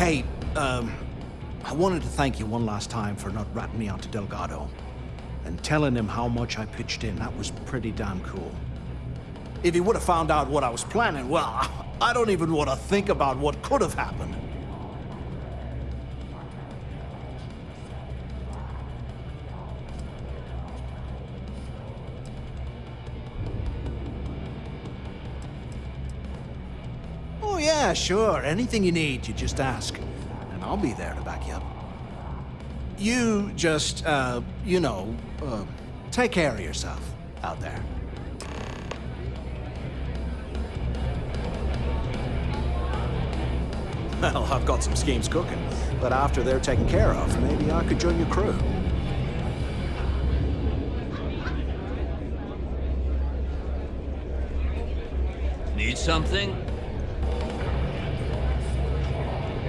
Hey, I wanted to thank you one last time for not ratting me out to Delgado. And telling him how much I pitched in. That was pretty damn cool. If he would have found out what I was planning, well, I don't even want to think about what could have happened. Oh yeah, sure. Anything you need, you just ask. And I'll be there to back you up. You just, take care of yourself out there. Well, I've got some schemes cooking, but after they're taken care of, maybe I could join your crew. Need something?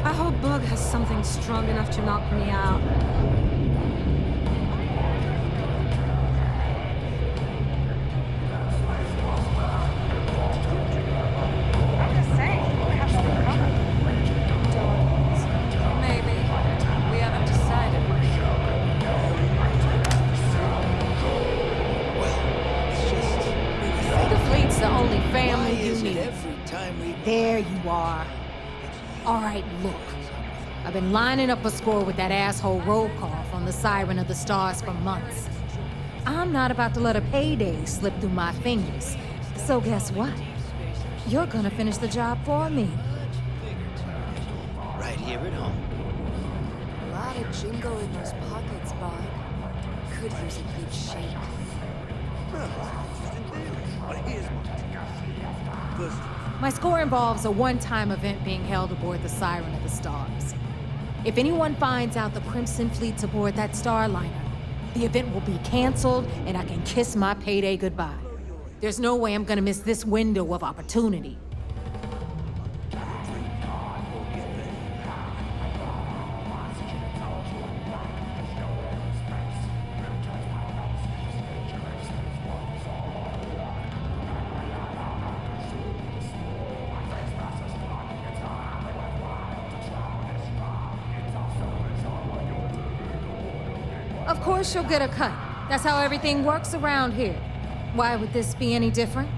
I hope Bug has something strong enough to knock me out. I'm just saying, we have something covered. Maybe. We haven't decided. The fleet's the only family you need. There you are. All right, look. I've been lining up a score with that asshole Rokoff on the Siren of the Stars for months. I'm not about to let a payday slip through my fingers. So guess what? You're gonna finish the job for me. Right here at home. A lot of jingle in those pockets, Bug. Could use a good shake. My score involves a one-time event being held aboard the Siren of the Stars. If anyone finds out the Crimson Fleet's aboard that Starliner, the event will be canceled and I can kiss my payday goodbye. There's no way I'm gonna miss this window of opportunity. Of course you'll get a cut. That's how everything works around here. Why would this be any different?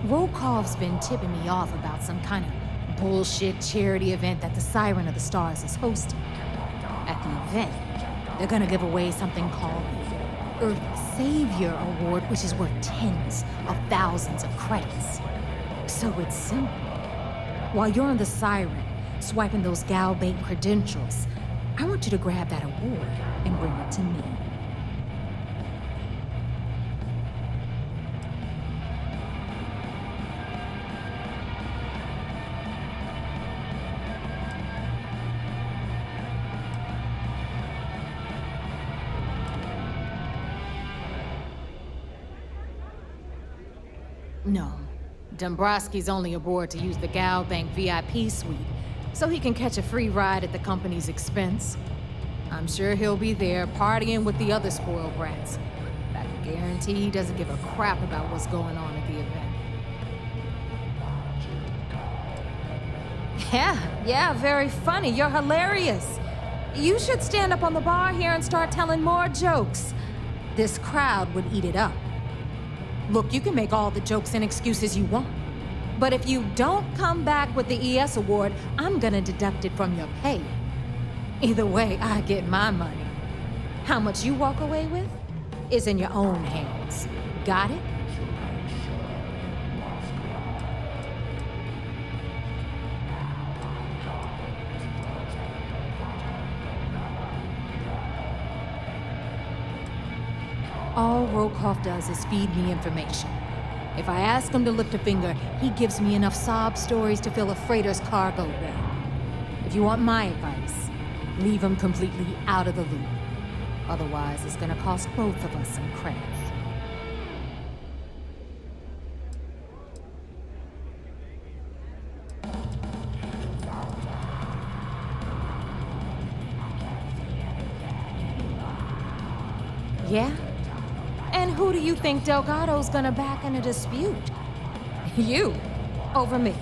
Rokov's been tipping me off about some kind of bullshit charity event that the Siren of the Stars is hosting. At the event, they're gonna give away something called the Earth Savior Award, which is worth tens of thousands of credits. So it's simple. While you're on the Siren, swiping those Galbait credentials, I want you to grab that award and bring it to me. No, Dombrowski's only aboard to use the Galbank VIP suite, so he can catch a free ride at the company's expense. I'm sure he'll be there partying with the other spoiled brats. But I can guarantee he doesn't give a crap about what's going on at the event. Yeah, very funny. You're hilarious. You should stand up on the bar here and start telling more jokes. This crowd would eat it up. Look, you can make all the jokes and excuses you want. But if you don't come back with the ES award, I'm gonna deduct it from your pay. Either way, I get my money. How much you walk away with is in your own hands. Got it? All Rokoff does is feed me information. If I ask him to lift a finger, he gives me enough sob stories to fill a freighter's cargo bay. If you want my advice, leave him completely out of the loop. Otherwise, it's gonna cost both of us some credits. Yeah? And who do you think Delgado's gonna back in a dispute? You, over me.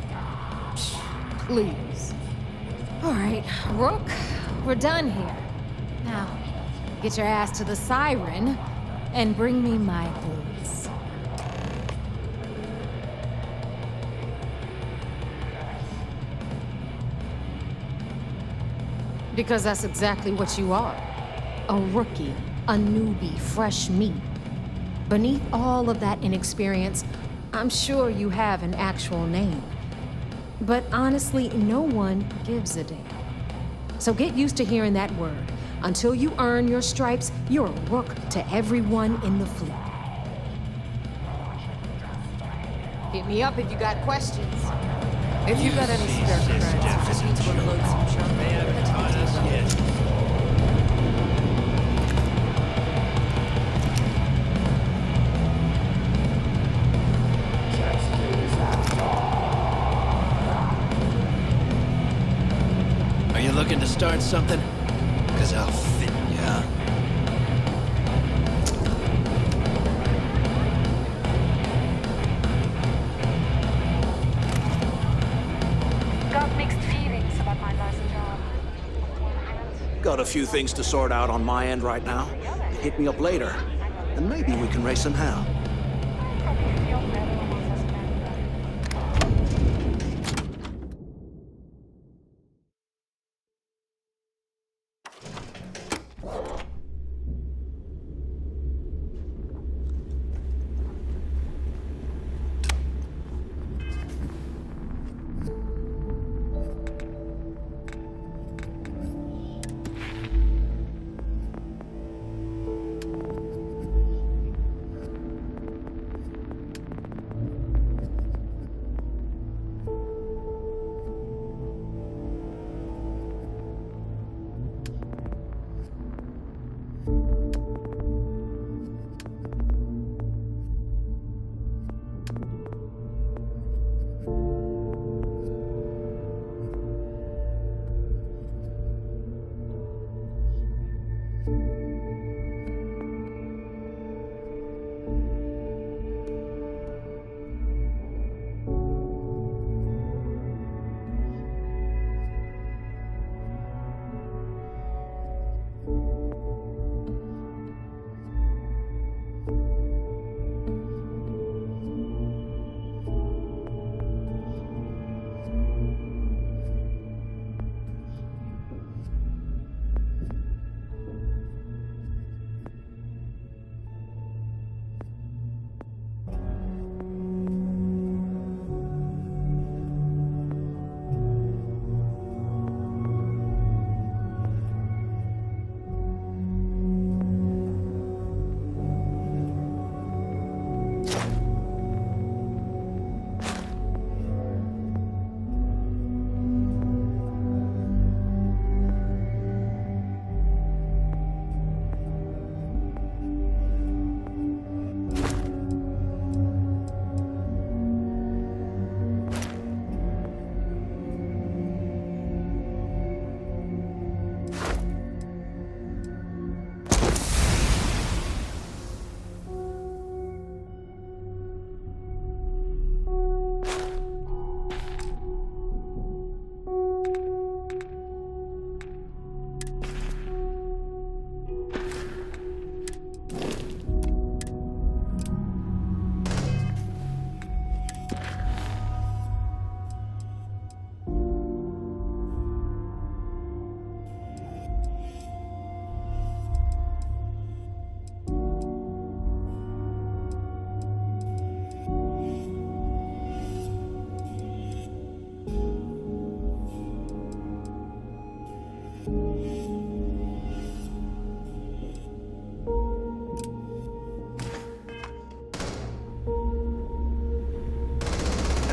Psh, please. All right, Rook, we're done here. Now, get your ass to the siren and bring me my boots. Because that's exactly what you are. A rookie, a newbie, fresh meat. Beneath all of that inexperience, I'm sure you have an actual name. But honestly, no one gives a damn. So get used to hearing that word. Until you earn your stripes, you're a rook to everyone in the fleet. Hit me up if you got questions. If you got any spare credits, just need to unload some junk. They haven't caught us yet. Are you looking to start something? 'Cause I'll fit ya. Got mixed feelings about my last job. Got a few things to sort out on my end right now. Hit me up later, and maybe we can raise some hell. Probably feel better once I spend that.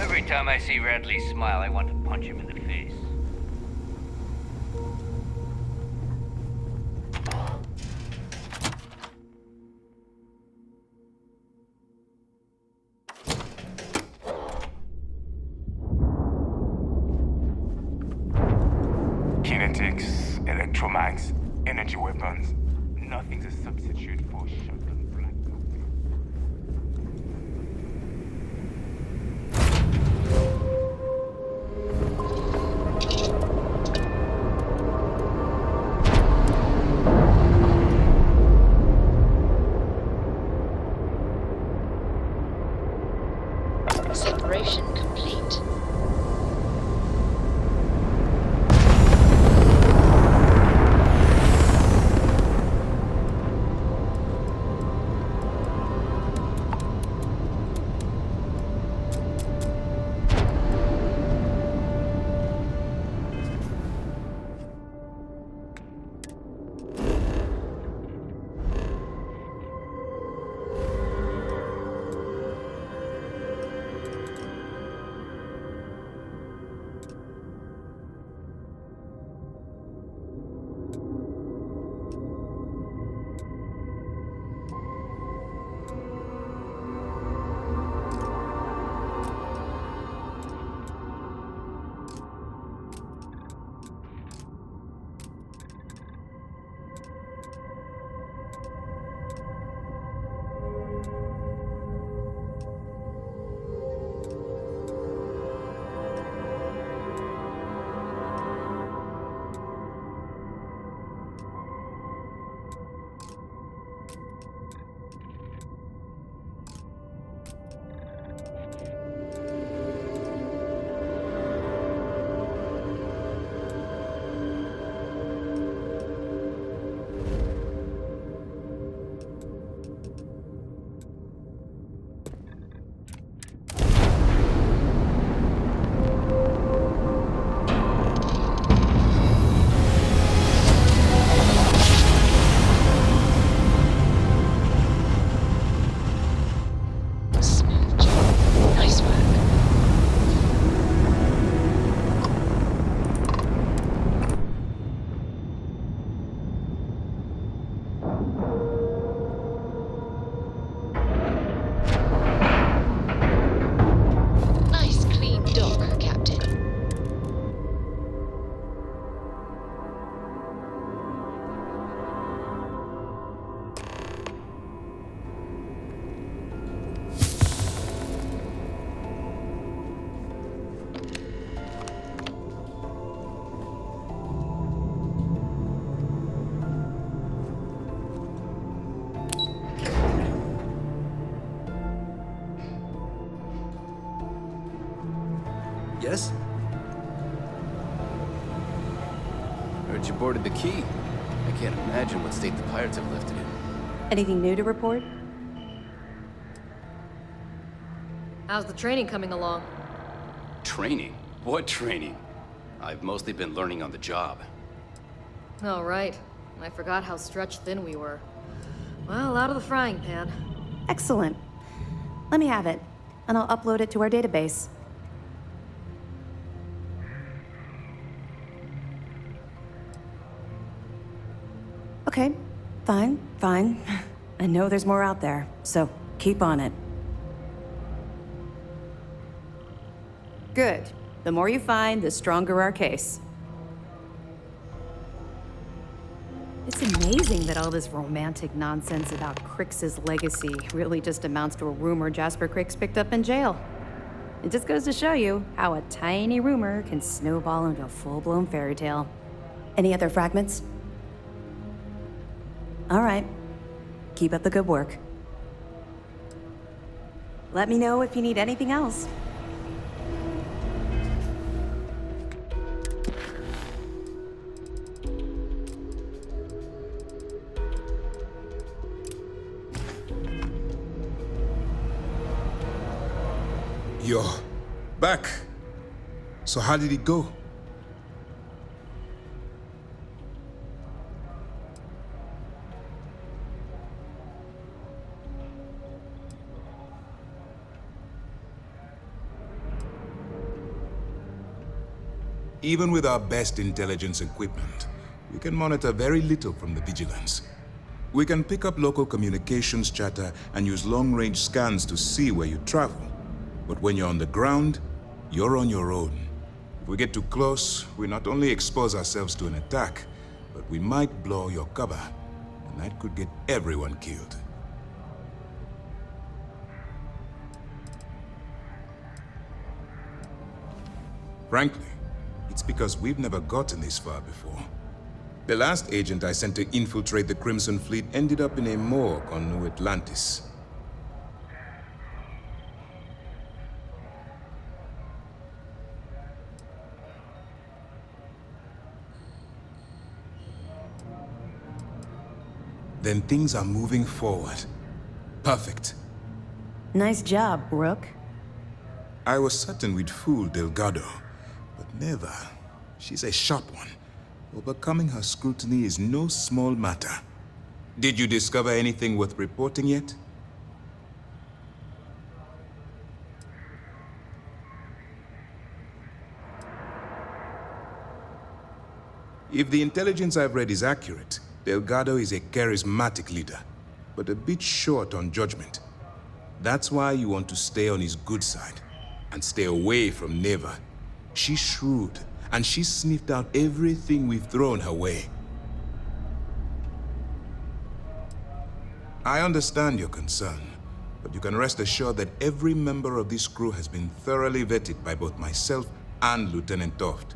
Every time I see Radley smile, I want to punch him in the face. Kinetics, electromags, energy weapons. Nothing's a substitute for shotgun black. reported you boarded the Key. I can't imagine what state the pirates have left it in. Anything new to report? How's the training coming along? Training? What training? I've mostly been learning on the job. Oh, right. I forgot how stretched thin we were. Well, out of the frying pan. Excellent. Let me have it, and I'll upload it to our database. Okay, fine. I know there's more out there, so keep on it. Good. The more you find, the stronger our case. It's amazing that all this romantic nonsense about Crix's legacy really just amounts to a rumor Jasper Crix picked up in jail. It just goes to show you how a tiny rumor can snowball into a full-blown fairy tale. Any other fragments? All right. Keep up the good work. Let me know if you need anything else. You're back. So how did it go? Even with our best intelligence equipment, we can monitor very little from the vigilance. We can pick up local communications chatter and use long-range scans to see where you travel. But when you're on the ground, you're on your own. If we get too close, we not only expose ourselves to an attack, but we might blow your cover, and that could get everyone killed. Frankly, it's because we've never gotten this far before. The last agent I sent to infiltrate the Crimson Fleet ended up in a morgue on New Atlantis. Then things are moving forward. Perfect. Nice job, Brooke. I was certain we'd fool Delgado, but never. She's a sharp one. Overcoming her scrutiny is no small matter. Did you discover anything worth reporting yet? If the intelligence I've read is accurate, Delgado is a charismatic leader, but a bit short on judgment. That's why you want to stay on his good side, and stay away from Neva. She's shrewd, and she's sniffed out everything we've thrown her way. I understand your concern, but you can rest assured that every member of this crew has been thoroughly vetted by both myself and Lieutenant Toft.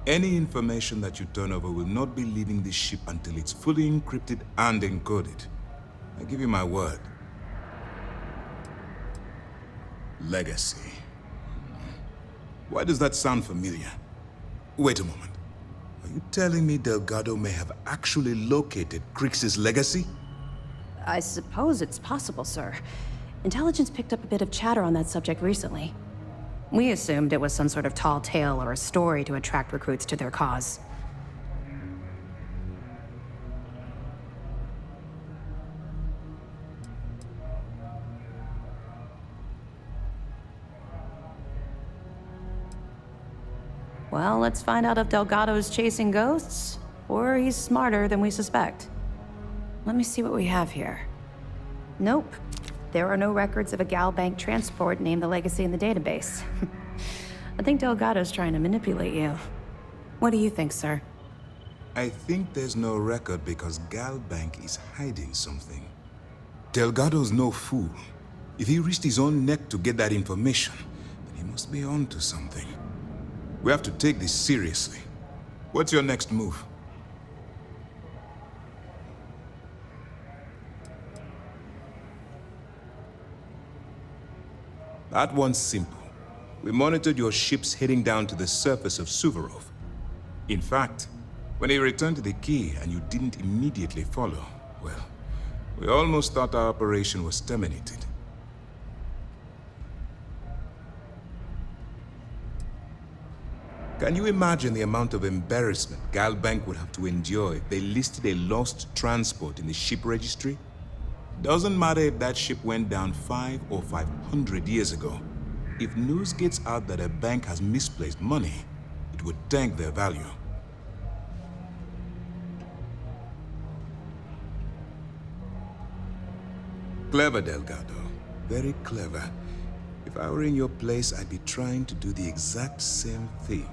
Any information that you turn over will not be leaving this ship until it's fully encrypted and encoded. I give you my word. Legacy. Why does that sound familiar? Wait a moment. Are you telling me Delgado may have actually located Crix's legacy? I suppose it's possible, sir. Intelligence picked up a bit of chatter on that subject recently. We assumed it was some sort of tall tale or a story to attract recruits to their cause. Well, let's find out if Delgado's chasing ghosts, or he's smarter than we suspect. Let me see what we have here. Nope. There are no records of a Gal Bank transport named the Legacy in the database. I think Delgado's trying to manipulate you. What do you think, sir? I think there's no record because Gal Bank is hiding something. Delgado's no fool. If he risked his own neck to get that information, then he must be on to something. We have to take this seriously. What's your next move? That one's simple. We monitored your ships heading down to the surface of Suvorov. In fact, When he returned to the key and you didn't immediately follow, well, we almost thought our operation was terminated. Can you imagine the amount of embarrassment Galbank would have to endure if they listed a lost transport in the ship registry? Doesn't matter if that ship went down 5 or 500 years ago. If news gets out that a bank has misplaced money, it would tank their value. Clever, Delgado. Very clever. If I were in your place, I'd be trying to do the exact same thing.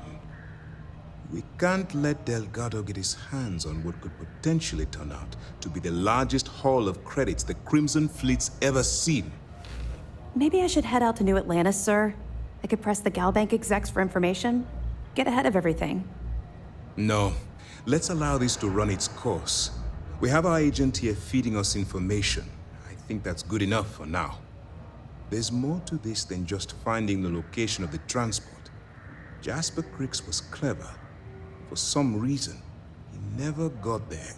We can't let Delgado get his hands on what could potentially turn out to be the largest haul of credits the Crimson Fleet's ever seen. Maybe I should head out to New Atlantis, sir. I could press the Galbank execs for information. Get ahead of everything. No. Let's allow this to run its course. We have our agent here feeding us information. I think that's good enough for now. There's more to this than just finding the location of the transport. Jasper Cricks was clever. For some reason, he never got there.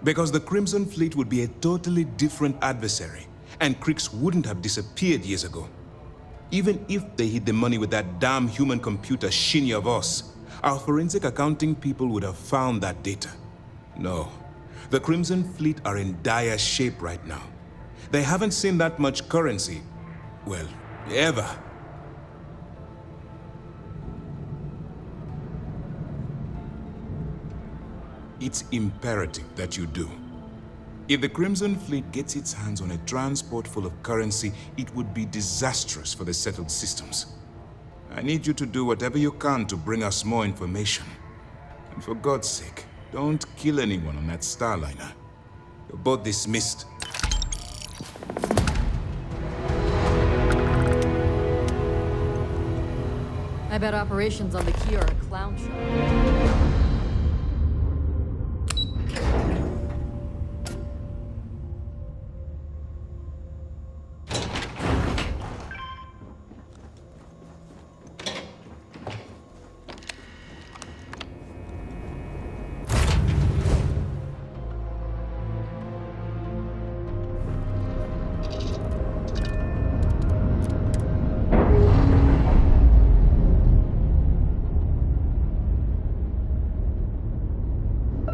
Because the Crimson Fleet would be a totally different adversary, and Cricks wouldn't have disappeared years ago. Even if they hid the money with that damn human computer Shinny of us, our forensic accounting people would have found that data. No. The Crimson Fleet are in dire shape right now. They haven't seen that much currency, well, ever. It's imperative that you do. If the Crimson Fleet gets its hands on a transport full of currency, it would be disastrous for the settled systems. I need you to do whatever you can to bring us more information. And for God's sake, don't kill anyone on that Starliner. You're both dismissed. I bet operations on the key are a clown show.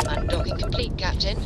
Undocking complete, Captain.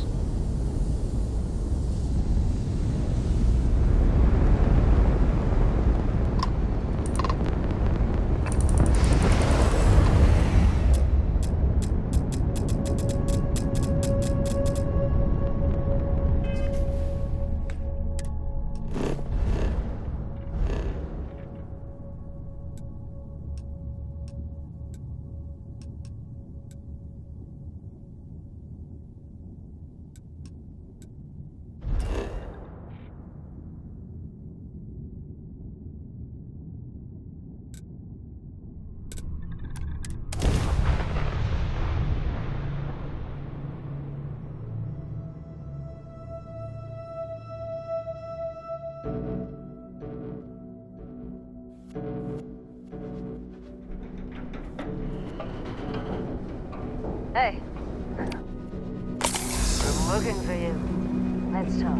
Hey. I'm looking for you. Let's talk.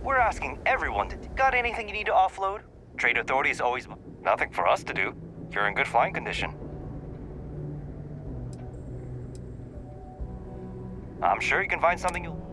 We're asking everyone, got anything you need to offload? Trade Authority is always nothing for us to do. You're in good flying condition. I'm sure you can find something you'll...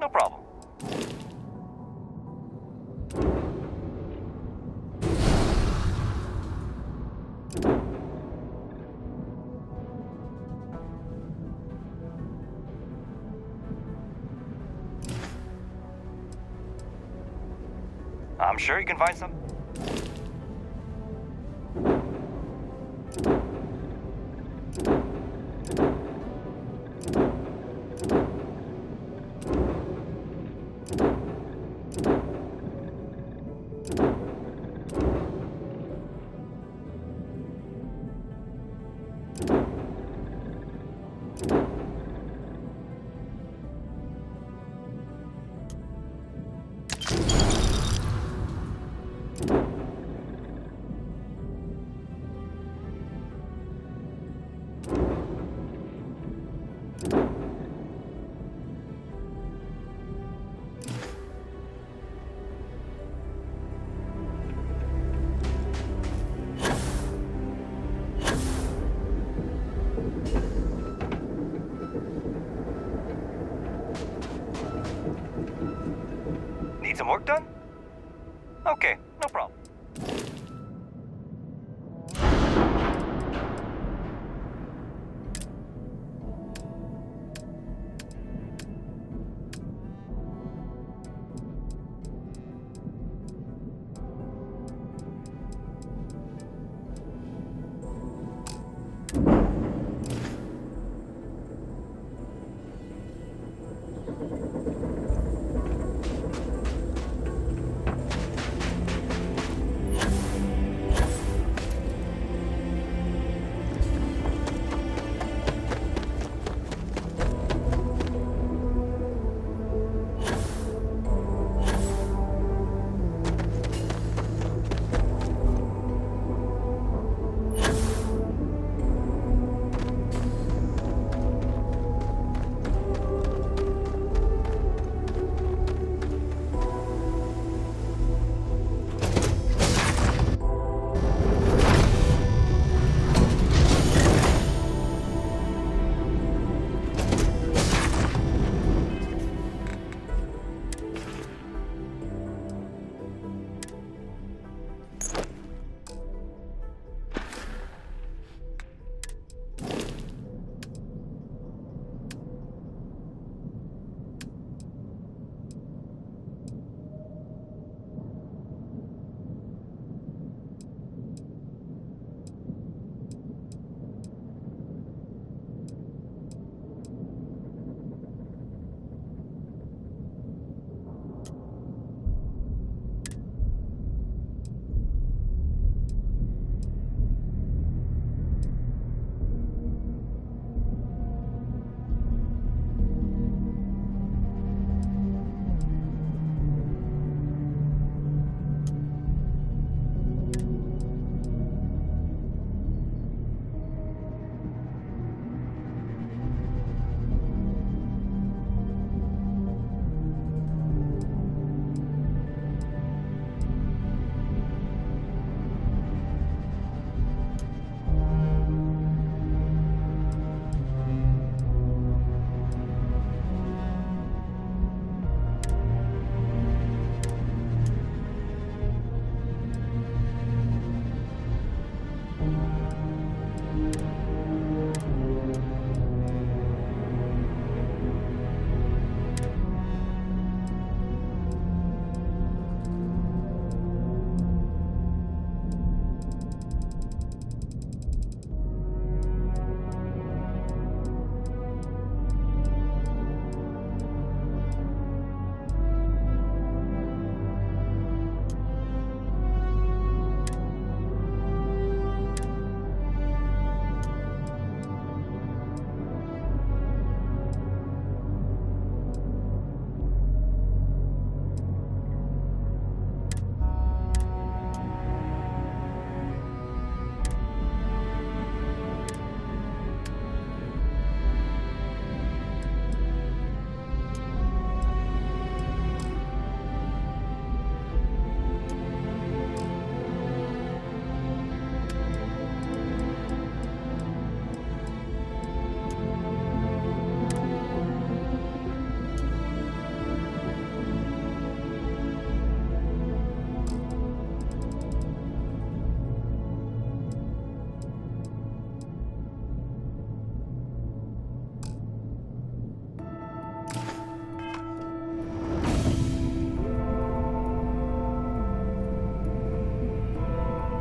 No problem. I'm sure you can find some. Need some work done? Okay, no problem.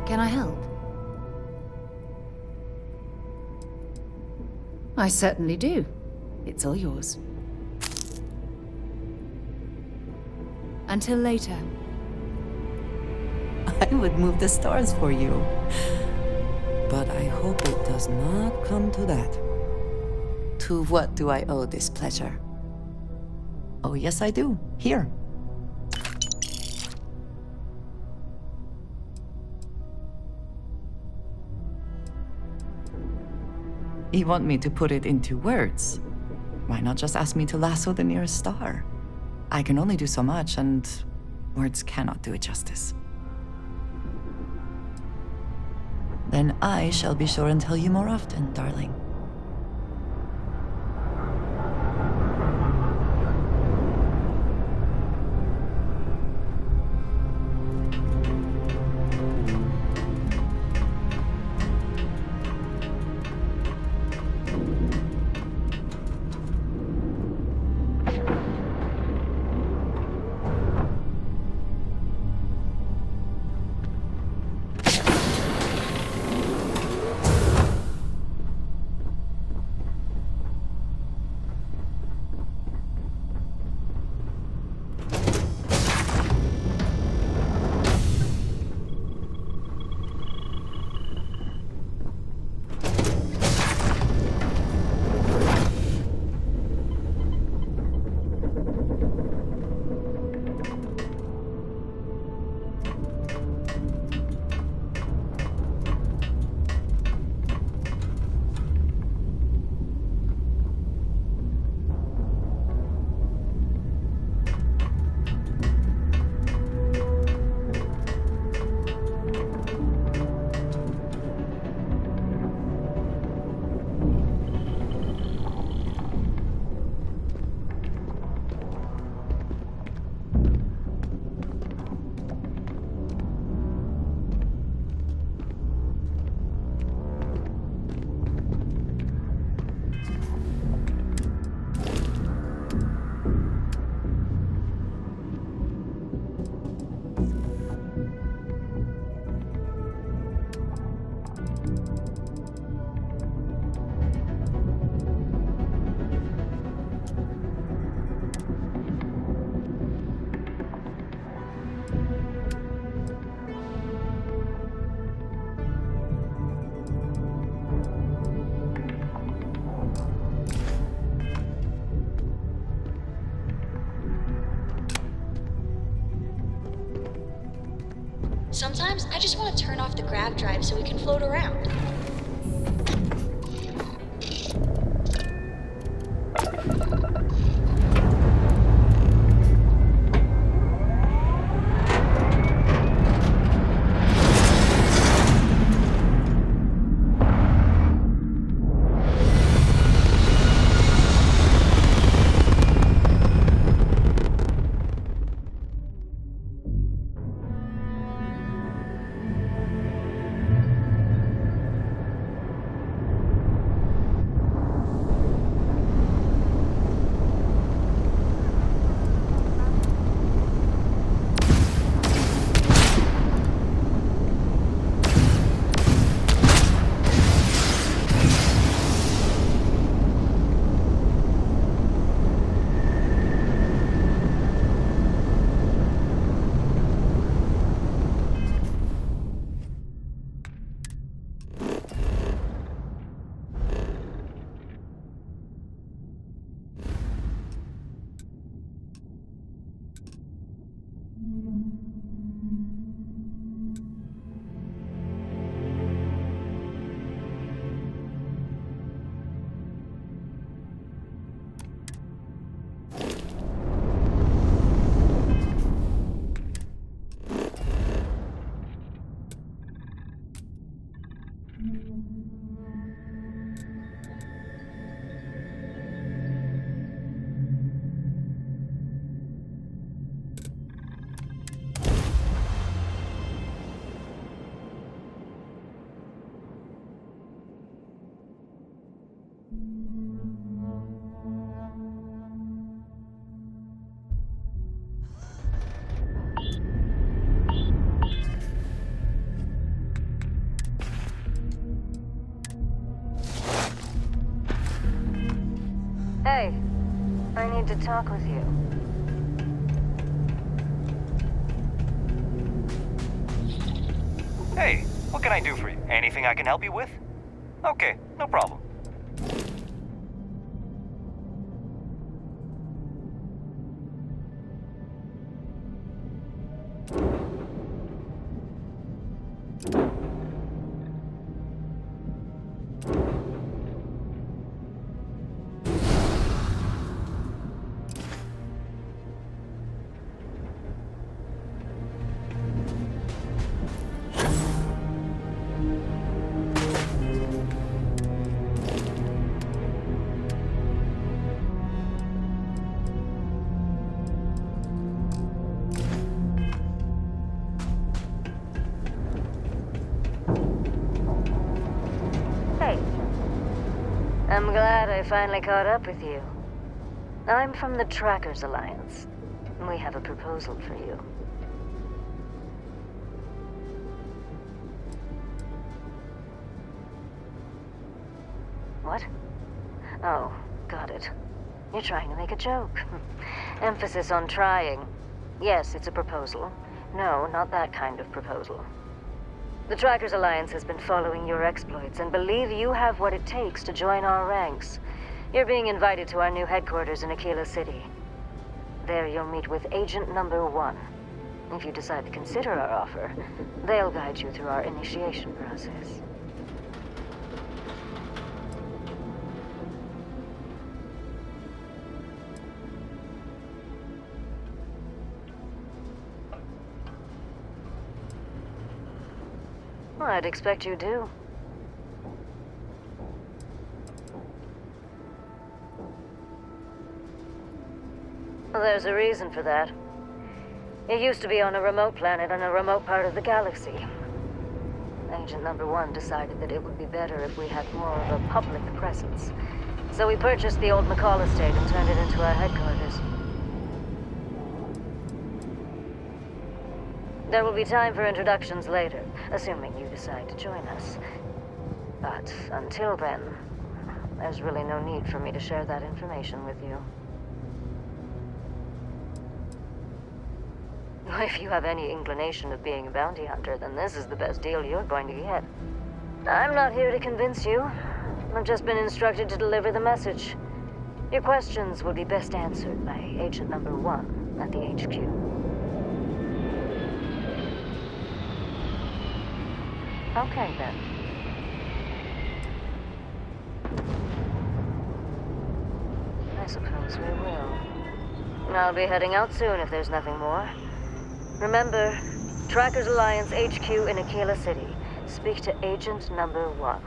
Can I help? I certainly do. It's all yours. Until later. I would move the stars for you. But I hope it does not come to that. To what do I owe this pleasure? Oh, yes, I do. Here. You want me to put it into words? Why not just ask me to lasso the nearest star? I can only do so much, and words cannot do it justice. Then I shall be sure and tell you more often, darling. Sometimes I just want to turn off the grav drive so we can float around. to talk with you. Hey, what can I do for you? Anything I can help you with? Okay, no problem. Hey. I'm glad I finally caught up with you. I'm from the Trackers Alliance. We have a proposal for you. What? Oh, got it. You're trying to make a joke. Emphasis on trying. Yes, it's a proposal. No, not that kind of proposal. The Trackers Alliance has been following your exploits and believe you have what it takes to join our ranks. You're being invited to our new headquarters in Aquila City. There you'll meet with Agent Number 1. If you decide to consider our offer, they'll guide you through our initiation process. I'd expect you do. Well, there's a reason for that. It used to be on a remote planet in a remote part of the galaxy. Agent Number 1 decided that it would be better if we had more of a public presence. So we purchased the old McCall estate and turned it into our headquarters. There will be time for introductions later, assuming you decide to join us. But until then, there's really no need for me to share that information with you. If you have any inclination of being a bounty hunter, then this is the best deal you're going to get. I'm not here to convince you. I've just been instructed to deliver the message. Your questions will be best answered by Agent Number 1 at the HQ. Okay, then. I suppose we will. I'll be heading out soon if there's nothing more. Remember, Trackers Alliance HQ in Aquila City. Speak to Agent Number 1.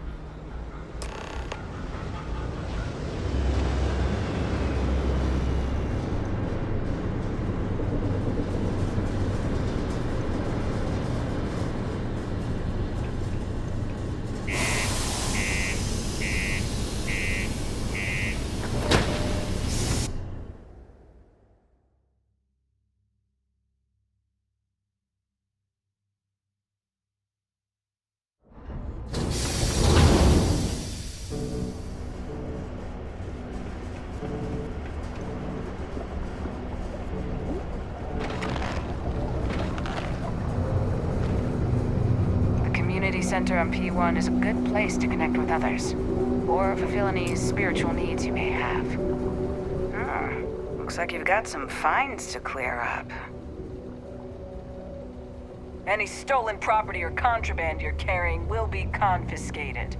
Center on P1 is a good place to connect with others, or fulfill any spiritual needs you may have. Looks like you've got some fines to clear up. Any stolen property or contraband you're carrying will be confiscated.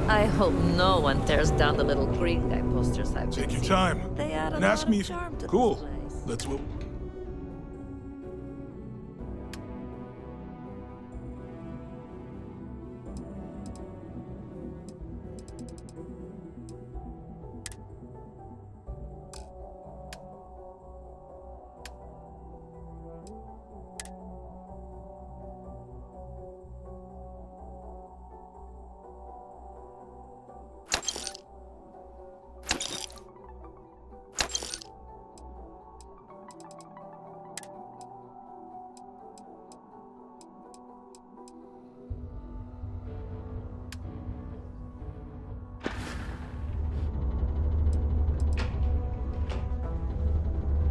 I hope no one tears down the little green guy posters I've been Take your seeing. time. They add a And lot ask of me if... charm to Cool. this place. Let's move.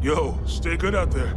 Yo, stay good out there.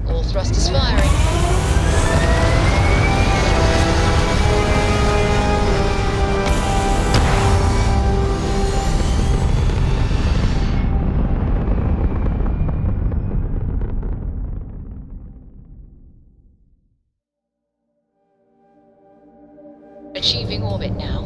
All thrusters firing. Achieving orbit now.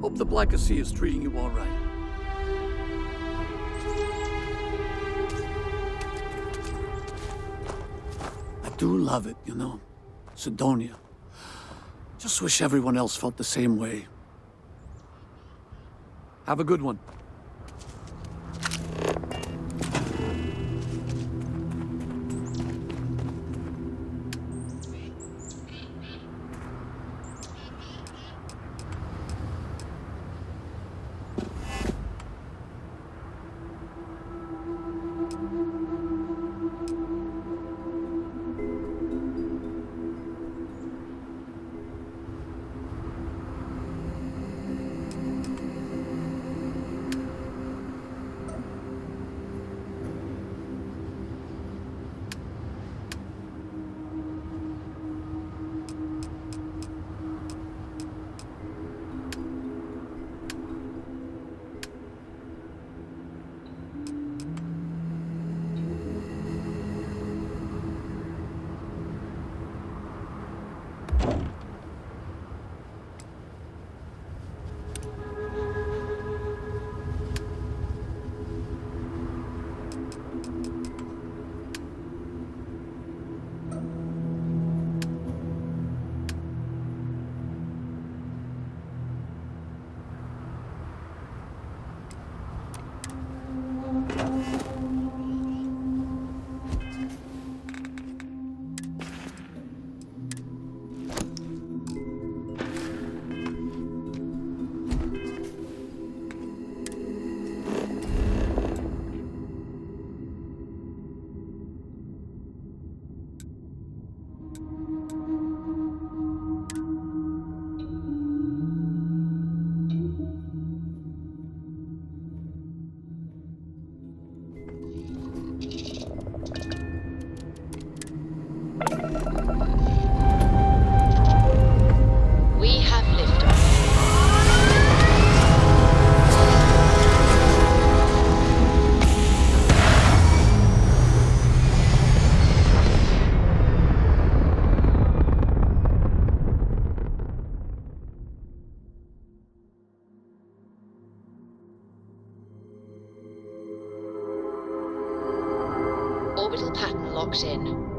Hope the Black Sea is treating you all right. do love it, you know. Sidonia. Just wish everyone else felt the same way. Have a good one. We have liftoff. Orbital pattern locked in.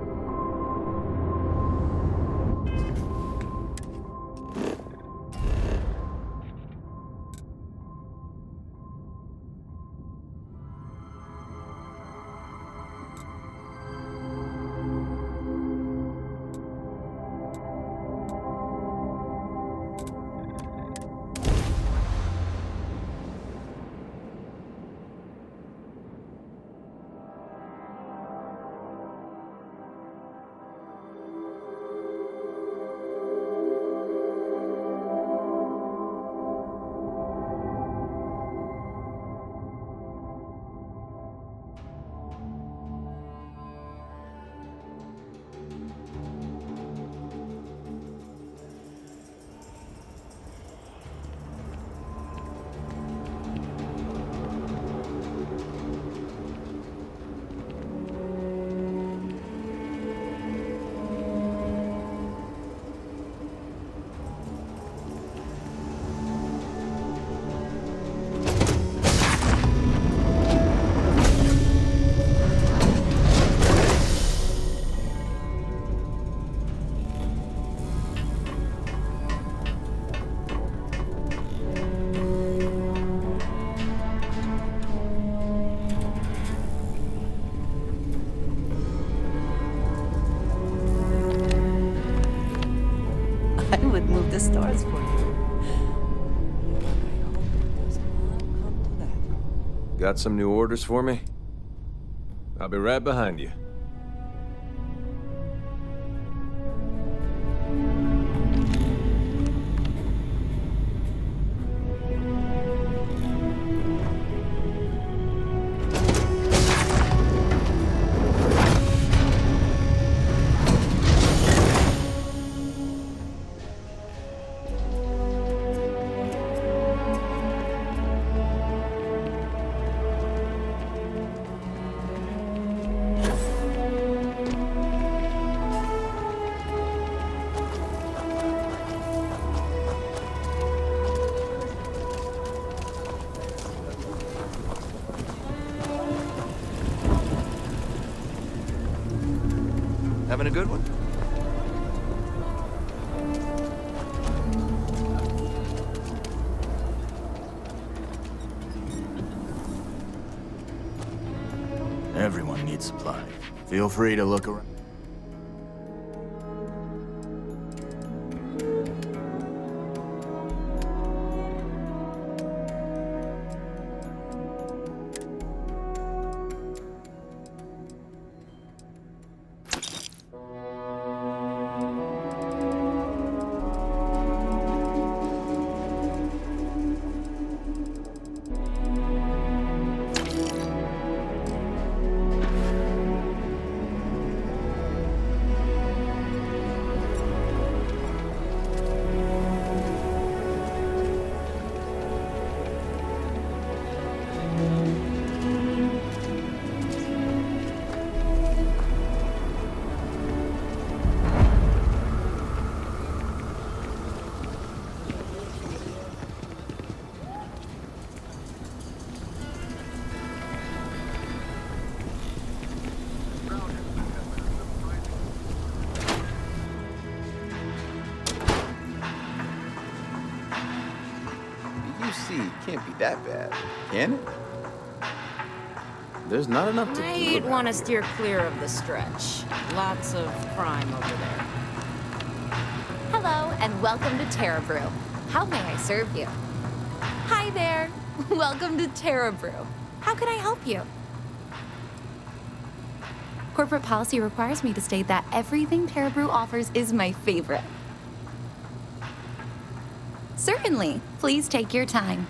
I would move the stars for you. But I hope it does not come to that. Got some new orders for me? I'll be right behind you. Having a good one? Everyone needs supply. Feel free to look around. Can't be that bad, can it? There's not enough to do Might about want to it. steer clear of the stretch. Lots of crime over there. Hello, and welcome to Terra Brew. How may I serve you? Hi there. Welcome to Terra Brew. How can I help you? Corporate policy requires me to state that everything Terra Brew offers is my favorite. Certainly. Please take your time.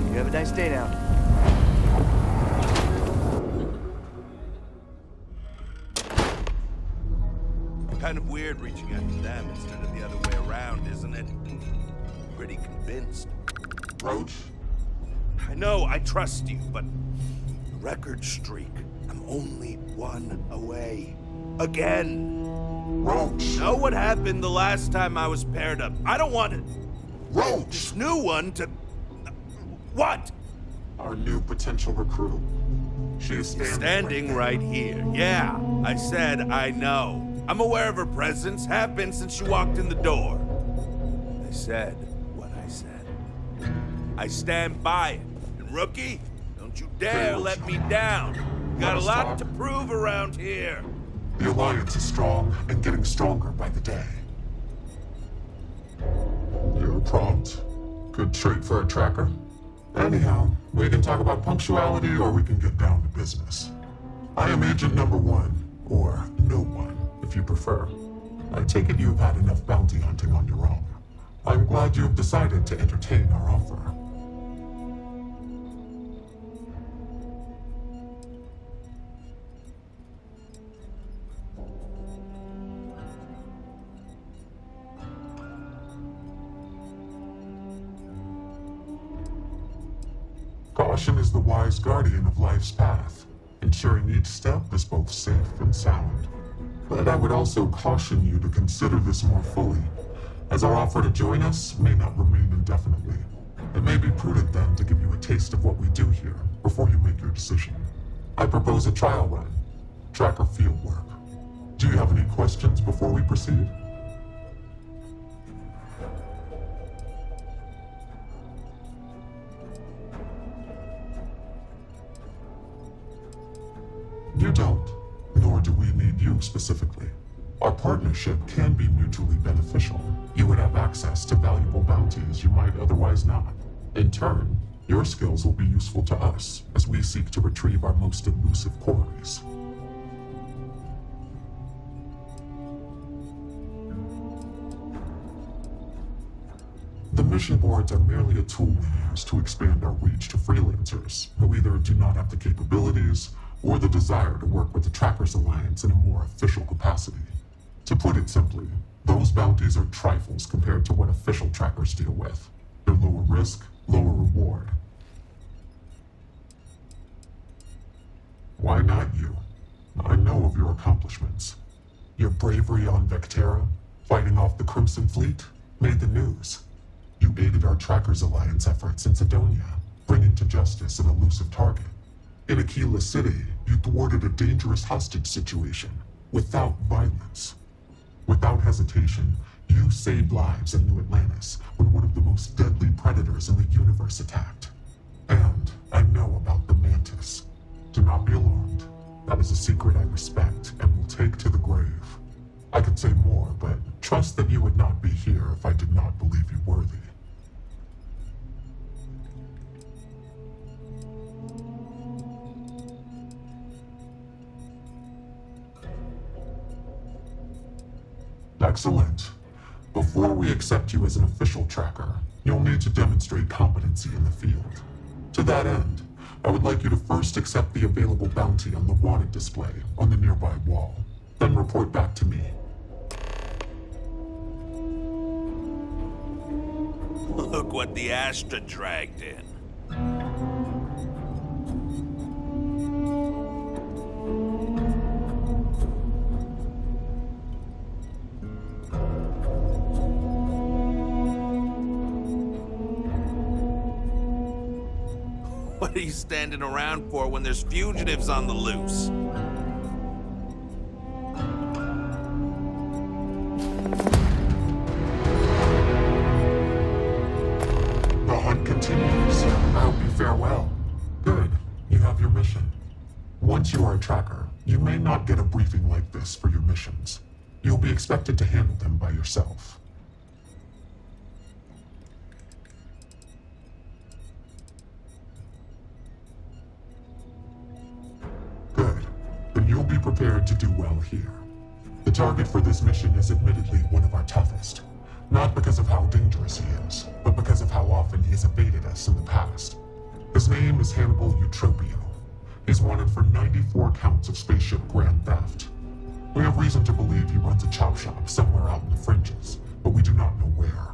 You have a nice day now. Kind of weird reaching out to them instead of the other way around, isn't it? Pretty convinced. Roach? I know, I trust you, but the record streak, I'm only one away. Again. Roach! Know what happened the last time I was paired up? I don't want it. Roach! This new one to... What? Our new potential recruit. She is Standing right here. Yeah, I said I know. I'm aware of her presence, have been since she walked in the door. I said what I said. I stand by it. And rookie, don't you dare let me down. Got a lot to prove around here. The Alliance is strong and getting stronger by the day. You're prompt. Good trait for a tracker. Anyhow, we can talk about punctuality or we can get down to business. I am Agent Number 1, or No One, if you prefer. I take it you've had enough bounty hunting on your own. I'm glad you've decided to entertain our offer. Caution is the wise guardian of life's path, ensuring each step is both safe and sound. But I would also caution you to consider this more fully, as our offer to join us may not remain indefinitely. It may be prudent then to give you a taste of what we do here before you make your decision. I propose a trial run, tracker field work. Do you have any questions before we proceed? You don't, nor do we need you specifically. Our partnership can be mutually beneficial. You would have access to valuable bounties you might otherwise not. In turn, your skills will be useful to us as we seek to retrieve our most elusive quarries. The mission boards are merely a tool we use to expand our reach to freelancers who either do not have the capabilities or the desire to work with the Trackers Alliance in a more official capacity. To put it simply, those bounties are trifles compared to what official trackers deal with. They're lower risk, lower reward. Why not you? I know of your accomplishments. Your bravery on Vectera, fighting off the Crimson Fleet, made the news. You aided our Trackers Alliance efforts in Sidonia, bringing to justice an elusive target. In Aquila City, you thwarted a dangerous hostage situation, without violence. Without hesitation, you saved lives in New Atlantis when one of the most deadly predators in the universe attacked. And I know about the Mantis. Do not be alarmed. That is a secret I respect and will take to the grave. I could say more, but trust that you would not be here if I did not believe you worthy. Excellent. Before we accept you as an official tracker, you'll need to demonstrate competency in the field. To that end, I would like you to first accept the available bounty on the wanted display on the nearby wall, then report back to me. Look what the Astra dragged in. What are you standing around for when there's fugitives on the loose? The hunt continues. I hope you fare well. Good. You have your mission. Once you are a tracker, you may not get a briefing like this for your missions. You'll be expected to handle them by yourself. Good. Then you'll be prepared to do well here. The target for this mission is admittedly one of our toughest. Not because of how dangerous he is, but because of how often he has evaded us in the past. His name is Hannibal Eutropio. He's wanted for 94 counts of spaceship grand theft. We have reason to believe he runs a chop shop somewhere out in the fringes, but we do not know where.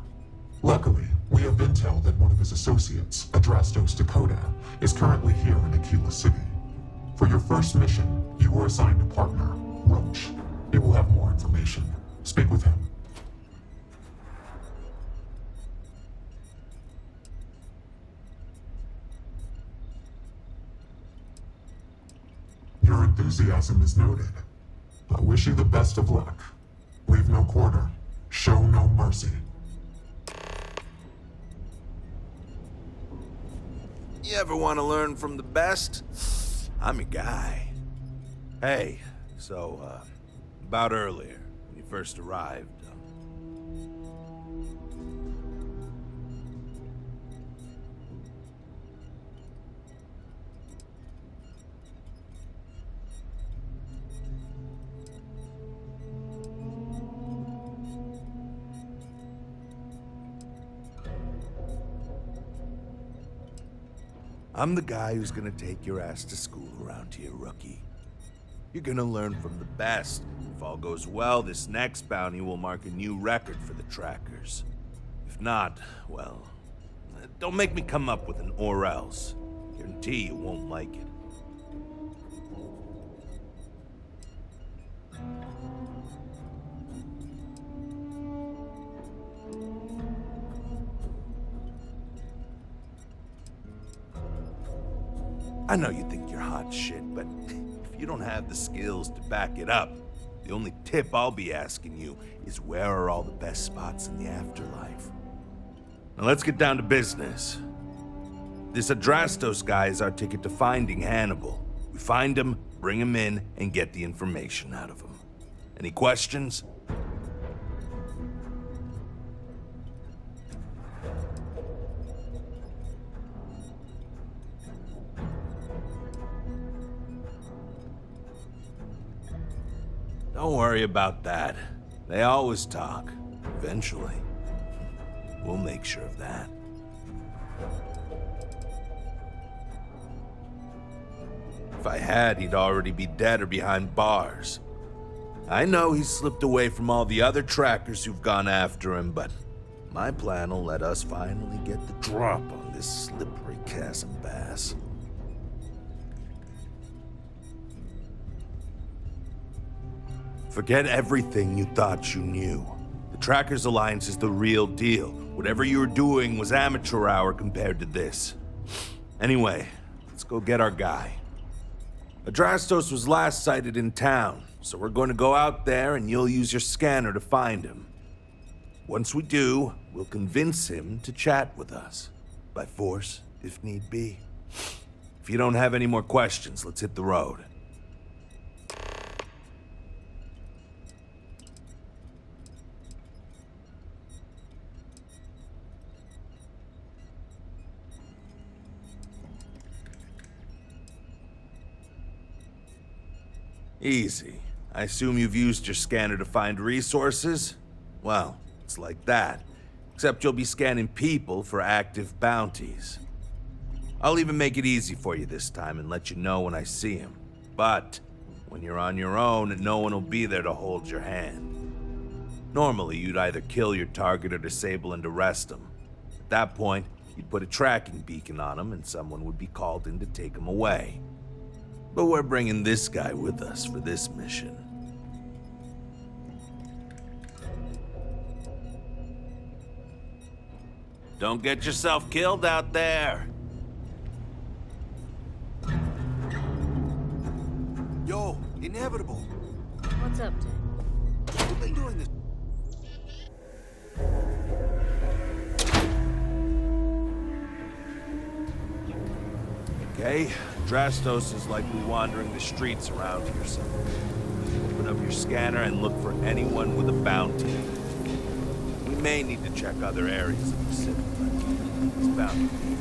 Luckily, we have intel that one of his associates, Adrastos Dakota, is currently here in Aquila City. For your first mission, you were assigned a partner, Roach. He will have more information. Speak with him. Your enthusiasm is noted. I wish you the best of luck. Leave no quarter. Show no mercy. You ever want to learn from the best? I'm your guy. Hey, so, about earlier, when you first arrived, I'm the guy who's gonna take your ass to school around here, rookie. You're gonna learn from the best. If all goes well, this next bounty will mark a new record for the trackers. If not, well, don't make me come up with an or else. Guarantee you won't like it. I know you think you're hot shit, but if you don't have the skills to back it up, the only tip I'll be asking you is where are all the best spots in the afterlife? Now let's get down to business. This Adrastos guy is our ticket to finding Hannibal. We find him, bring him in, and get the information out of him. Any questions? Don't worry about that. They always talk. Eventually. We'll make sure of that. If I had, he'd already be dead or behind bars. I know he's slipped away from all the other trackers who've gone after him, but my plan will let us finally get the drop on this slippery chasm bass. Forget everything you thought you knew. The Trackers Alliance is the real deal. Whatever you were doing was amateur hour compared to this. Anyway, let's go get our guy. Adrastos was last sighted in town, so we're going to go out there and you'll use your scanner to find him. Once we do, we'll convince him to chat with us. By force, if need be. If you don't have any more questions, let's hit the road. Easy. I assume you've used your scanner to find resources? Well, it's like that. Except you'll be scanning people for active bounties. I'll even make it easy for you this time and let you know when I see him. But when you're on your own, no one will be there to hold your hand. Normally, you'd either kill your target or disable and arrest him. At that point, you'd put a tracking beacon on him and someone would be called in to take him away. But we're bringing this guy with us for this mission. Don't get yourself killed out there. Yo, inevitable. What's up, Jay? You've been doing this. Okay, Drastos is likely wandering the streets around here somewhere. Open up your scanner and look for anyone with a bounty. We may need to check other areas of the city, but it's bound to be.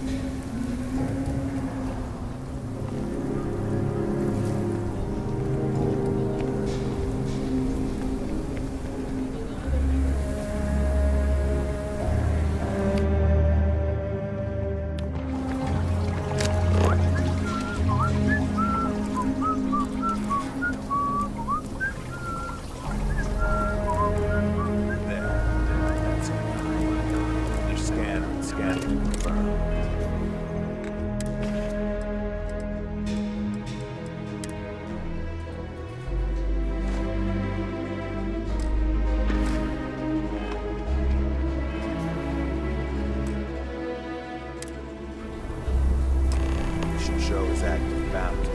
Show his active bounty.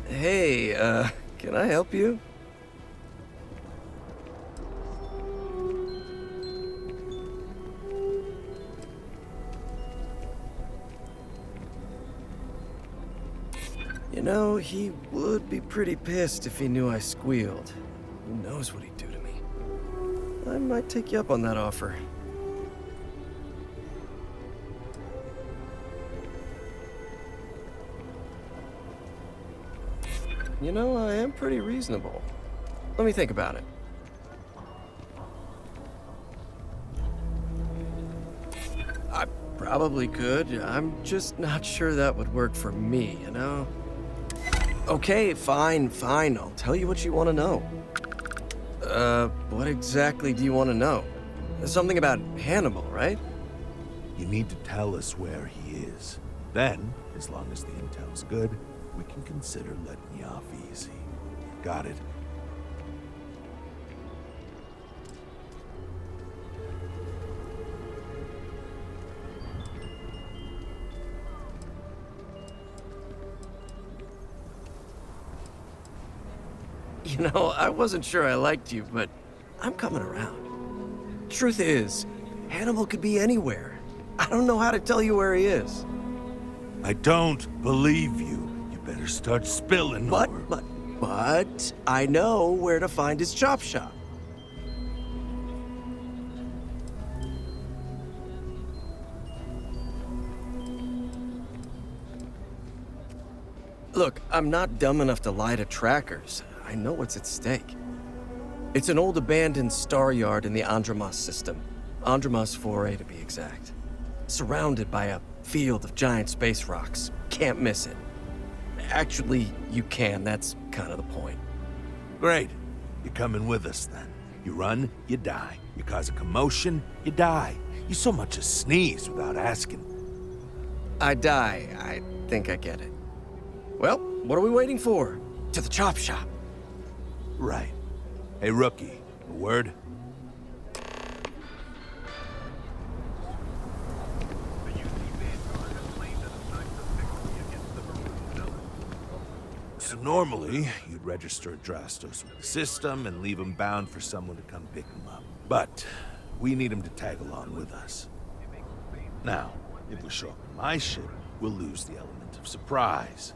Hey, can I help you? You know, he would be pretty pissed if he knew I squealed. Who knows what he'd do to me? I might take you up on that offer. You know, I am pretty reasonable. Let me think about it. I probably could. I'm just not sure that would work for me, you know? Okay, fine. I'll tell you what you want to know. What exactly do you want to know? Something about Hannibal, right? You need to tell us where he is. Then, as long as the intel's good, we can consider letting you off easy. Got it? You know, I wasn't sure I liked you, but I'm coming around. Truth is, Hannibal could be anywhere. I don't know how to tell you where he is. I don't believe you. You better start spilling more. But I know where to find his chop shop. Look, I'm not dumb enough to lie to trackers. I know what's at stake. It's an old abandoned star yard in the Andromos system. Andromos 4A to be exact. Surrounded by a field of giant space rocks. Can't miss it. Actually, you can. That's kind of the point. Great. You're coming with us, then. You run, you die. You cause a commotion, you die. You so much as sneeze without asking. I die. I think I get it. Well, what are we waiting for? To the chop shop. Right. Hey, rookie, a word? So normally, you'd register Drastos with the system and leave him bound for someone to come pick him up. But we need him to tag along with us. Now, if we show up in my ship, we'll lose the element of surprise.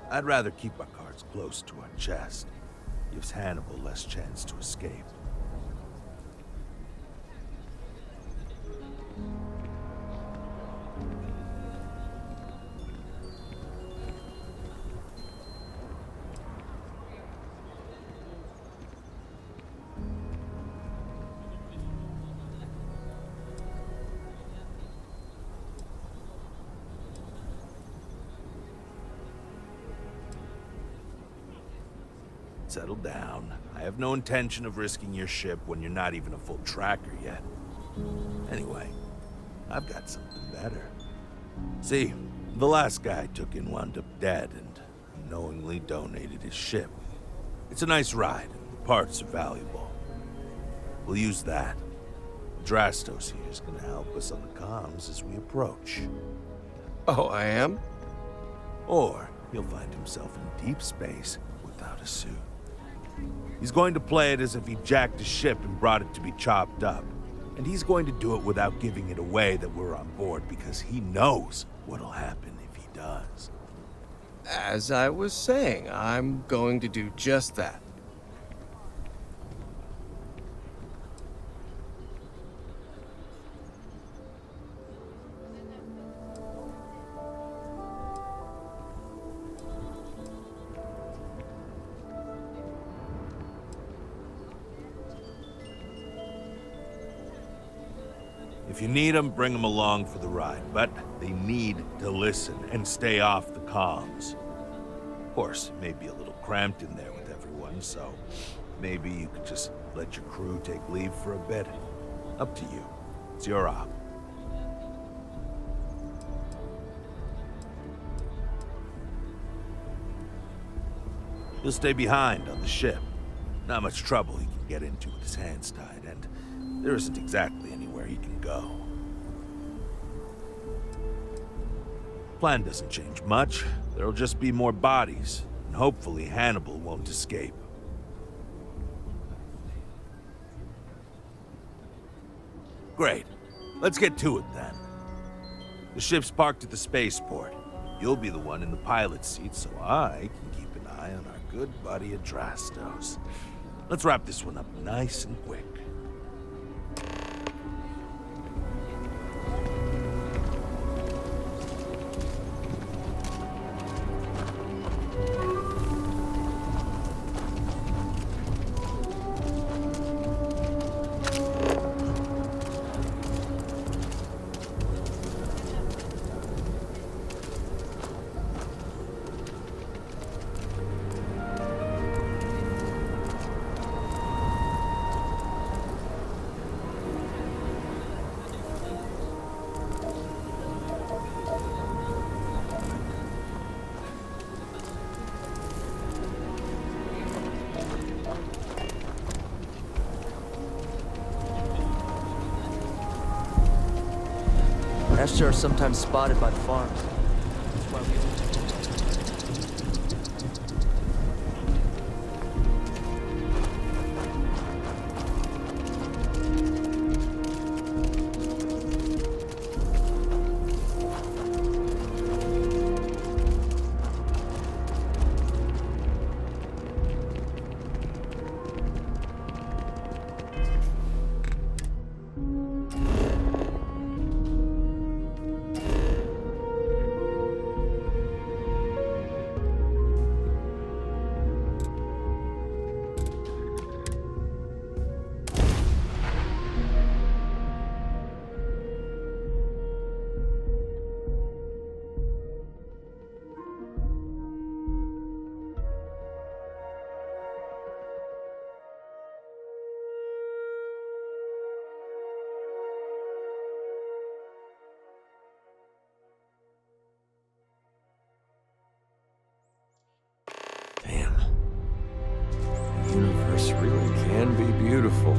I'd rather keep our cards close to our chest. Gives Hannibal less chance to escape. Settle down. I have no intention of risking your ship when you're not even a full tracker yet. Anyway, I've got something better. See, the last guy I took in wound up dead and unknowingly donated his ship. It's a nice ride, and the parts are valuable. We'll use that. Drastos here is gonna help us on the comms as we approach. Oh, I am? Or he'll find himself in deep space without a suit. He's going to play it as if he jacked a ship and brought it to be chopped up. And he's going to do it without giving it away that we're on board because he knows what'll happen if he does. As I was saying, I'm going to do just that. If you need them, bring them along for the ride, but they need to listen and stay off the comms. Of course, it may be a little cramped in there with everyone, so maybe you could just let your crew take leave for a bit. Up to you. It's your op. He'll stay behind on the ship. Not much trouble he can get into with his hands tied, and there isn't exactly anywhere he can go. Plan doesn't change much. There'll just be more bodies, and hopefully Hannibal won't escape. Great. Let's get to it then. The ship's parked at the spaceport. You'll be the one in the pilot's seat, so I can keep an eye on our good buddy Adrastos. Let's wrap this one up nice and quick. Ashtar are sometimes spotted by the farms. That's why we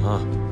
huh?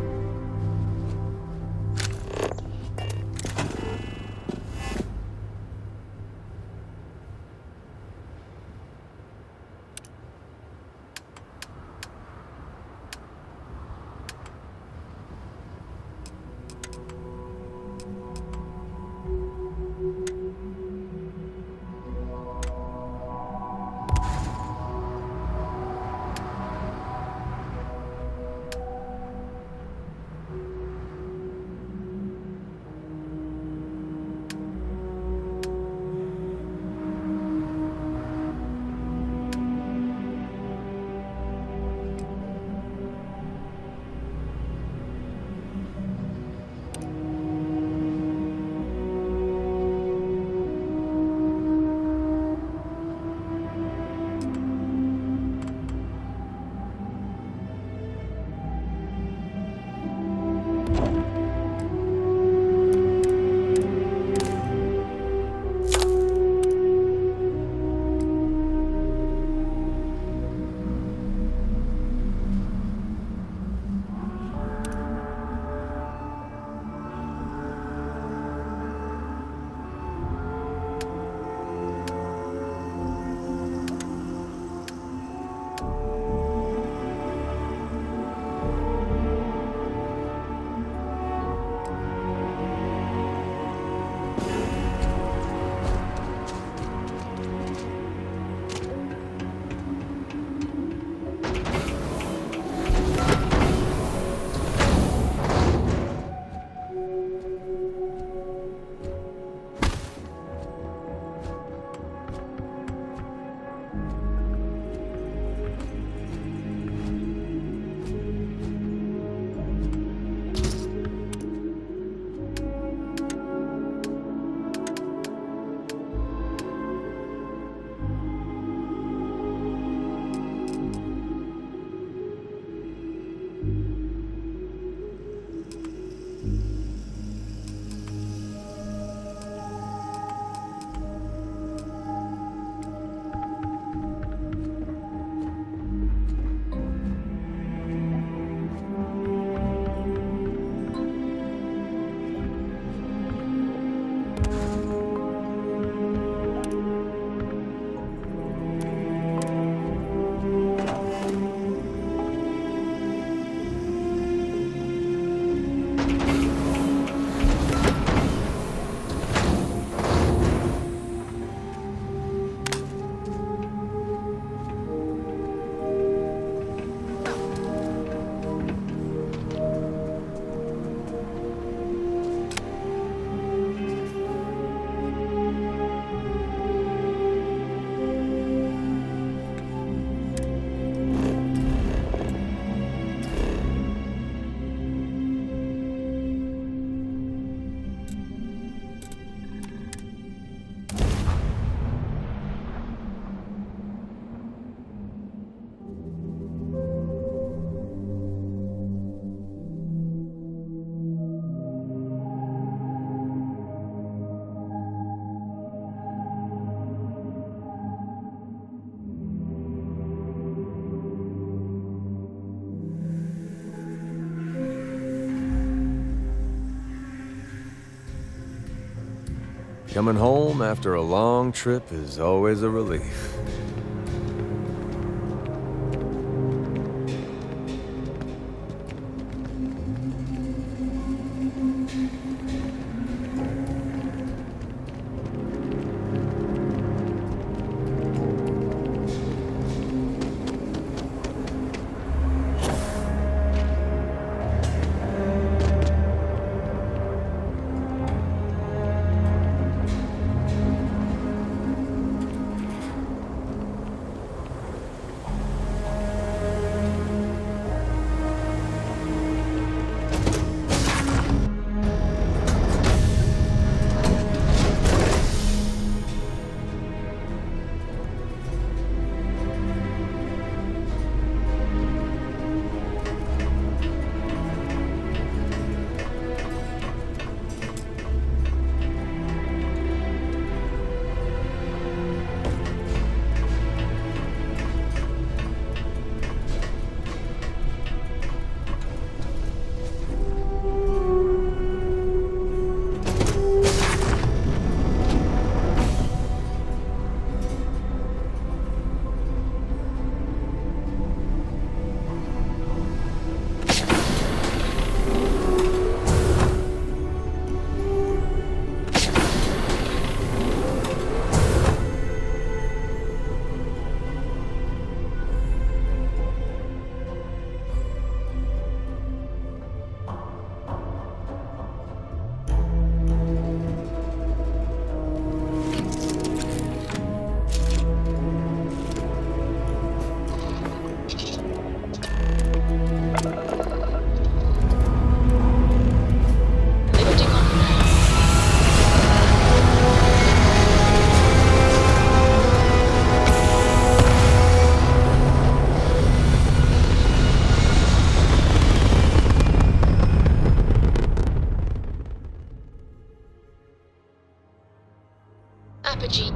Coming home after a long trip is always a relief.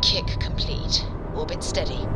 kick complete. Orbit steady.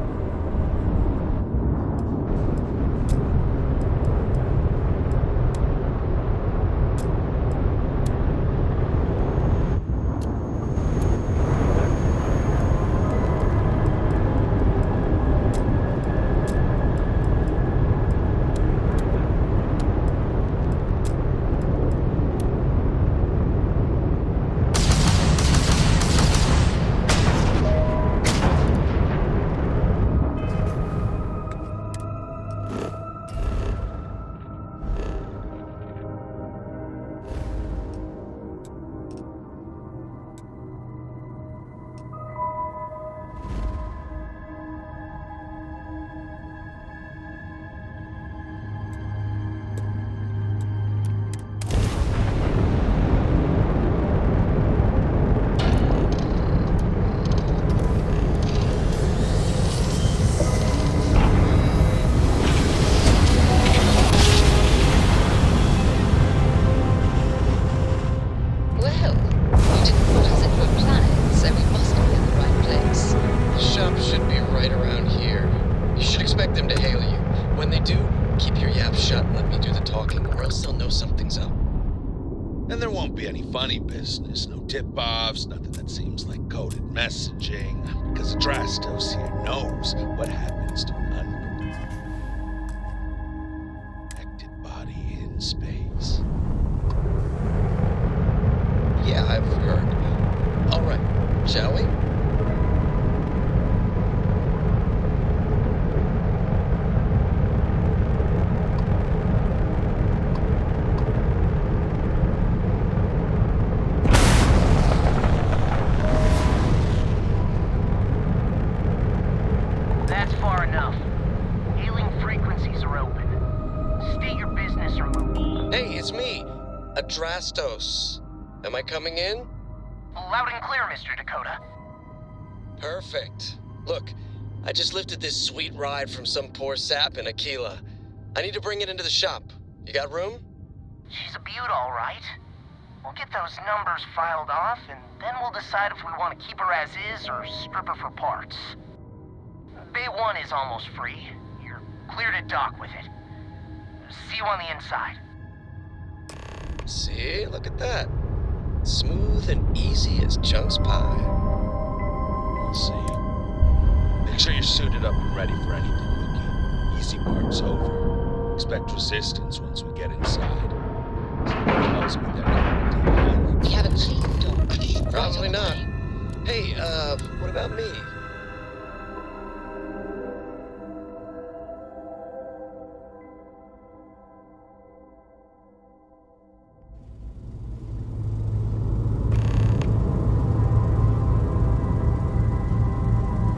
And there won't be any funny business, no tip-offs, nothing that seems like coded messaging, because Adrastos here knows what happens to an unprotected body in space. Yeah, I've heard. All right, shall we? Adrastos. Am I coming in? Loud and clear, Mr. Dakota. Perfect. Look, I just lifted this sweet ride from some poor sap in Aquila. I need to bring it into the shop. You got room? She's a beaut, all right. We'll get those numbers filed off, and then we'll decide if we want to keep her as is or strip her for parts. Bay 1 is almost free. You're clear to dock with it. See you on the inside. See, look at that. Smooth and easy as Chunk's pie. We'll see. Make sure you're suited up and ready for anything, Rookie. Easy part's over. Expect resistance once we get inside. Someone tells me they're going to do that. We have a clean door. Probably not. Hey, what about me?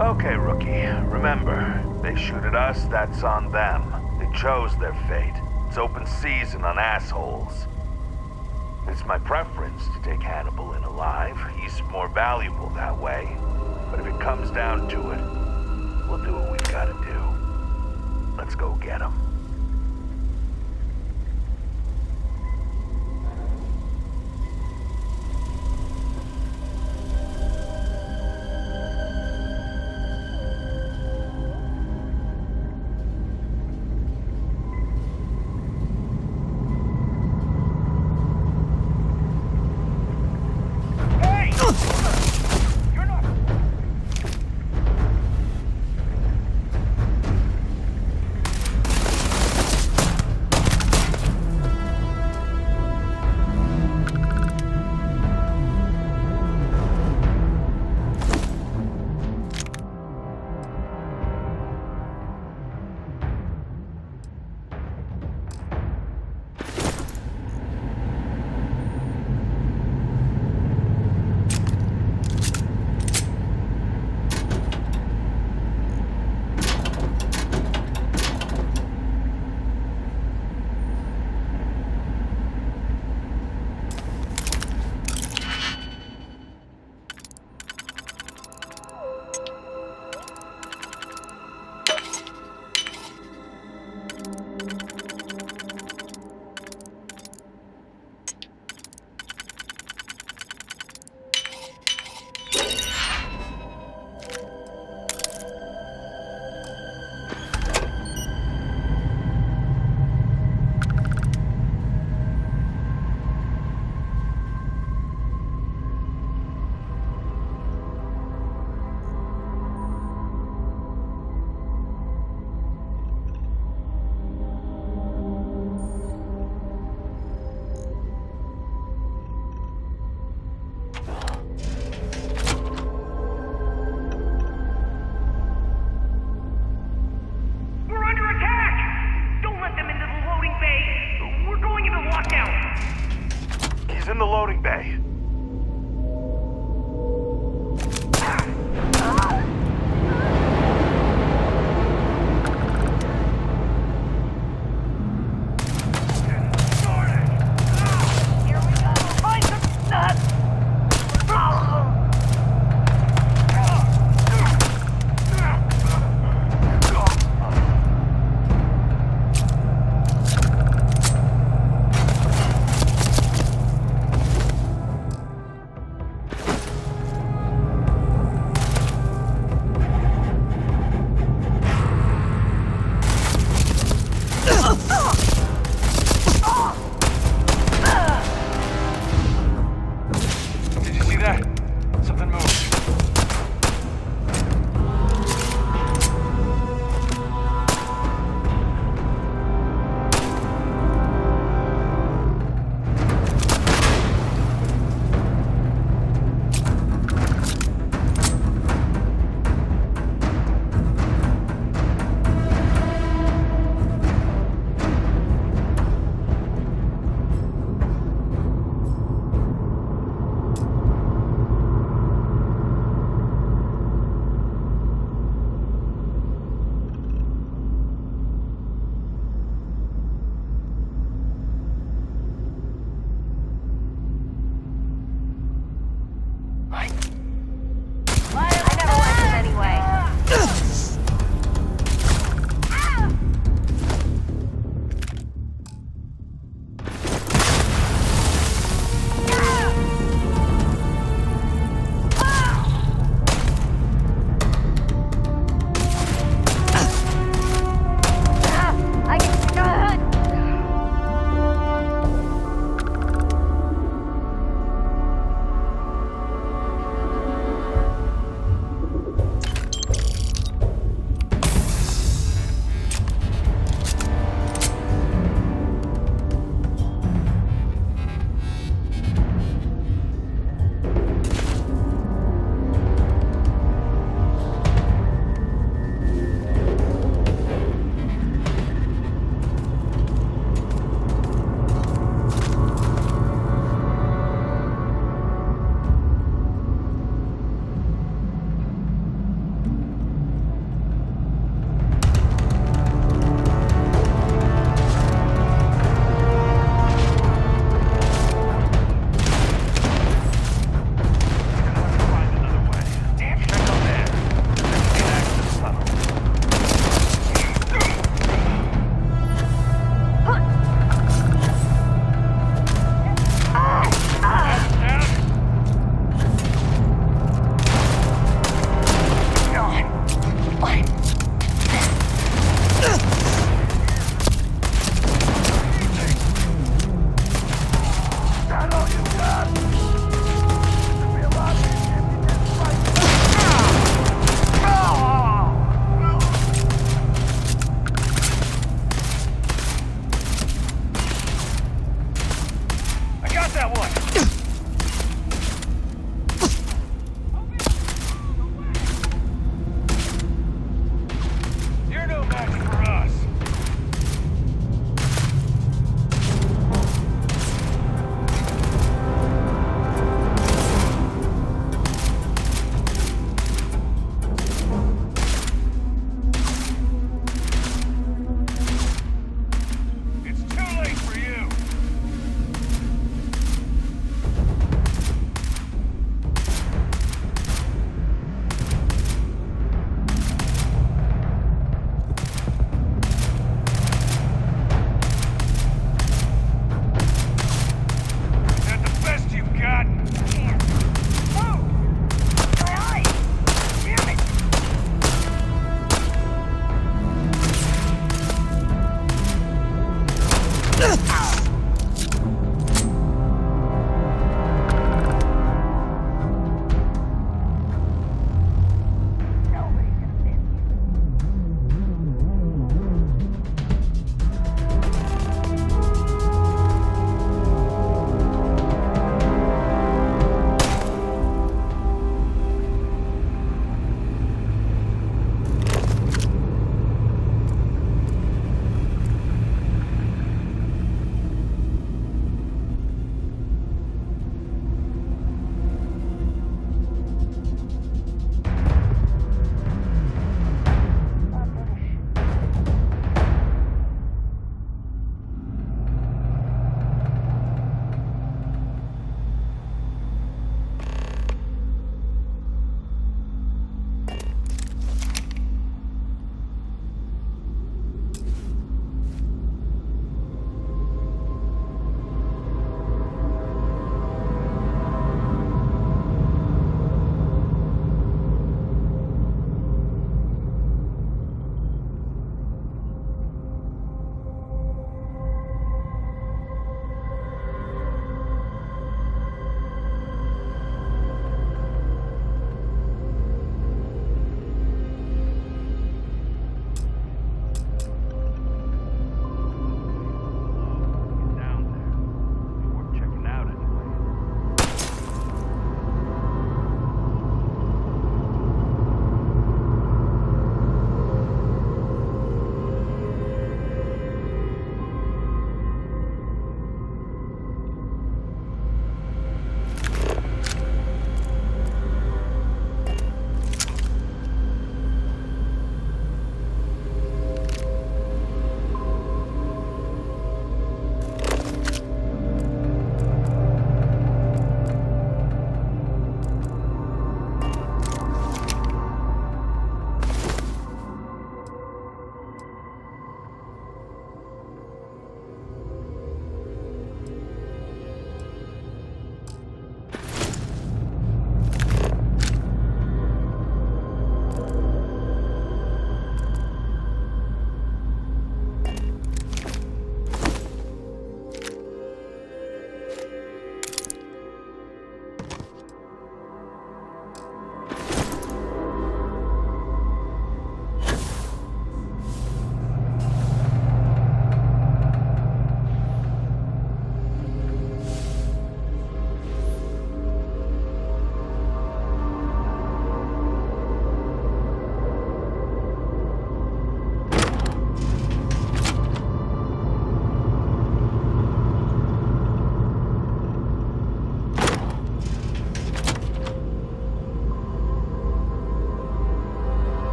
Okay, Rookie. Remember, they shoot at us, that's on them. They chose their fate. It's open season on assholes. It's my preference to take Hannibal in alive. He's more valuable that way. But if it comes down to it, we'll do what we've got to do. Let's go get him.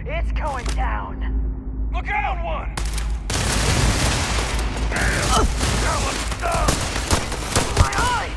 It's going down. Look out, one! Now let's stop! My eye!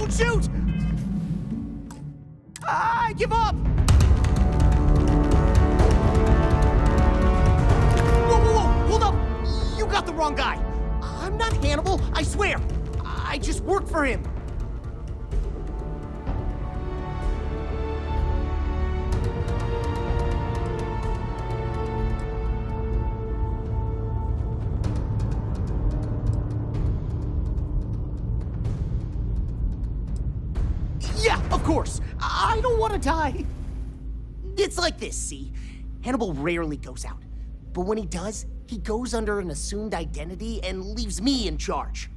Shoot! I give up! Whoa, whoa, whoa! Hold up! You got the wrong guy! I'm not Hannibal, I swear! I just work for him! Yeah, of course. I don't want to die. It's like this, see? Hannibal rarely goes out. But when he does, he goes under an assumed identity and leaves me in charge.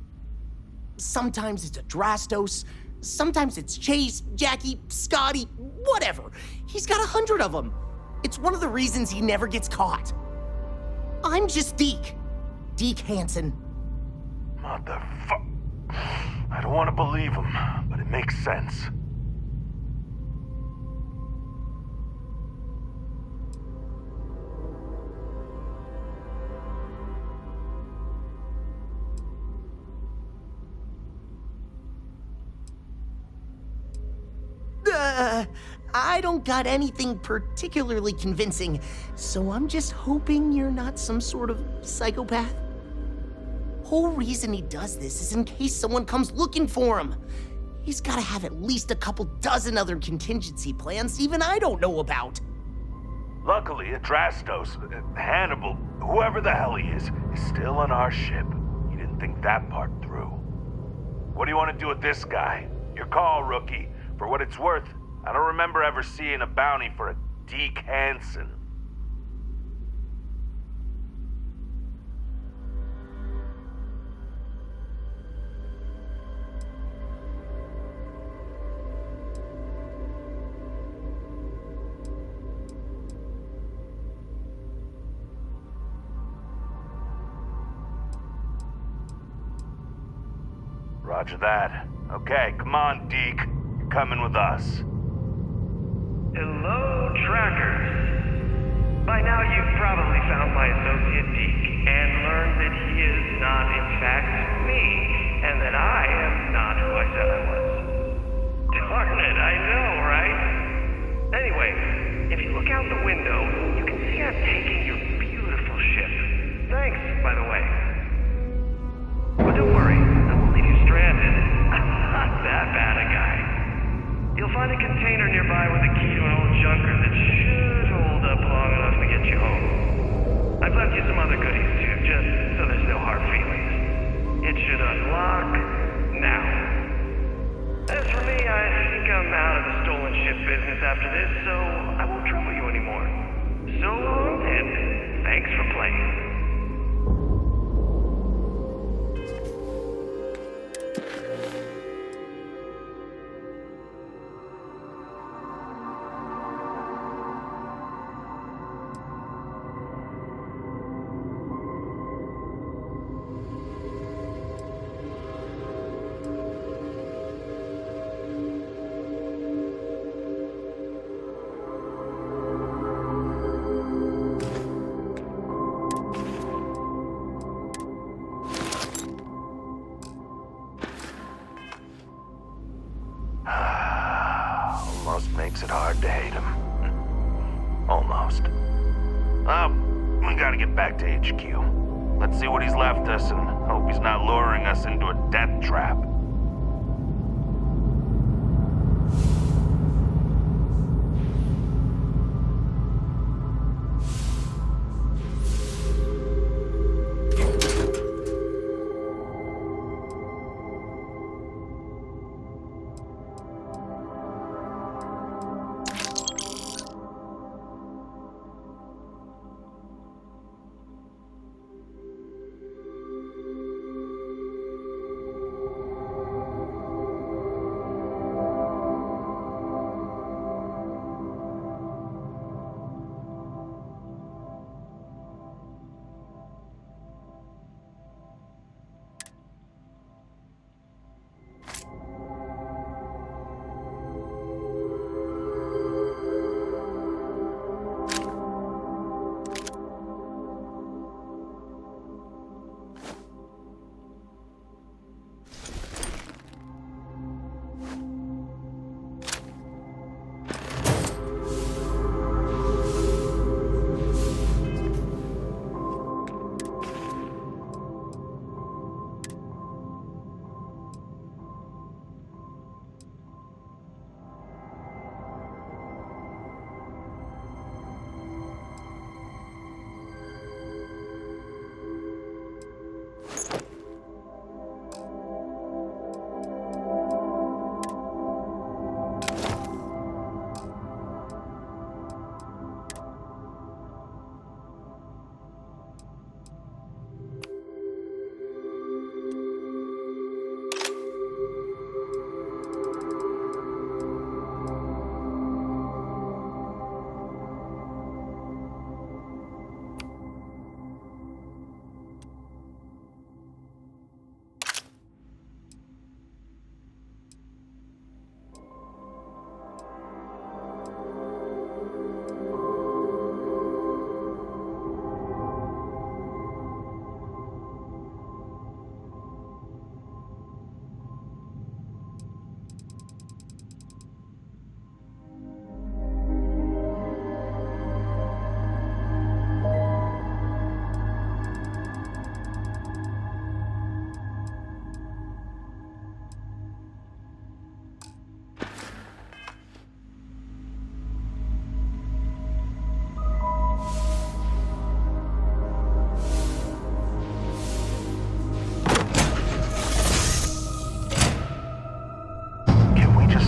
Sometimes it's a Drastos, sometimes it's Chase, Jackie, Scotty, whatever. He's got 100 of them. It's one of the reasons he never gets caught. I'm just Deke. Deke Hansen. Motherfuck. I don't want to believe him, but it makes sense. I don't got anything particularly convincing, so I'm just hoping you're not some sort of psychopath. Whole reason he does this is in case someone comes looking for him. He's gotta have at least a couple dozen other contingency plans even I don't know about. Luckily, Drastos, Hannibal, whoever the hell he is still on our ship. He didn't think that part through. What do you want to do with this guy? Your call, rookie. For what it's worth, I don't remember ever seeing a bounty for a Deke Hansen. Roger that. Okay, come on, Deke. You're coming with us. Hello, trackers. By now you've probably found my associate Deke and learned that he is not in fact me, and that I am not who I said I was. Darn it, I know, right? Anyway, if you look out the window, you can see I'm taking your beautiful ship. Thanks, by the way. But don't worry, I won't leave you stranded. I'm not that bad a guy. You'll find a container nearby with a key to an old junker that should hold up long enough to get you home. I've left you some other goodies too, just so there's no hard feelings. It should unlock now. As for me, I think I'm out of the stolen ship business after this, so I won't trouble you anymore. So long, and thanks for playing. Almost makes it hard to hate him. Almost. We gotta get back to HQ. Let's see what he's left us and hope he's not luring us into a death trap.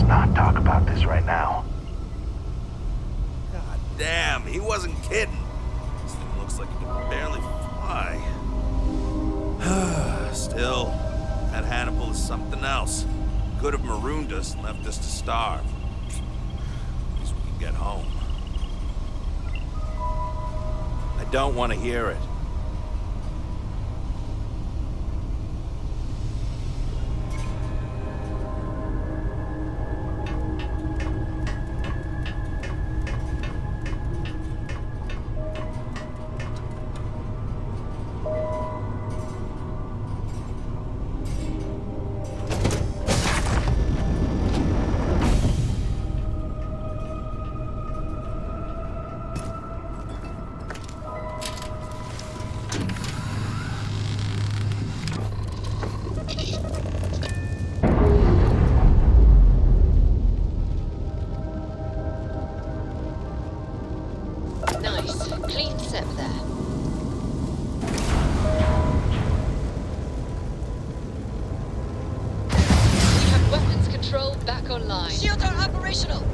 Not talk about this right now. God damn, he wasn't kidding. This thing looks like it can barely fly. Still, that Hannibal is something else. Could have marooned us and left us to starve. At least we can get home. I don't want to hear it. Clean sep there. We have weapons control back online. Shields are operational.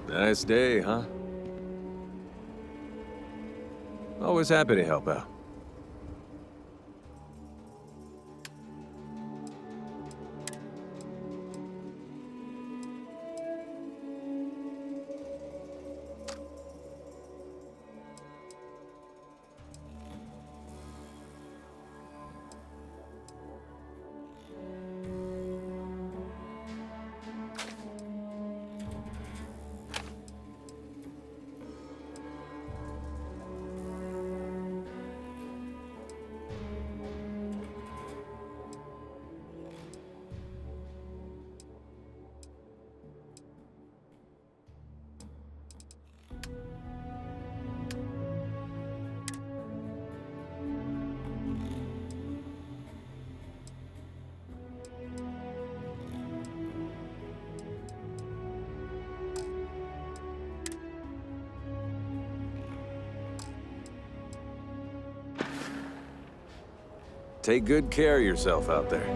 Nice day, huh? Always happy to help out. Take good care of yourself out there.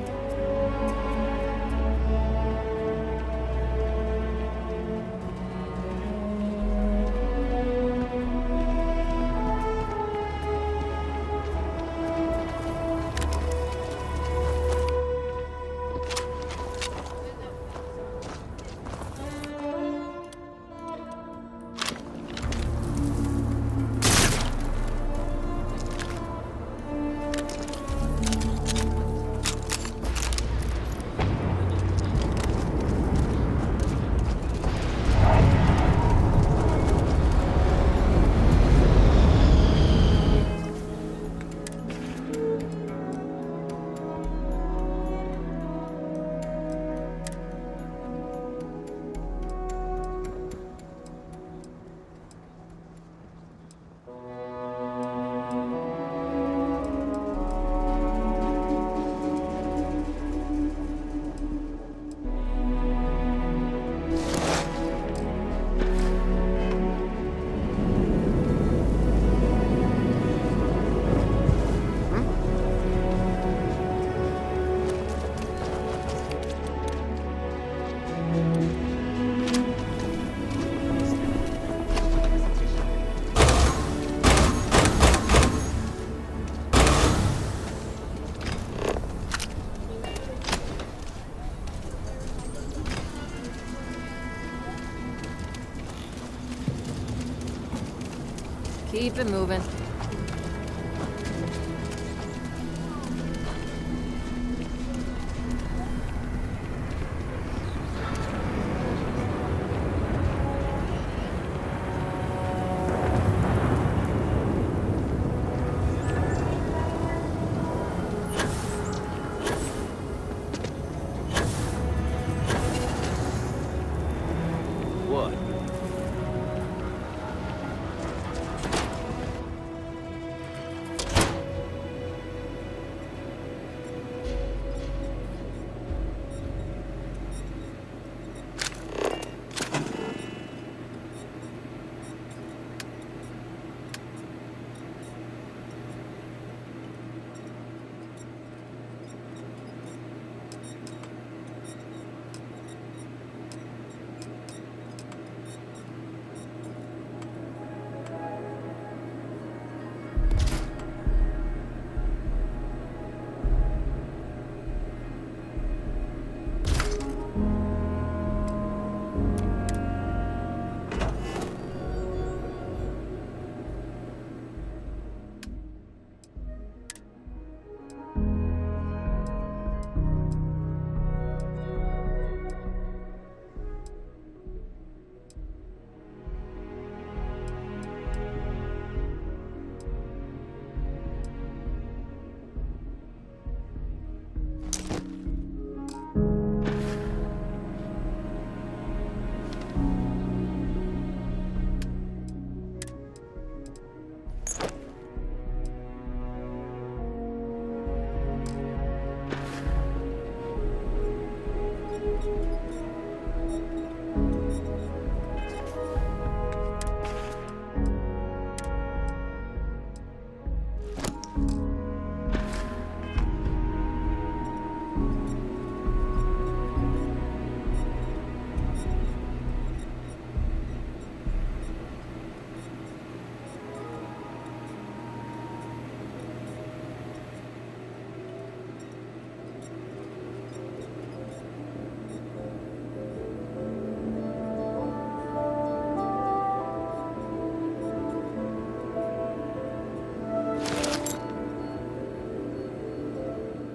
Keep it moving.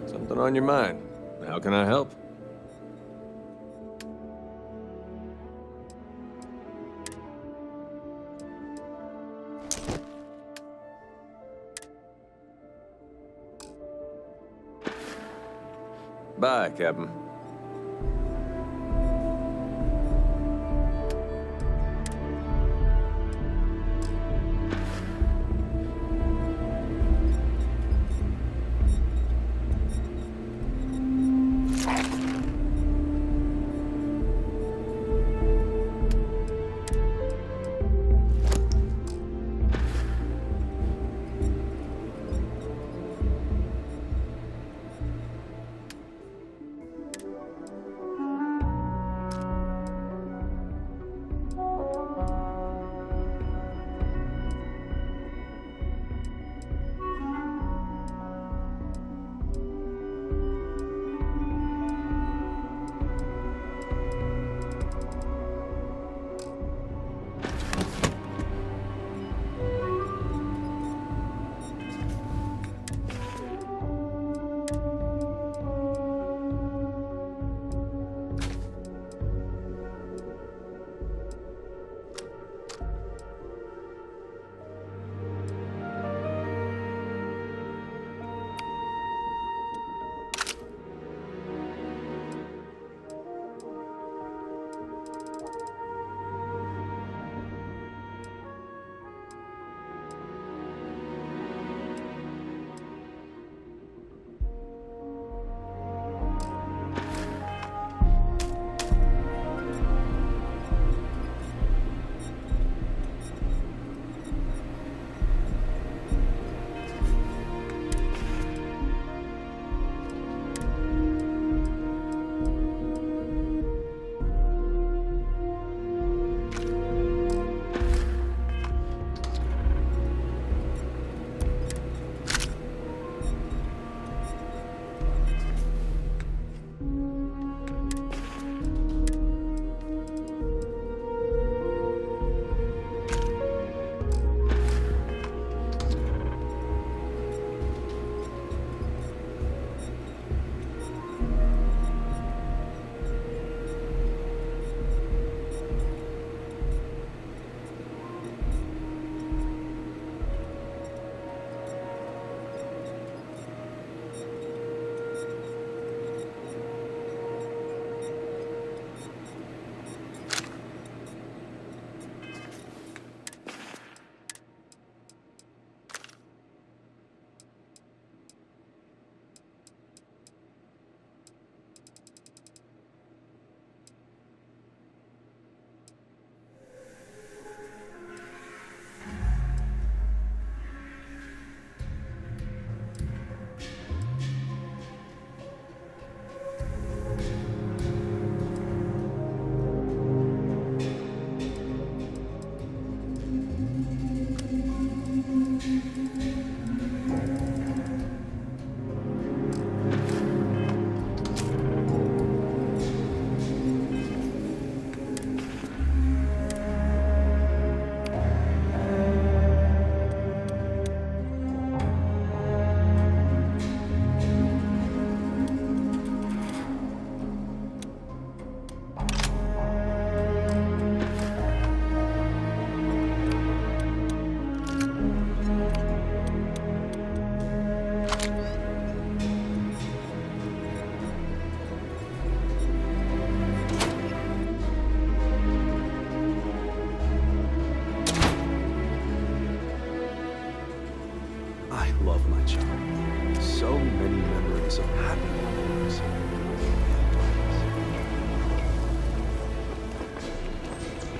Something on your mind. How can I help? Bye, Captain.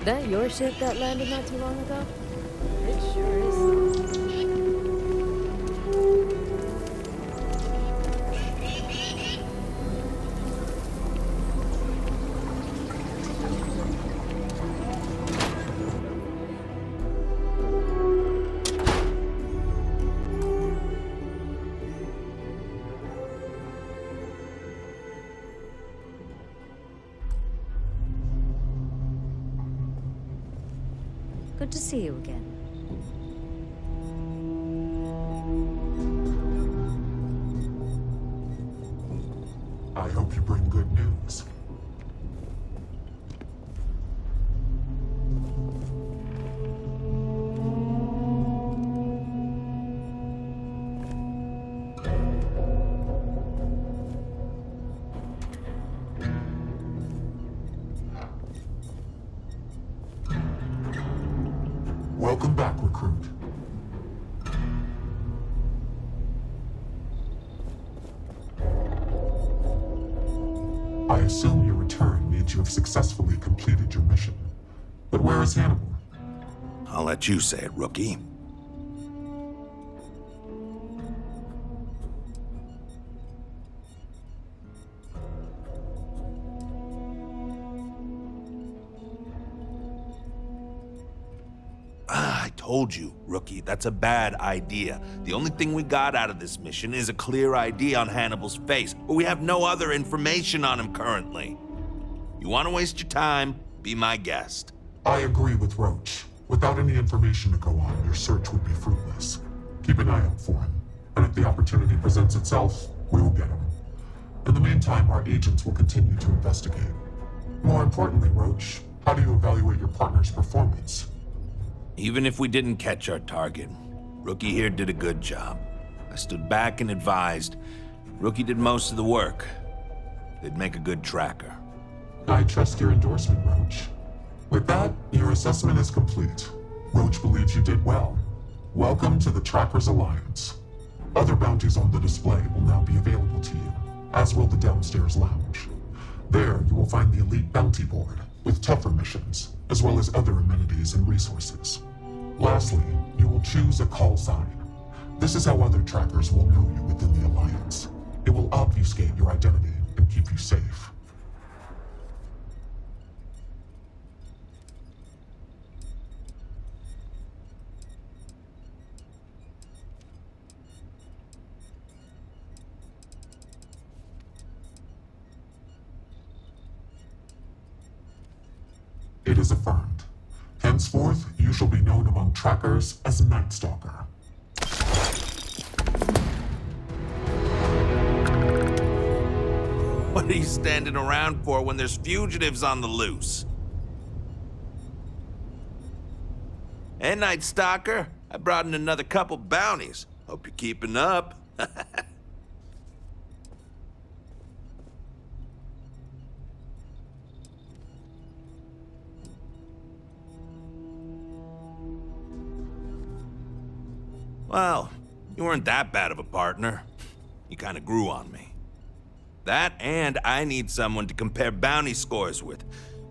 That your ship that landed not too long ago? It sure is. Good to see you again. I hope you bring good news. Welcome back, recruit. I assume your return means you have successfully completed your mission. But where is Hannibal? I'll let you say it, rookie. I told you, rookie, that's a bad idea. The only thing we got out of this mission is a clear ID on Hannibal's face, but we have no other information on him currently. You want to waste your time? Be my guest. I agree with Roach. Without any information to go on, your search would be fruitless. Keep an eye out for him, and if the opportunity presents itself, we will get him. In the meantime, our agents will continue to investigate. More importantly, Roach, how do you evaluate your partner's performance? Even if we didn't catch our target, Rookie here did a good job. I stood back and advised. Rookie did most of the work. They'd make a good tracker. I trust your endorsement, Roach. With that, your assessment is complete. Roach believes you did well. Welcome to the Trackers Alliance. Other bounties on the display will now be available to you, as will the downstairs lounge. There, you will find the Elite Bounty Board, with tougher missions, as well as other amenities and resources. Lastly, you will choose a call sign. This is how other trackers will know you within the Alliance. It will obfuscate your identity and keep you safe. It is affirmed. Henceforth, you shall be known among trackers as Night Stalker. What are you standing around for when there's fugitives on the loose? Hey, Night Stalker, I brought in another couple bounties. Hope you're keeping up. Well, you weren't that bad of a partner. You kind of grew on me. That and I need someone to compare bounty scores with.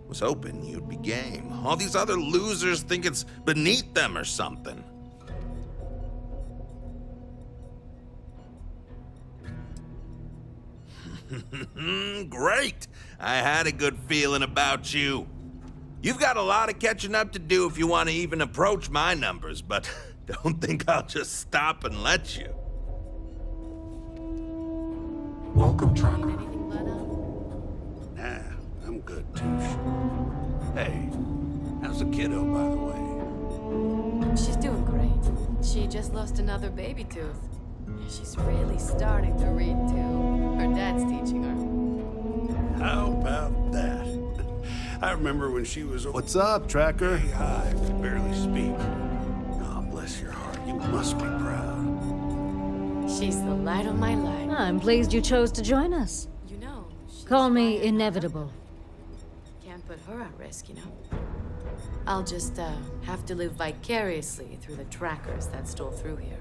Was hoping you'd be game. All these other losers think it's beneath them or something. Great! I had a good feeling about you. You've got a lot of catching up to do if you want to even approach my numbers, but don't think I'll just stop and let you. Welcome, Tracker. Nah, I'm good, Touche. Hey, how's the kiddo, by the way? She's doing great. She just lost another baby tooth. She's really starting to read, too. Her dad's teaching her. How about that? I remember when she was... What's up, Tracker? Hey, hi, could barely speak. Oh, bless your heart. You must be proud. She's the light of my life. I'm pleased you chose to join us. You know, Call me inevitable. Can't put her at risk, you know? I'll just, have to live vicariously through the trackers that stole through here.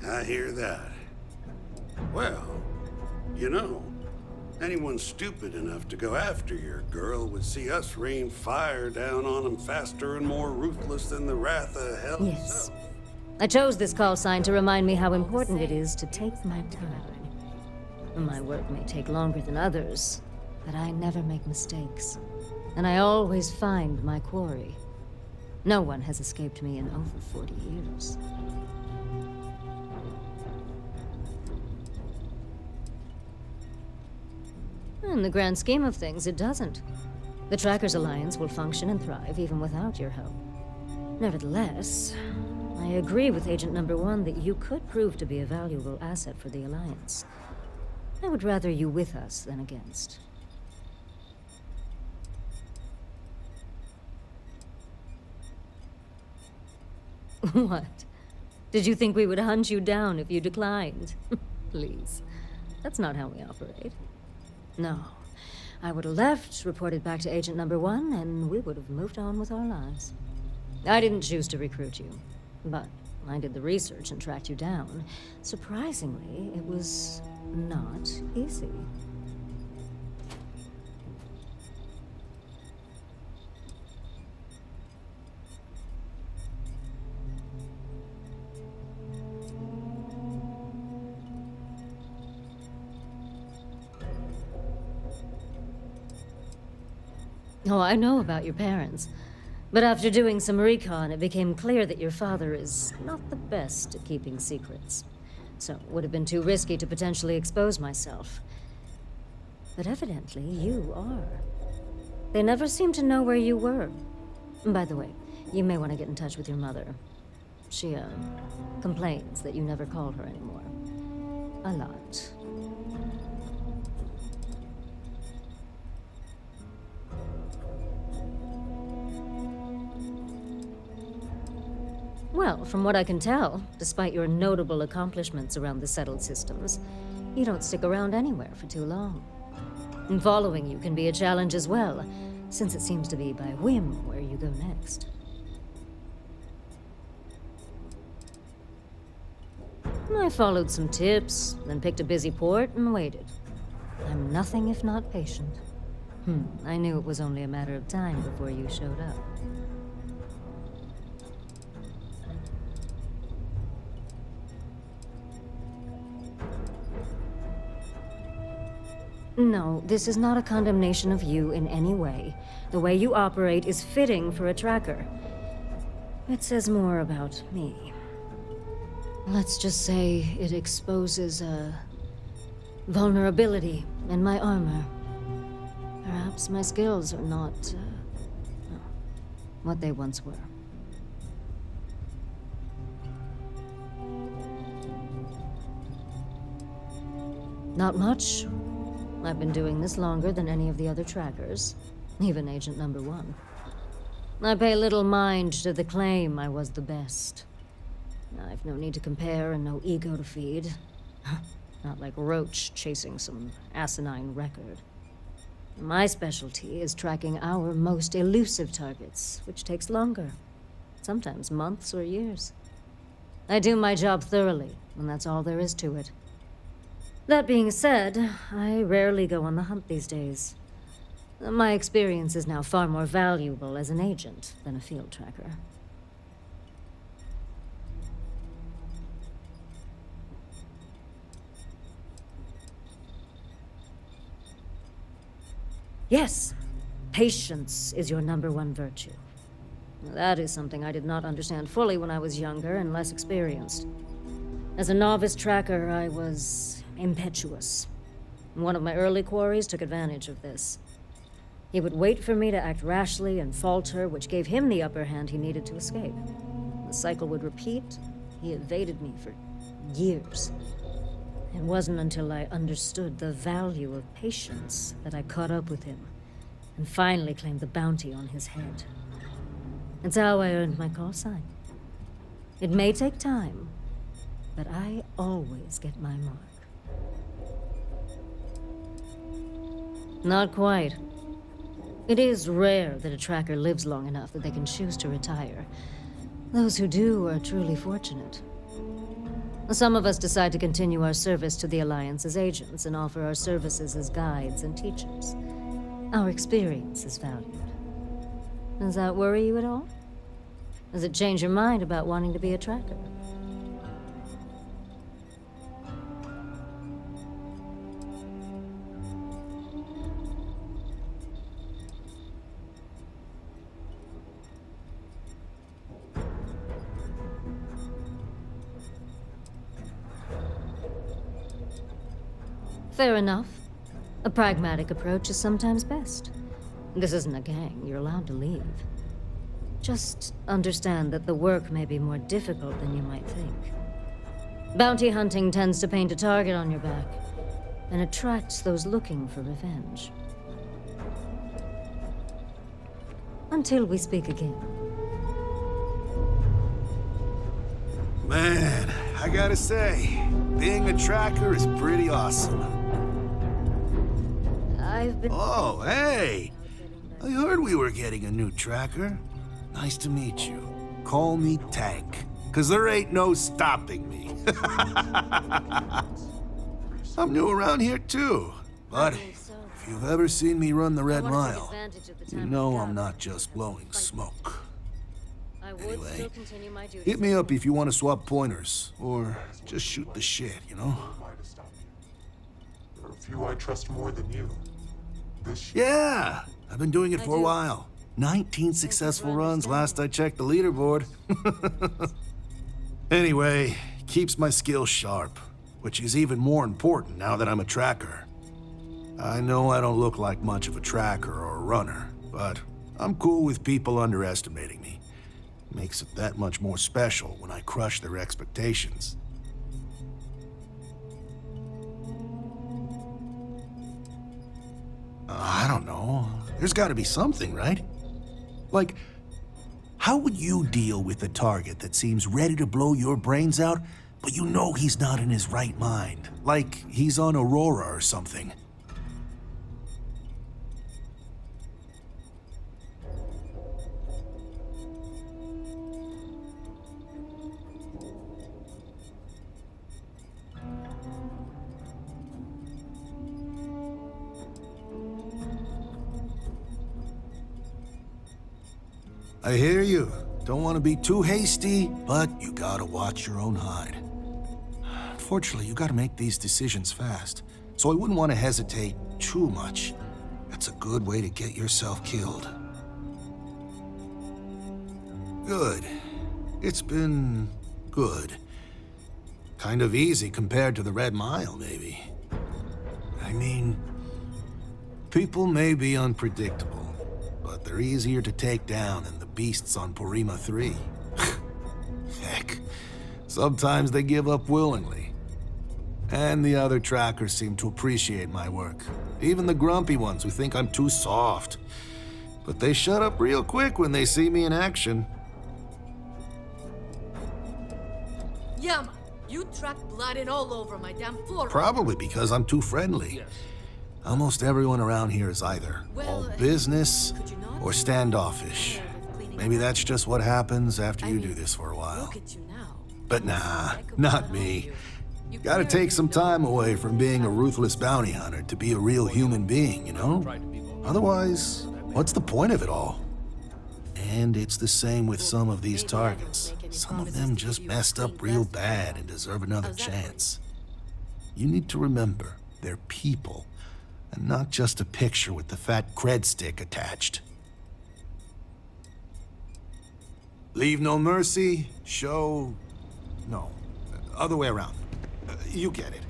I hear that. Well, you know, anyone stupid enough to go after your girl would see us rain fire down on them faster and more ruthless than the wrath of hell Yes. I chose this call sign to remind me how important it is to take my time. My work may take longer than others, but I never make mistakes. And I always find my quarry. No one has escaped me in over 40 years. In the grand scheme of things, it doesn't. The Trackers Alliance will function and thrive even without your help. Nevertheless, I agree with Agent Number 1 that you could prove to be a valuable asset for the Alliance. I would rather you with us than against. What? Did you think we would hunt you down if you declined? Please. That's not how we operate. No. I would have left, reported back to Agent Number 1, and we would have moved on with our lives. I didn't choose to recruit you, but I did the research and tracked you down. Surprisingly, it was not easy. Oh, I know about your parents. But after doing some recon, it became clear that your father is not the best at keeping secrets. So it would have been too risky to potentially expose myself. But evidently, you are. They never seemed to know where you were. By the way, you may want to get in touch with your mother. She, complains that you never call her anymore. A lot. Well, from what I can tell, despite your notable accomplishments around the settled systems, you don't stick around anywhere for too long. And following you can be a challenge as well, since it seems to be by whim where you go next. I followed some tips, then picked a busy port and waited. I'm nothing if not patient. I knew it was only a matter of time before you showed up. No, this is not a condemnation of you in any way. The way you operate is fitting for a tracker. It says more about me. Let's just say it exposes a vulnerability in my armor. Perhaps my skills are not what they once were. Not much. I've been doing this longer than any of the other trackers, even Agent Number 1. I pay little mind to the claim I was the best. I've no need to compare and no ego to feed. Not like Roach chasing some asinine record. My specialty is tracking our most elusive targets, which takes longer. Sometimes months or years. I do my job thoroughly, and that's all there is to it. That being said, I rarely go on the hunt these days. My experience is now far more valuable as an agent than a field tracker. Yes, patience is your #1 virtue. That is something I did not understand fully when I was younger and less experienced. As a novice tracker, I was impetuous. One of my early quarries took advantage of this. He would wait for me to act rashly and falter, which gave him the upper hand he needed to escape. The cycle would repeat. He evaded me for years. It wasn't until I understood the value of patience that I caught up with him and finally claimed the bounty on his head. It's how I earned my call sign. It may take time, but I always get my mark. Not quite. It is rare that a tracker lives long enough that they can choose to retire. Those who do are truly fortunate. Some of us decide to continue our service to the Alliance as agents and offer our services as guides and teachers. Our experience is valued. Does that worry you at all? Does it change your mind about wanting to be a tracker? Fair enough. A pragmatic approach is sometimes best. This isn't a gang. You're allowed to leave. Just understand that the work may be more difficult than you might think. Bounty hunting tends to paint a target on your back. and attracts those looking for revenge. Until we speak again. Man, I gotta say, being a tracker is pretty awesome. I've been... Oh, hey! I heard we were getting a new tracker. Nice to meet you. Call me Tank, 'cause there ain't no stopping me. I'm new around here too, but if you've ever seen me run the Red Mile, you know I'm not just blowing smoke. Anyway, hit me up if you want to swap pointers, or just shoot the shit, you know? There are few I trust more than you. Yeah, I've been doing it for a while. 19 successful runs last I checked the leaderboard. Anyway, keeps my skills sharp, which is even more important now that I'm a tracker. I know I don't look like much of a tracker or a runner, but I'm cool with people underestimating me. Makes it that much more special when I crush their expectations. I don't know. There's gotta be something, right? Like, how would you deal with a target that seems ready to blow your brains out, but you know he's not in his right mind? Like he's on Aurora or something. I hear you. Don't want to be too hasty, but you gotta watch your own hide. Unfortunately, you gotta make these decisions fast, so I wouldn't want to hesitate too much. That's a good way to get yourself killed. Good. It's been good. Kind of easy compared to the Red Mile, maybe. I mean, people may be unpredictable, but they're easier to take down than the beasts on Porima 3. Heck, sometimes they give up willingly. And the other trackers seem to appreciate my work. Even the grumpy ones who think I'm too soft. But they shut up real quick when they see me in action. Yama, you track blood in all over my damn floor. Probably because I'm too friendly. Almost everyone around here is either all business or standoffish. Maybe that's just what happens after you do this for a while. But nah, not me. Gotta take some time away from being a ruthless bounty hunter to be a real human being, you know? Otherwise, what's the point of it all? And it's the same with some of these targets. Some of them just messed up real bad and deserve another chance. You need to remember, they're people, and not just a picture with the fat cred stick attached. Leave no mercy, show... no. Other way around. You get it.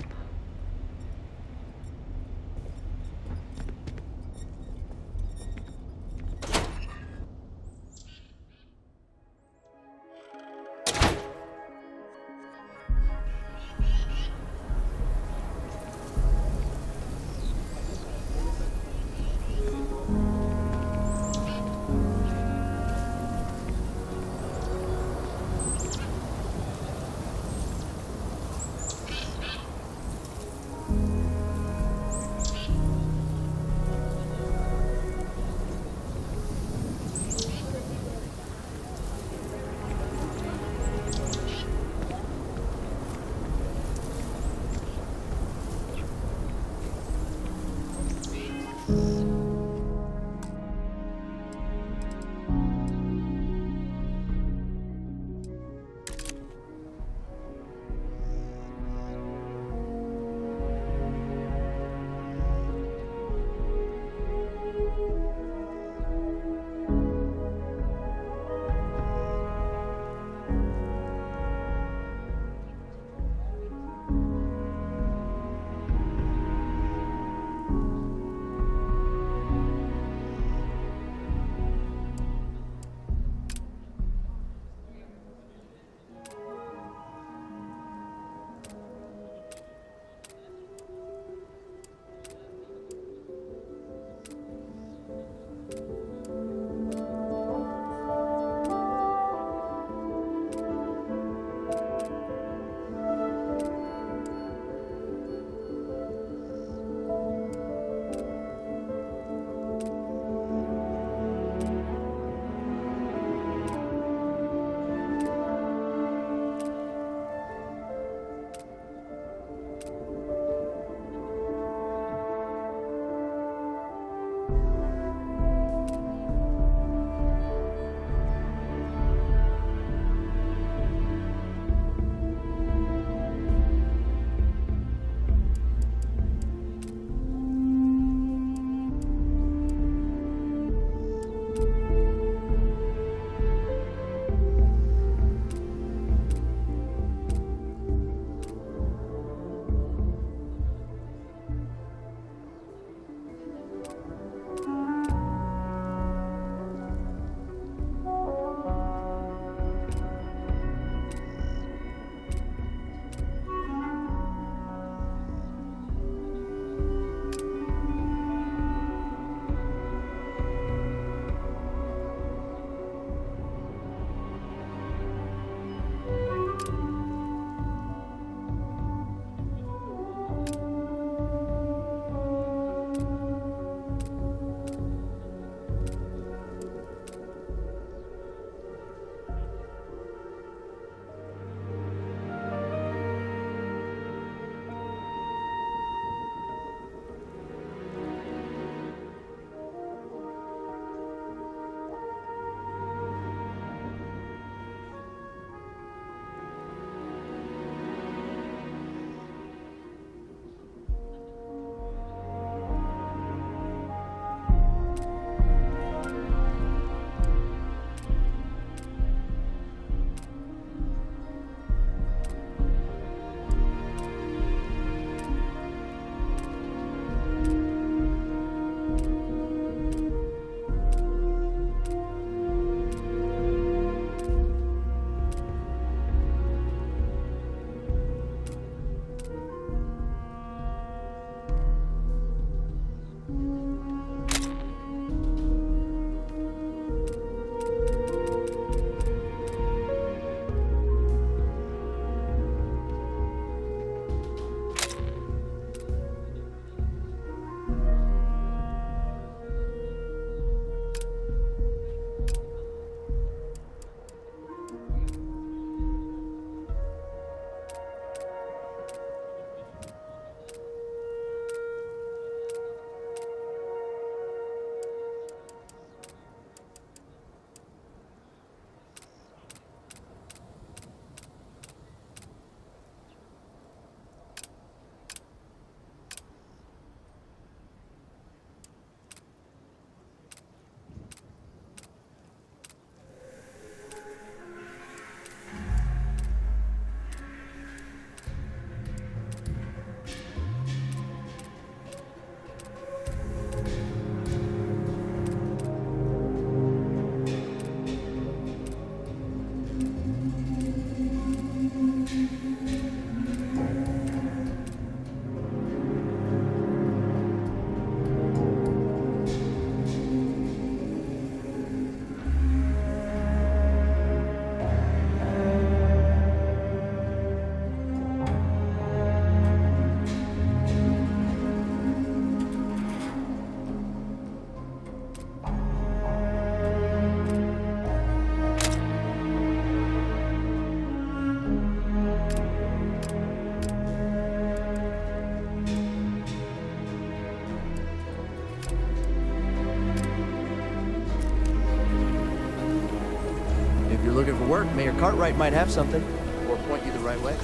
looking for work, Mayor Cartwright might have something, or point you the right way.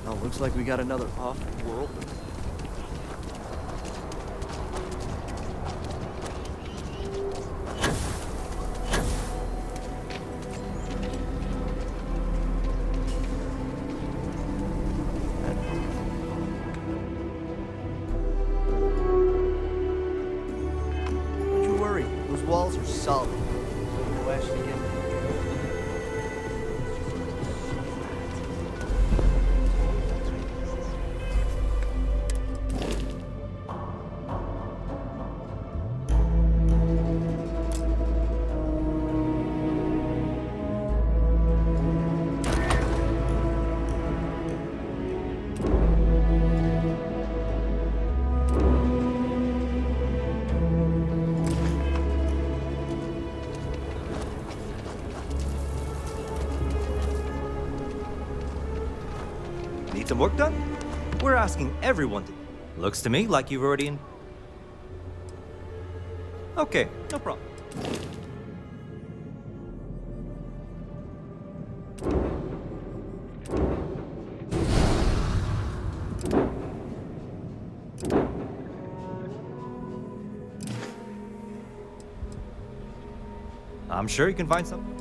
Oh, looks like we got another off-world. Don't you worry, those walls are solid. No ash to get. Need some work done? We're asking everyone to. Looks to me like you've already in. Okay, no problem. I'm sure you can find something.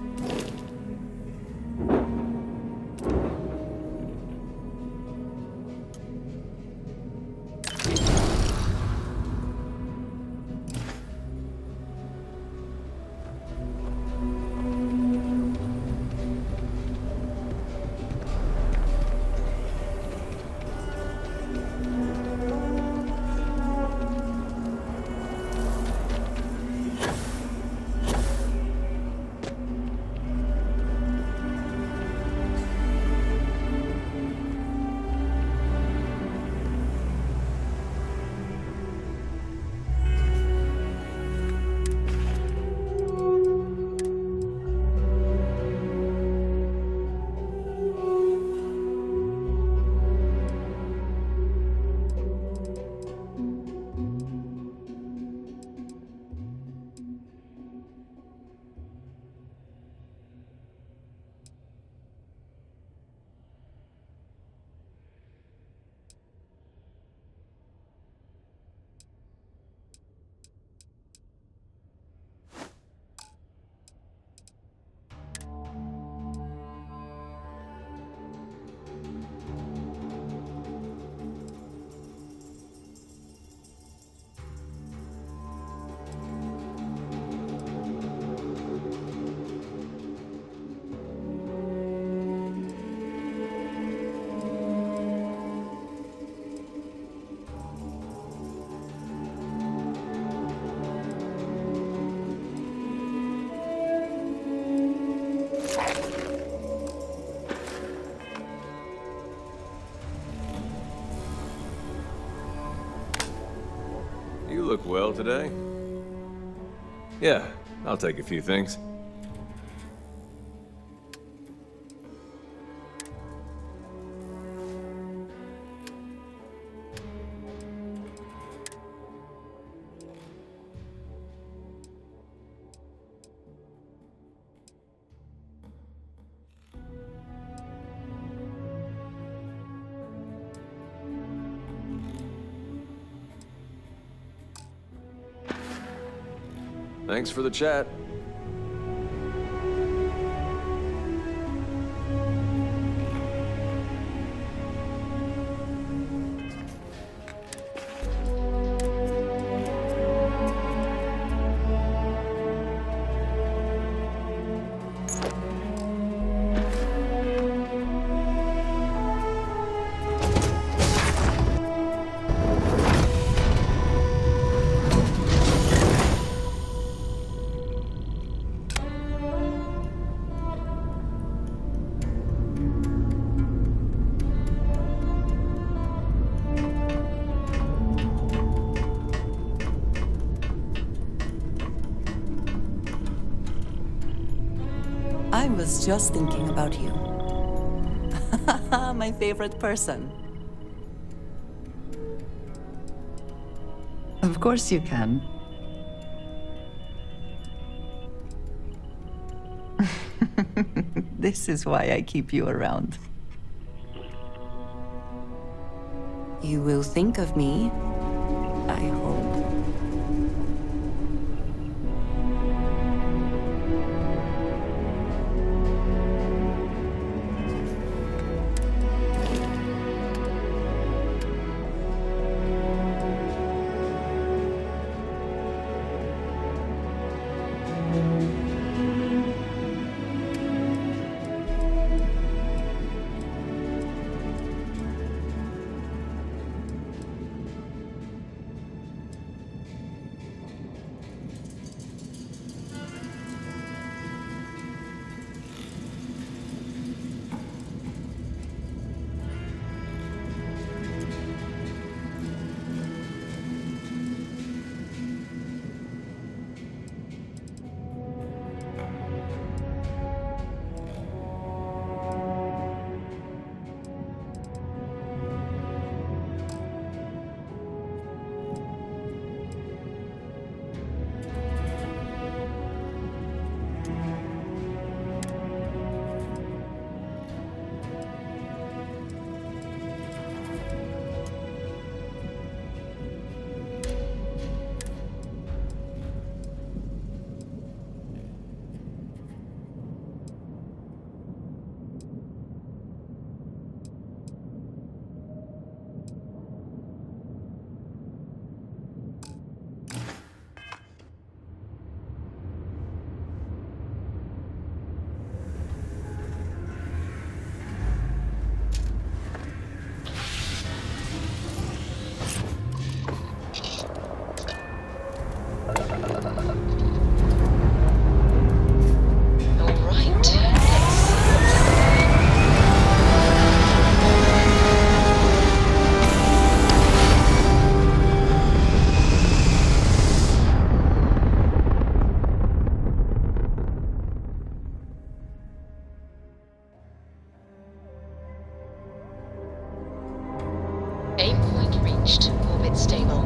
You look well today. Yeah, I'll take a few things. Thanks for the chat. I was just thinking about you. My favorite person. Of course you can. This is why I keep you around. You will think of me, I hope. Aim point reached. Orbit stable.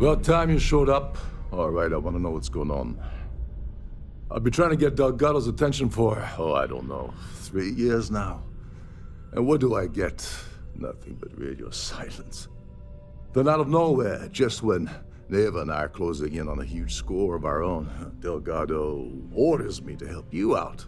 About time you showed up. All right, I want to know what's going on. I've been trying to get Delgado's attention for, I don't know, 3 years now. And what do I get? Nothing but radio silence. Then out of nowhere, just when Neva and I are closing in on a huge score of our own, Delgado orders me to help you out.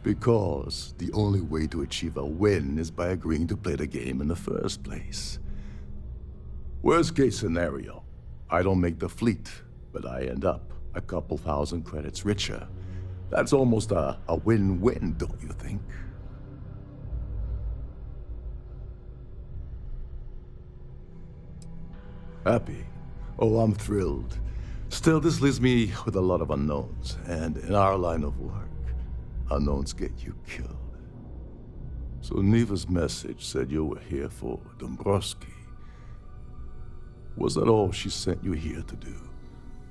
Because the only way to achieve a win is by agreeing to play the game in the first place. Worst case scenario, I don't make the fleet, but I end up a couple thousand credits richer. That's almost a win-win, don't you think? Happy? Oh, I'm thrilled. Still, this leaves me with a lot of unknowns, and in our line of work, unknowns get you killed. So Neva's message said you were here for Dombrowski. Was that all she sent you here to do?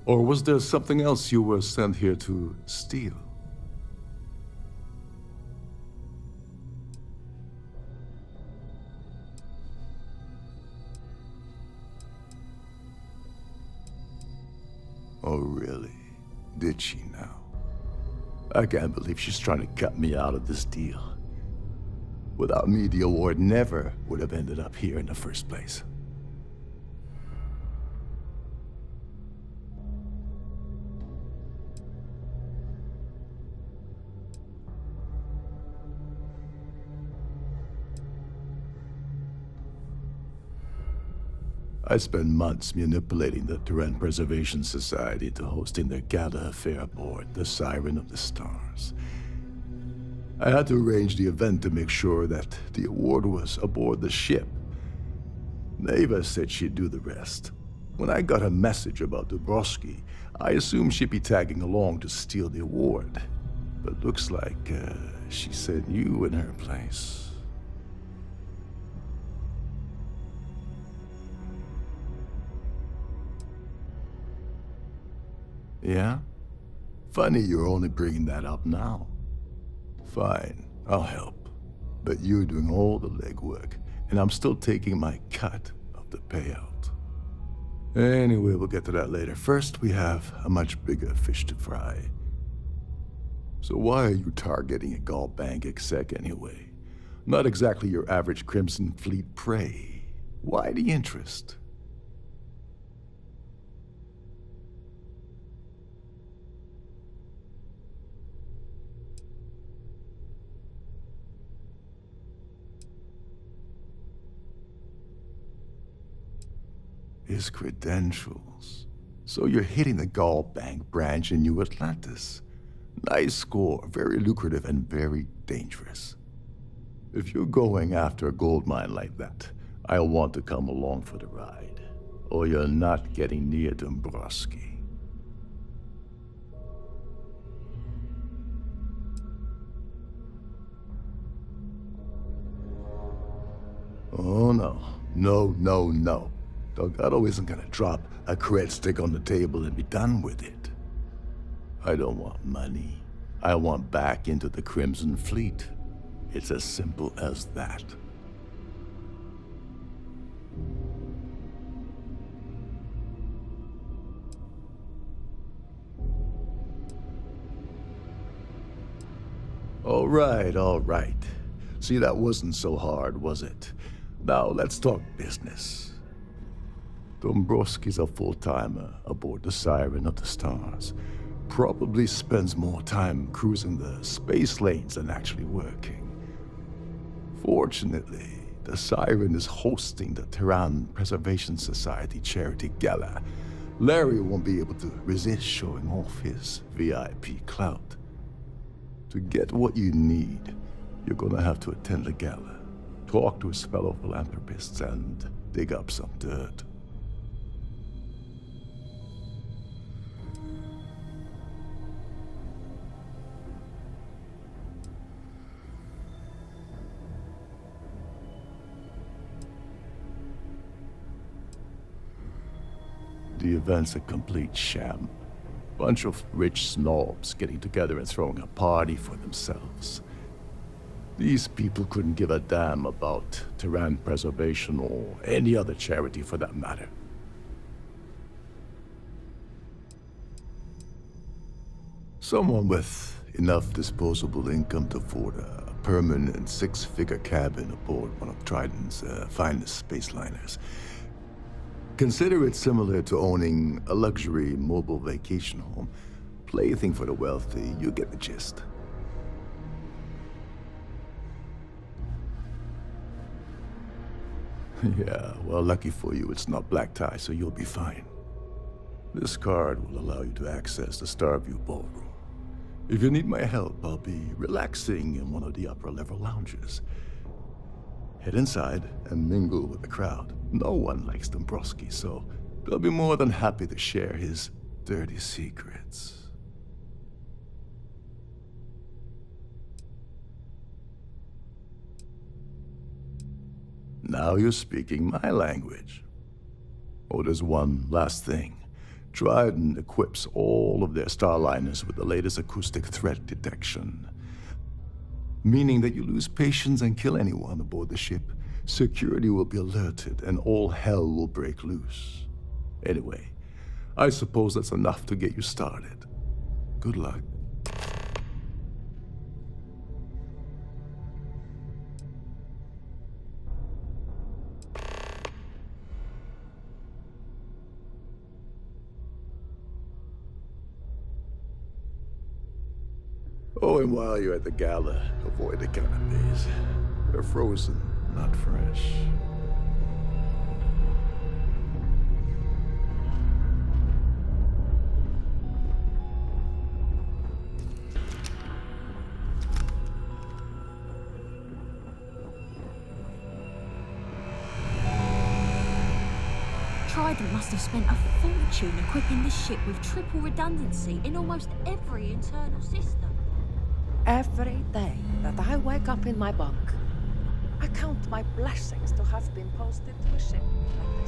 Or was there something else you were sent here to steal? Oh, really? Did she now? I can't believe she's trying to cut me out of this deal. Without me, the award never would have ended up here in the first place. I spent months manipulating the Terran Preservation Society to hosting their gala affair aboard the Siren of the Stars. I had to arrange the event to make sure that the award was aboard the ship. Neva said she'd do the rest. When I got a message about Dubrovsky, I assumed she'd be tagging along to steal the award. But looks like she sent you in her place. Yeah? Funny you're only bringing that up now. Fine, I'll help. But you're doing all the legwork, and I'm still taking my cut of the payout. Anyway, we'll get to that later. First, we have a much bigger fish to fry. So why are you targeting a Gall Bank exec anyway? Not exactly your average Crimson Fleet prey. Why the interest? His credentials. So you're hitting the Gall Bank branch in New Atlantis. Nice score, very lucrative and very dangerous. If you're going after a gold mine like that, I'll want to come along for the ride. Or you're not getting near Dombrowski. Oh no. No, no, no. Delgado isn't gonna drop a cred stick on the table and be done with it. I don't want money. I want back into the Crimson Fleet. It's as simple as that. All right, all right. See, that wasn't so hard, was it? Now, let's talk business. Dombrowski's a full-timer aboard the Siren of the Stars. Probably spends more time cruising the space lanes than actually working. Fortunately, the Siren is hosting the Terran Preservation Society charity gala. Larry won't be able to resist showing off his VIP clout. To get what you need, you're gonna have to attend the gala, talk to his fellow philanthropists, and dig up some dirt. The event's a complete sham. Bunch of rich snobs getting together and throwing a party for themselves. These people couldn't give a damn about Terran preservation or any other charity for that matter. Someone with enough disposable income to afford a permanent six-figure cabin aboard one of Triton's finest space liners. Consider it similar to owning a luxury mobile vacation home. Plaything for the wealthy, you get the gist. Yeah, well, lucky for you, it's not black tie, so you'll be fine. This card will allow you to access the Starfield ballroom. If you need my help, I'll be relaxing in one of the upper-level lounges. Head inside and mingle with the crowd. No one likes Dombrowski, so they'll be more than happy to share his dirty secrets. Now you're speaking my language. Oh, there's one last thing. Trident equips all of their starliners with the latest acoustic threat detection. Meaning that you lose patience and kill anyone aboard the ship, security will be alerted and all hell will break loose. Anyway, I suppose that's enough to get you started. Good luck. Oh, and while you're at the gala, avoid the canapes. They're frozen, not fresh. Trident must have spent a fortune equipping this ship with triple redundancy in almost every internal system. Every day that I wake up in my bunk, I count my blessings to have been posted to a ship like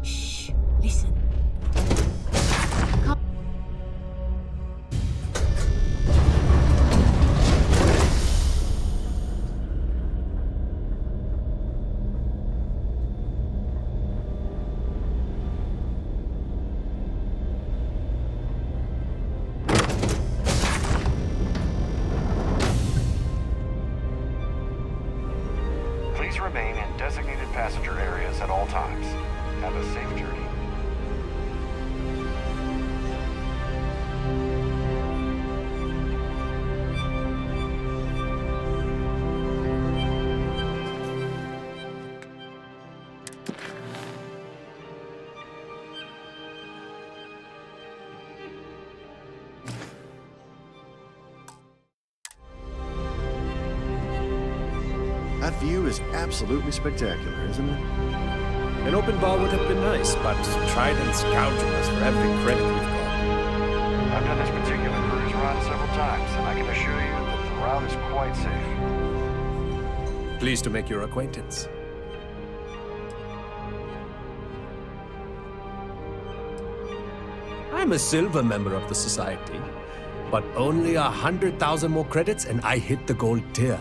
this. Shh, listen. Please remain in designated passenger areas at all times. Have a safe journey. That view is absolutely spectacular, isn't it? An open bar would have been nice, but Trident's gouging us for every credit we've got. I've done this particular cruise run several times, and I can assure you that the route is quite safe. Pleased to make your acquaintance. I'm a silver member of the Society, but only 100,000 more credits and I hit the gold tier.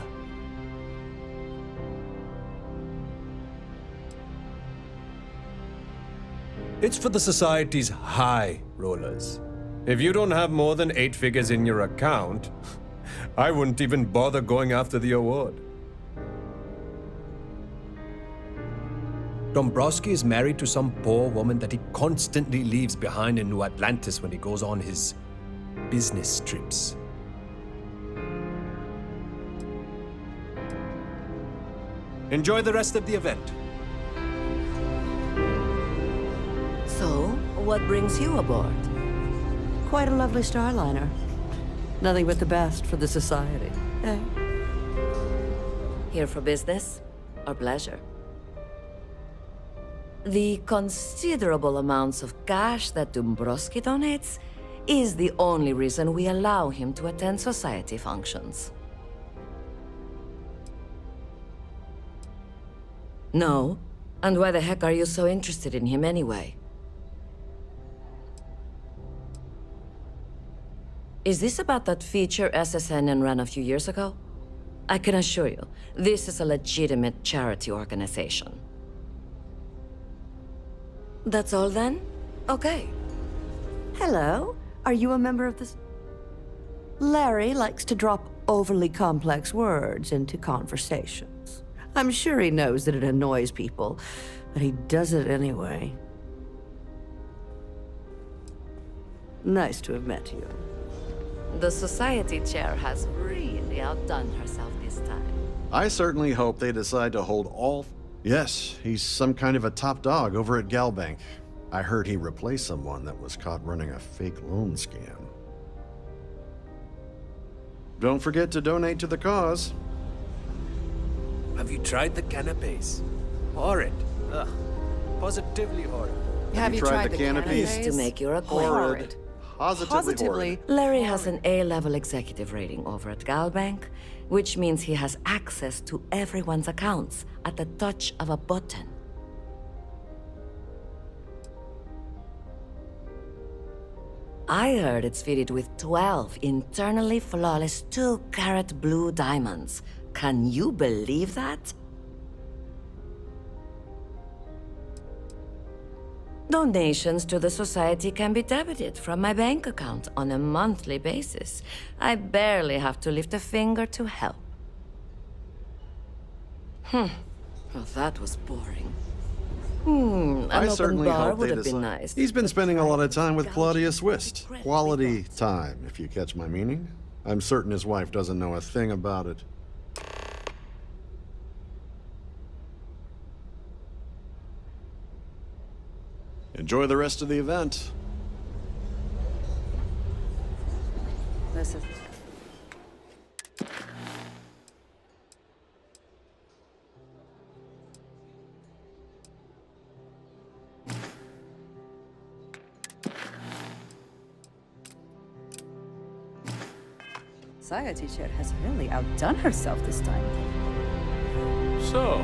It's for the Society's high rollers. If you don't have more than 8 figures in your account, I wouldn't even bother going after the award. Dombrowski is married to some poor woman that he constantly leaves behind in New Atlantis when he goes on his business trips. Enjoy the rest of the event. So, what brings you aboard? Quite a lovely starliner. Nothing but the best for the Society, eh? Here for business or pleasure? The considerable amounts of cash that Dombrowski donates is the only reason we allow him to attend Society functions. No, And why the heck are you so interested in him anyway? Is this about that feature SSN ran a few years ago? I can assure you, this is a legitimate charity organization. That's all then? Okay. Hello? Are you a member of this? Larry likes to drop overly complex words into conversations. I'm sure he knows that it annoys people, but he does it anyway. Nice to have met you. The society chair has really outdone herself this time. I certainly hope they decide to hold all... Yes, he's some kind of a top dog over at Galbank. I heard he replaced someone that was caught running a fake loan scam. Don't forget to donate to the cause. Have you tried the canapes? Horrid. Ugh. Positively horrid. Have you tried the canapes? To make your Horrid. Positively horrid. Larry has an A-level executive rating over at Galbank, which means he has access to everyone's accounts at the touch of a button. I heard it's fitted with 12 internally flawless 2-carat blue diamonds. Can you believe that? Donations to the society can be debited from my bank account on a monthly basis. I barely have to lift a finger to help. Well, that was boring. An I open certainly bar hope would they have been decide. nice. He's been spending a lot of time with Claudia Swist. Quality time, if you catch my meaning. I'm certain his wife doesn't know a thing about it. Enjoy the rest of the event. This is... Society chair has really outdone herself this time. So,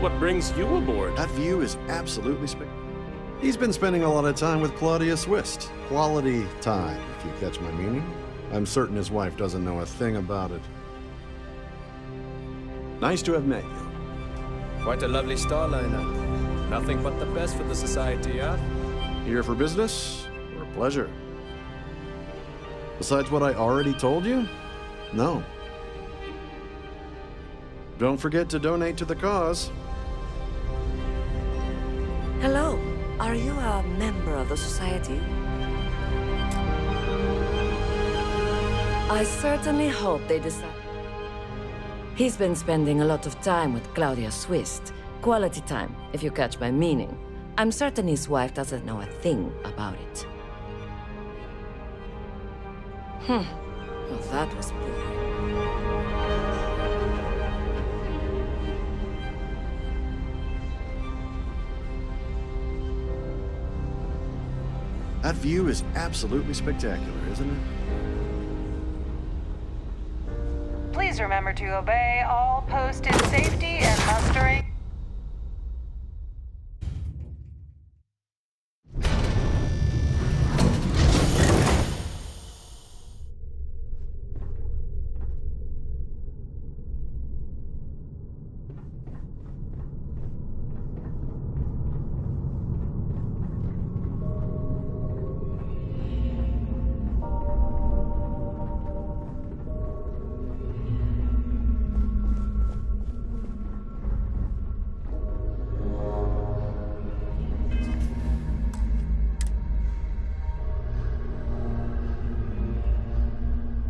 what brings you aboard? That view is absolutely He's been spending a lot of time with Claudia Swist. Quality time, if you catch my meaning. I'm certain his wife doesn't know a thing about it. Nice to have met you. Quite a lovely starliner. Nothing but the best for the society, huh? Here for business or pleasure? Besides what I already told you? No. Don't forget to donate to the cause. Hello, are you a member of the society? I certainly hope they decide. He's been spending a lot of time with Claudia Swist. Quality time, if you catch my meaning. I'm certain his wife doesn't know a thing about it. Well, that was boring. That view is absolutely spectacular, isn't it? Please remember to obey all posted safety and mustering.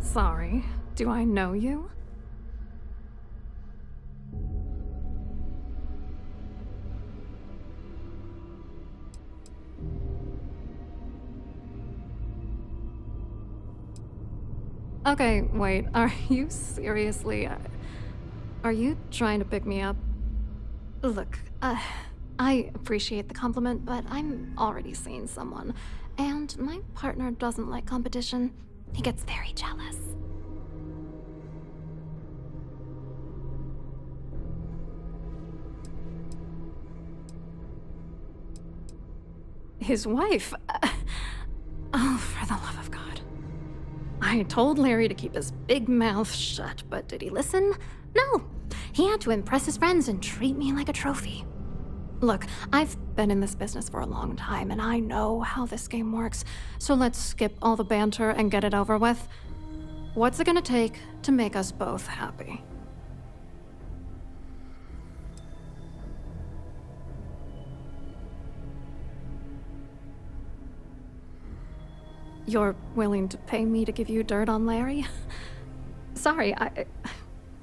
Sorry, do I know you? Okay, wait, are you seriously... Are you trying to pick me up? Look, I appreciate the compliment, but I'm already seeing someone, and my partner doesn't like competition. He gets very jealous. his wife. Oh, for the love of God. I told Larry to keep his big mouth shut, but did he listen? No. He had to impress his friends and treat me like a trophy. Look, I've been in this business for a long time, and I know how this game works, so let's skip all the banter and get it over with. What's it gonna take to make us both happy? You're willing to pay me to give you dirt on Larry? Sorry,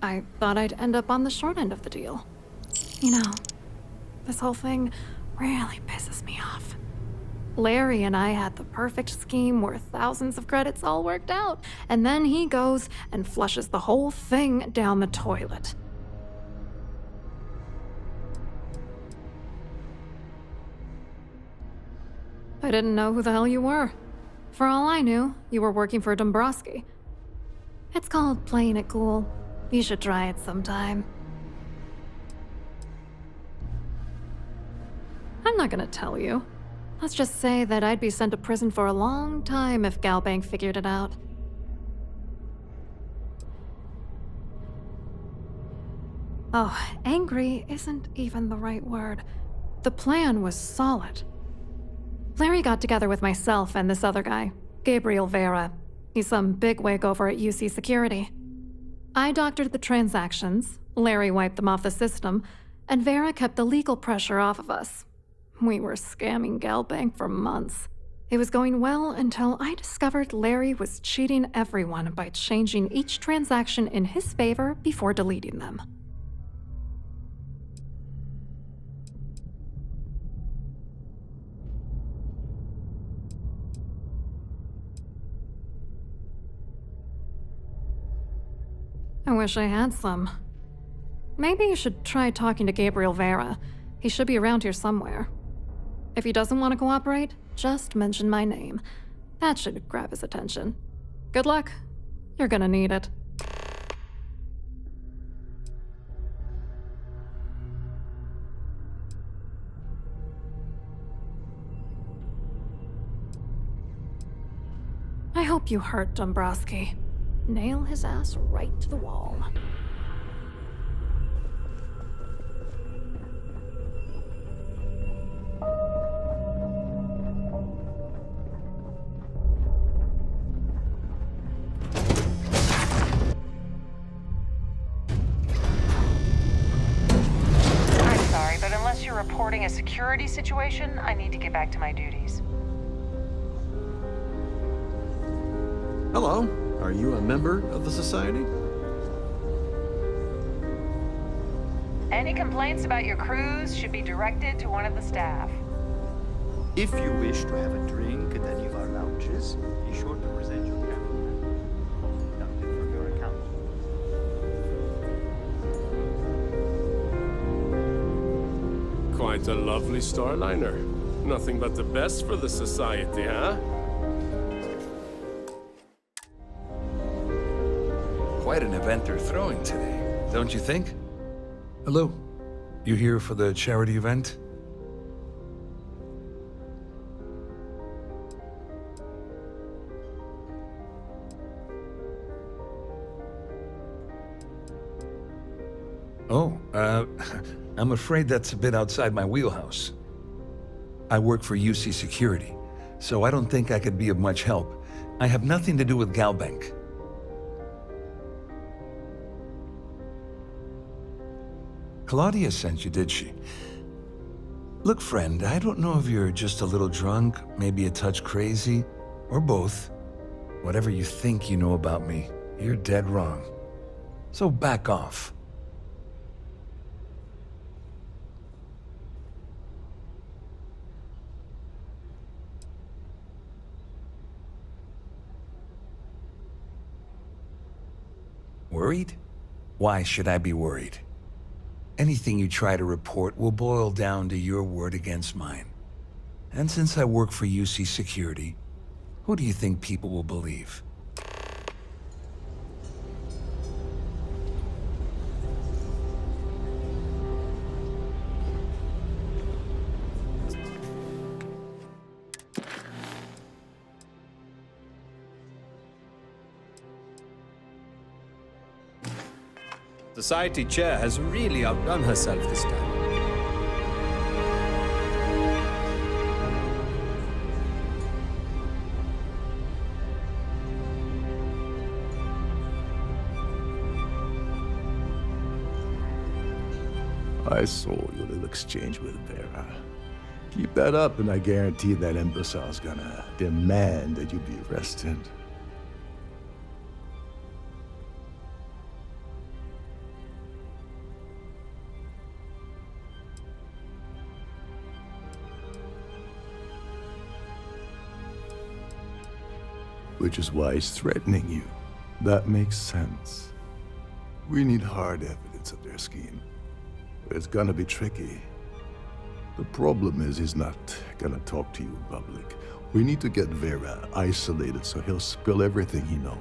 I thought I'd end up on the short end of the deal. You know, this whole thing really pisses me off. Larry and I had the perfect scheme worth thousands of credits all worked out, and then he goes and flushes the whole thing down the toilet. I didn't know who the hell you were. For all I knew, you were working for Dombrowski. It's called playing it cool. You should try it sometime. I'm not gonna tell you. Let's just say that I'd be sent to prison for a long time if Galbank figured it out. Oh, angry isn't even the right word. The plan was solid. Larry got together with myself and this other guy, Gabriel Vera. He's some bigwig over at UC Security. I doctored the transactions, Larry wiped them off the system, and Vera kept the legal pressure off of us. We were scamming Galbank for months. It was going well until I discovered Larry was cheating everyone by changing each transaction in his favor before deleting them. I wish I had some. Maybe you should try talking to Gabriel Vera. He should be around here somewhere. If he doesn't want to cooperate, just mention my name. That should grab his attention. Good luck. You're gonna need it. I hope you hurt Dombrowski. Nail his ass right to the wall. I'm sorry, but unless you're reporting a security situation, I need to get back to my duties. Hello. Are you a member of the Society? Any complaints about your cruise should be directed to one of the staff. If you wish to have a drink at any of our lounges, be sure to present your captain. Deducted from your account. Quite a lovely starliner. Nothing but the best for the Society, huh? Quite an event they're throwing today, don't you think? Hello. You here for the charity event? Oh, I'm afraid that's a bit outside my wheelhouse. I work for UC Security, so I don't think I could be of much help. I have nothing to do with Galbank. Claudia sent you, did she? Look, friend, I don't know if you're just a little drunk, maybe a touch crazy, or both. Whatever you think you know about me, you're dead wrong. So back off. Worried? Why should I be worried? Anything you try to report will boil down to your word against mine. And since I work for UC Security, who do you think people will believe? Society chair has really outdone herself this time. I saw your little exchange with Vera. Keep that up, and I guarantee that imbecile's gonna demand that you be arrested. Which is why he's threatening you. That makes sense. We need hard evidence of their scheme. But it's gonna be tricky. The problem is he's not gonna talk to you in public. We need to get Vera isolated so he'll spill everything he knows.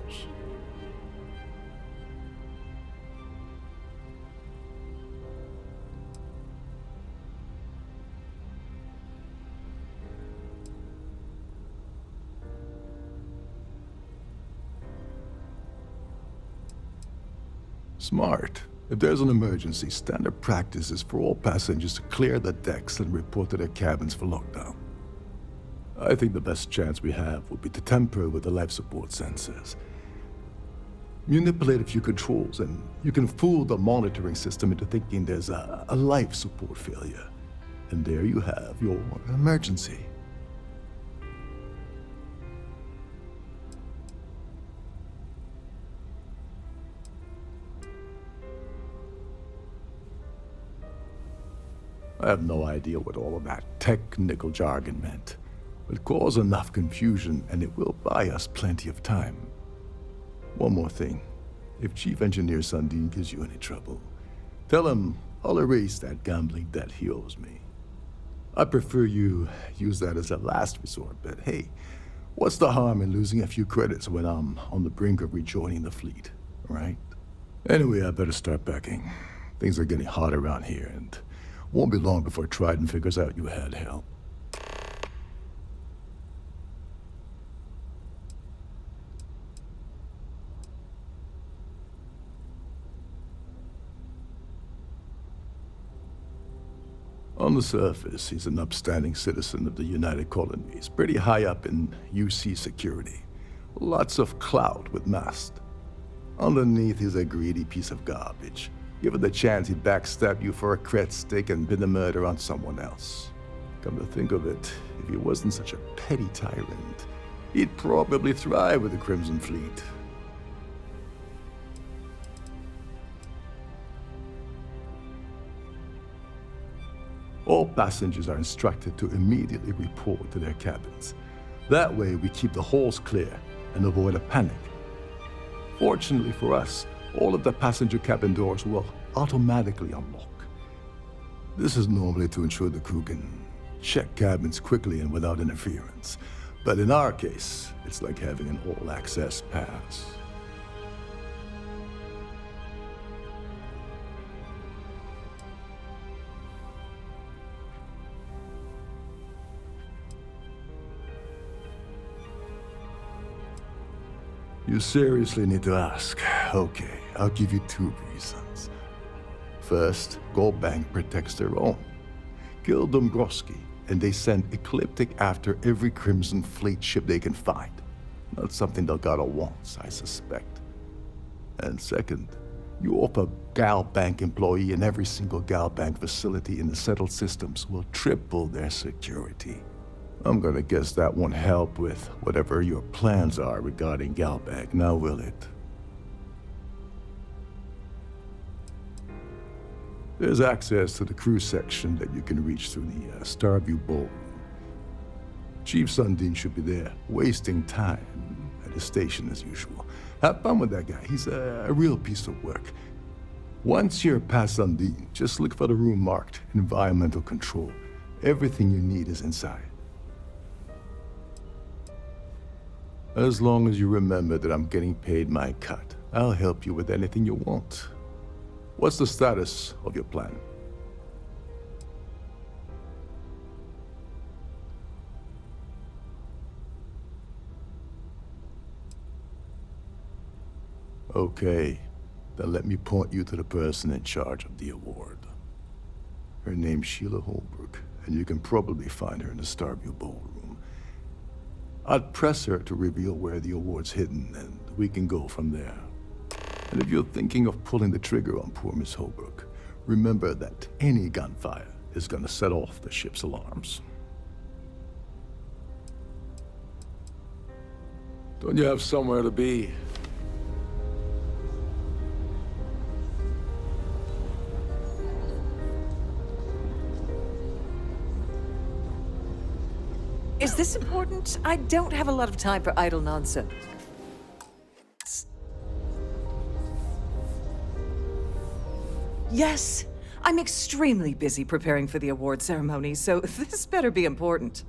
Smart. If there's an emergency, standard practice is for all passengers to clear the decks and report to their cabins for lockdown. I think the best chance we have would be to tamper with the life support sensors. Manipulate a few controls, and you can fool the monitoring system into thinking there's a life support failure. And there you have your emergency. I have no idea what all of that technical jargon meant, but cause enough confusion and it will buy us plenty of time. One more thing. If Chief Engineer Sundin gives you any trouble, tell him I'll erase that gambling debt he owes me. I prefer you use that as a last resort, but hey, what's the harm in losing a few credits when I'm on the brink of rejoining the fleet, right? Anyway, I better start packing. Things are getting hot around here, and won't be long before Trident figures out you had help. On the surface, he's an upstanding citizen of the United Colonies, pretty high up in UC security. Lots of clout with Mast. Underneath, he's a greedy piece of garbage. Given the chance, he'd backstab you for a cred stick and pin the murder on someone else. Come to think of it, if he wasn't such a petty tyrant, he'd probably thrive with the Crimson Fleet. All passengers are instructed to immediately report to their cabins. That way, we keep the halls clear and avoid a panic. Fortunately for us, all of the passenger cabin doors will automatically unlock. This is normally to ensure the crew can check cabins quickly and without interference. But in our case, it's like having an all-access pass. You seriously need to ask. Okay, I'll give you 2 reasons. First, Goldbank protects their own. Kill Dombrowski, and they send Ecliptic after every Crimson Fleet ship they can find. Not something Delgado wants, I suspect. And second, you offer Galbank employee in every single Galbank facility in the settled systems will triple their security. I'm gonna guess that won't help with whatever your plans are regarding Galbank, now will it? There's access to the crew section that you can reach through the Starview Ballroom. Chief Sundin should be there, wasting time at his station as usual. Have fun with that guy, he's a real piece of work. Once you're past Sundin, just look for the room marked Environmental Control. Everything you need is inside. As long as you remember that I'm getting paid my cut, I'll help you with anything you want. What's the status of your plan? Okay. Then let me point you to the person in charge of the award. Her name's Sheila Holbrook, and you can probably find her in the Starfield ballroom. I'd press her to reveal where the award's hidden, and we can go from there. And if you're thinking of pulling the trigger on poor Miss Holbrook, remember that any gunfire is gonna set off the ship's alarms. Don't you have somewhere to be? Is this important? I don't have a lot of time for idle nonsense. Yes, I'm extremely busy preparing for the award ceremony, so this better be important.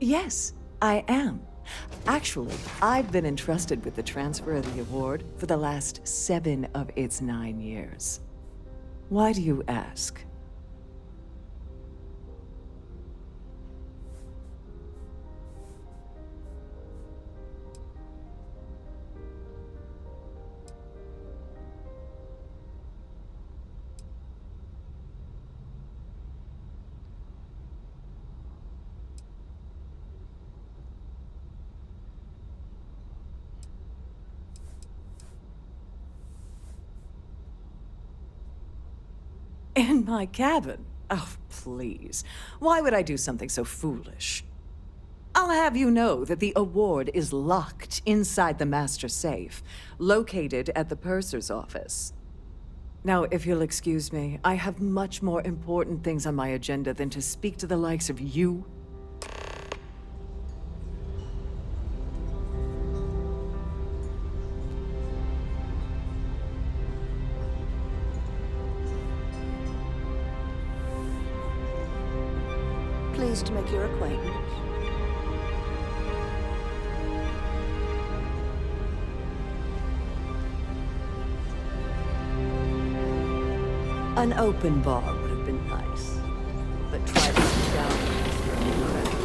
Yes, I am. Actually, I've been entrusted with the transfer of the award for the last 7 of its 9 years. Why do you ask? In my cabin? Oh, please. Why would I do something so foolish? I'll have you know that the award is locked inside the master safe, located at the purser's office. Now, if you'll excuse me, I have much more important things on my agenda than to speak to the likes of you. Pleased to make your acquaintance. An open bar would have been nice, but try to sit down because you're incredible.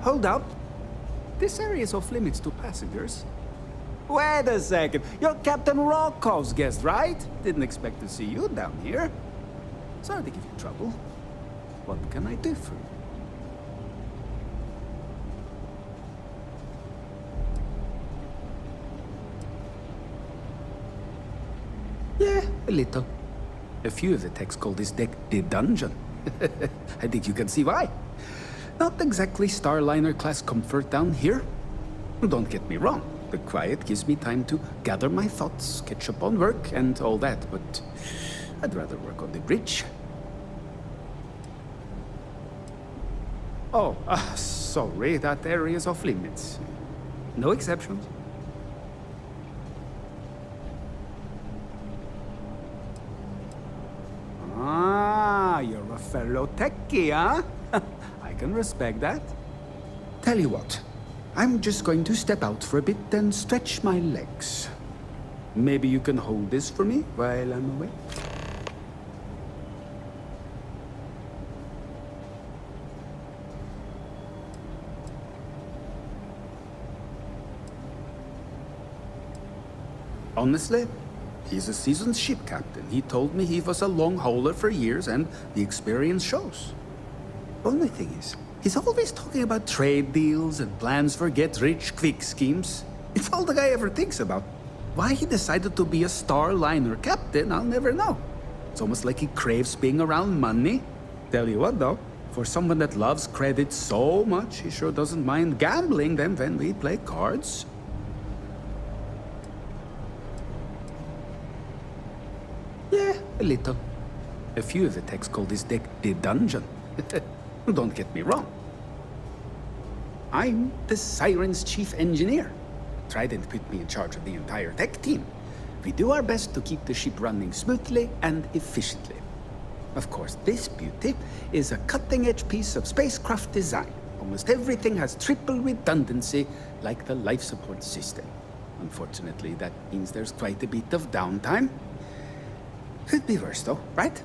Hold up. This area is off limits to passengers. Wait a second. You're Captain Rocco's guest, right? Didn't expect to see you down here. Sorry to give you trouble. What can I do for you? Yeah, a little. A few of the techs call this deck the dungeon. I think you can see why. Not exactly Starliner-class comfort down here. Don't get me wrong. The quiet gives me time to gather my thoughts, catch up on work, and all that, but I'd rather work on the bridge. Oh, sorry, that area is off limits. No exceptions. Ah, you're a fellow techie, huh? I can respect that. Tell you what, I'm just going to step out for a bit and stretch my legs. Maybe you can hold this for me while I'm away? Honestly, he's a seasoned ship captain. He told me he was a long hauler for years and the experience shows. Only thing is, he's always talking about trade deals and plans for get-rich-quick schemes. It's all the guy ever thinks about. Why he decided to be a Starliner captain, I'll never know. It's almost like he craves being around money. Tell you what, though, for someone that loves credit so much, he sure doesn't mind gambling them when we play cards. Yeah, a little. A few of the techs call this deck the dungeon. Don't get me wrong. I'm the Siren's chief engineer. Trident put me in charge of the entire tech team. We do our best to keep the ship running smoothly and efficiently. Of course, this beauty is a cutting-edge piece of spacecraft design. Almost everything has triple redundancy, like the life support system. Unfortunately, that means there's quite a bit of downtime. Could be worse, though, right?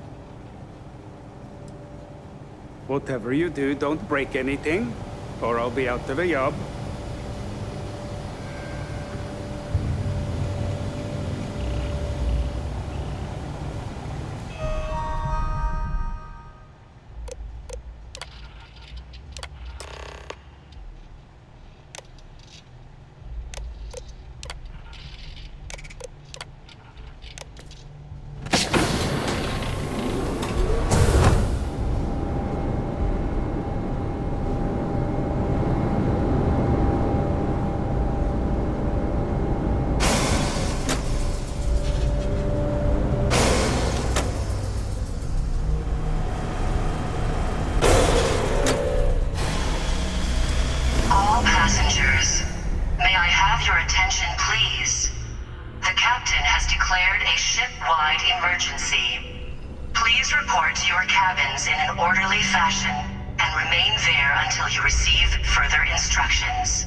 Whatever you do, don't break anything, or I'll be out of a job. All passengers, may I have your attention, please? The captain has declared a ship-wide emergency. Please report to your cabins in an orderly fashion and remain there until you receive further instructions.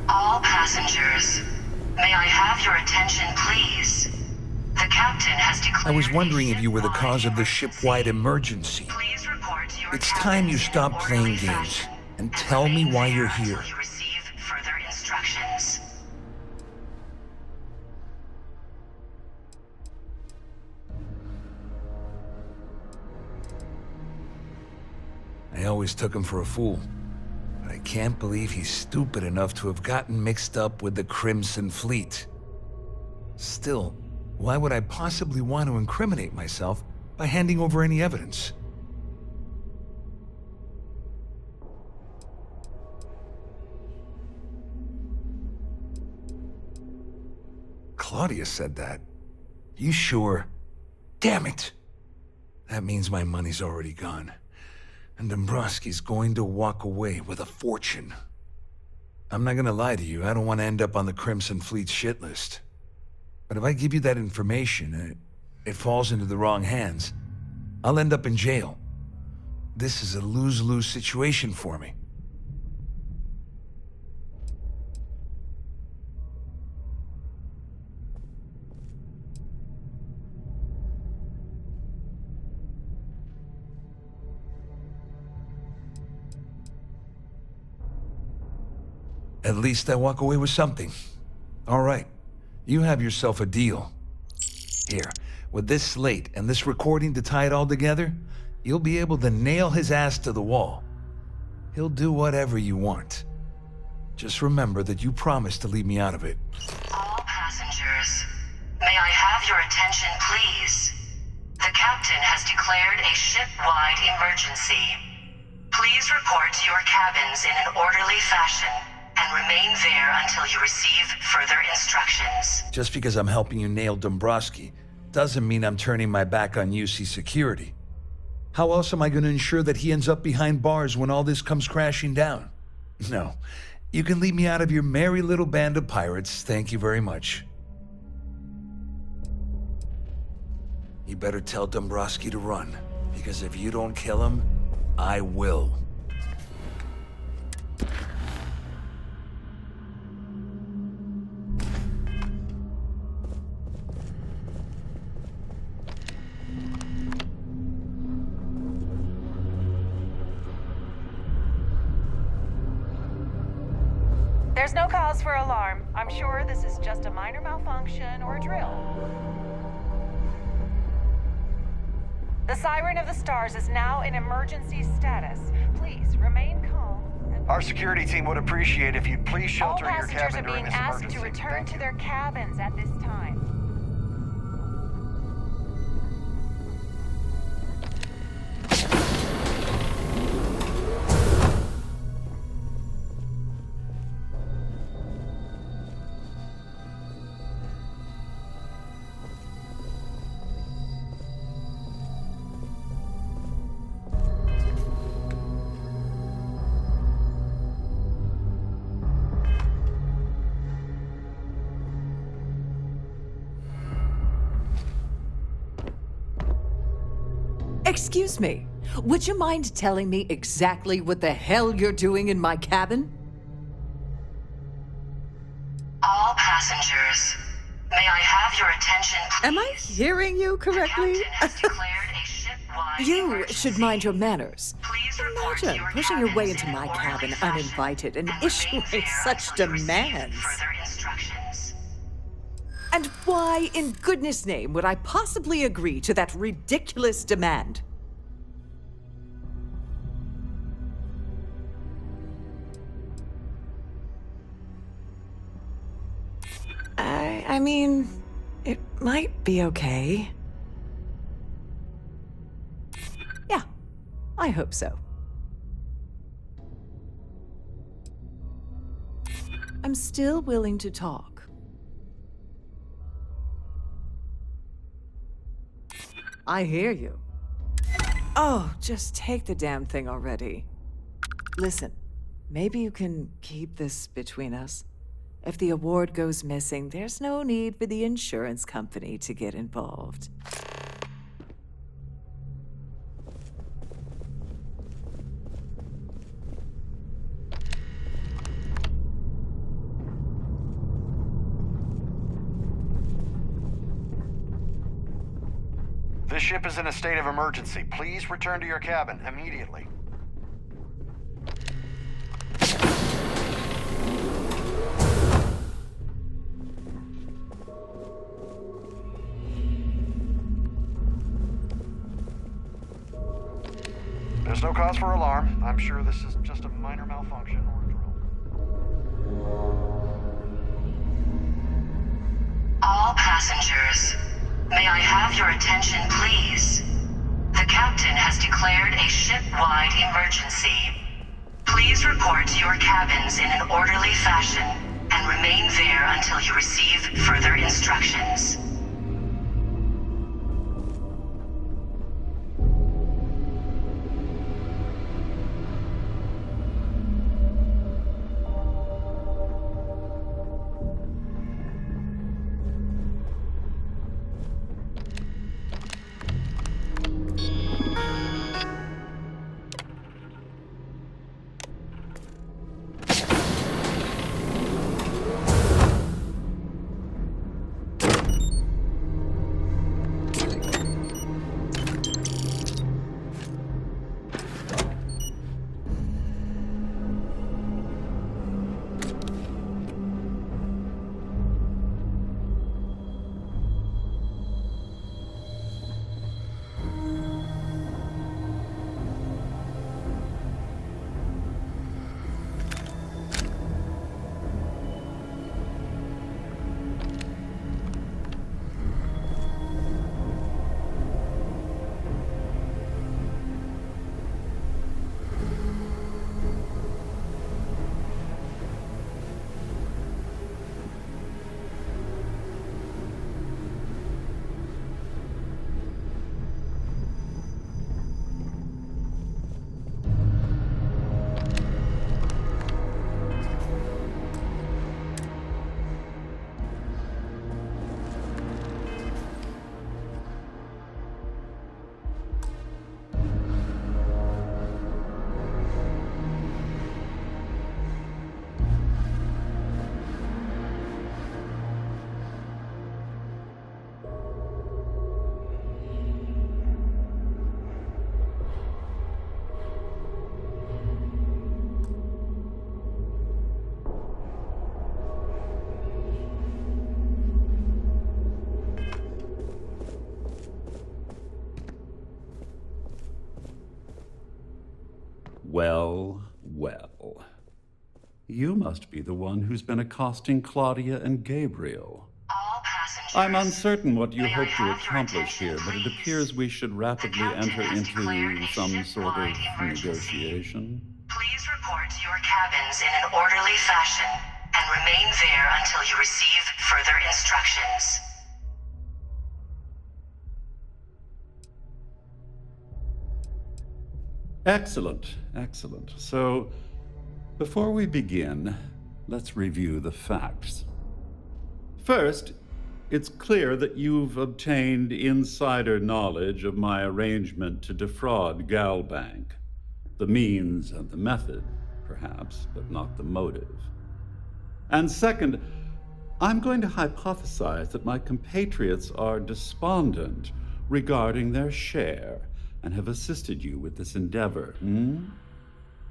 All passengers, may I have your attention, please? The captain has declared. I was wondering if you were the cause of the ship-wide emergency. Please report to your It's time you stop playing games and tell me why you're here. You receive further instructions. I always took him for a fool, but I can't believe he's stupid enough to have gotten mixed up with the Crimson Fleet. Still, why would I possibly want to incriminate myself by handing over any evidence? Claudia said that. You sure? Damn it! That means my money's already gone. And Dombrowski's going to walk away with a fortune. I'm not gonna lie to you, I don't want to end up on the Crimson Fleet's shit list. But if I give you that information and it falls into the wrong hands, I'll end up in jail. This is a lose-lose situation for me. At least I walk away with something. All right, you have yourself a deal. Here, with this slate and this recording to tie it all together, you'll be able to nail his ass to the wall. He'll do whatever you want. Just remember that you promised to leave me out of it. All passengers, may I have your attention, please? The captain has declared a ship-wide emergency. Please report to your cabins in an orderly fashion and remain there until you receive further instructions. Just because I'm helping you nail Dombrowski doesn't mean I'm turning my back on UC security. How else am I going to ensure that he ends up behind bars when all this comes crashing down? No, you can leave me out of your merry little band of pirates, thank you very much. You better tell Dombrowski to run, because if you don't kill him, I will. There's no cause for alarm. I'm sure this is just a minor malfunction or a drill. The Siren of the Stars is now in emergency status. Please remain calm. Our security team would appreciate if you'd please shelter All in your passengers cabin are during being this asked emergency. to return to their cabins at this time. Excuse me, would you mind telling me exactly what the hell you're doing in my cabin? All passengers, may I have your attention, please? Am I hearing you correctly? You should mind your manners. Imagine pushing your way into my cabin uninvited and issuing such demands. And why, in goodness name, would I possibly agree to that ridiculous demand? I mean, it might be okay. Yeah, I hope so. I'm still willing to talk. I hear you. Oh, just take the damn thing already. Listen, maybe you can keep this between us. If the award goes missing, there's no need for the insurance company to get involved. ship is in a state of emergency. Please return to your cabin immediately. There's no cause for alarm. I'm sure this is just a minor malfunction or a drill. All passengers, may I have your attention, please? The captain has declared a ship-wide emergency. Please report to your cabins in an orderly fashion and remain there until you receive further instructions. Well, well. You must be the one who's been accosting Claudia and Gabriel. I'm uncertain what you hope to accomplish here, but it appears we should rapidly enter into some sort of negotiation. Please report to your cabins in an orderly fashion and remain there until you receive further instructions. Excellent, excellent. So, before we begin, let's review the facts. First, it's clear that you've obtained insider knowledge of my arrangement to defraud Galbank. The means and the method, perhaps, but not the motive. And second, I'm going to hypothesize that my compatriots are despondent regarding their share and have assisted you with this endeavor.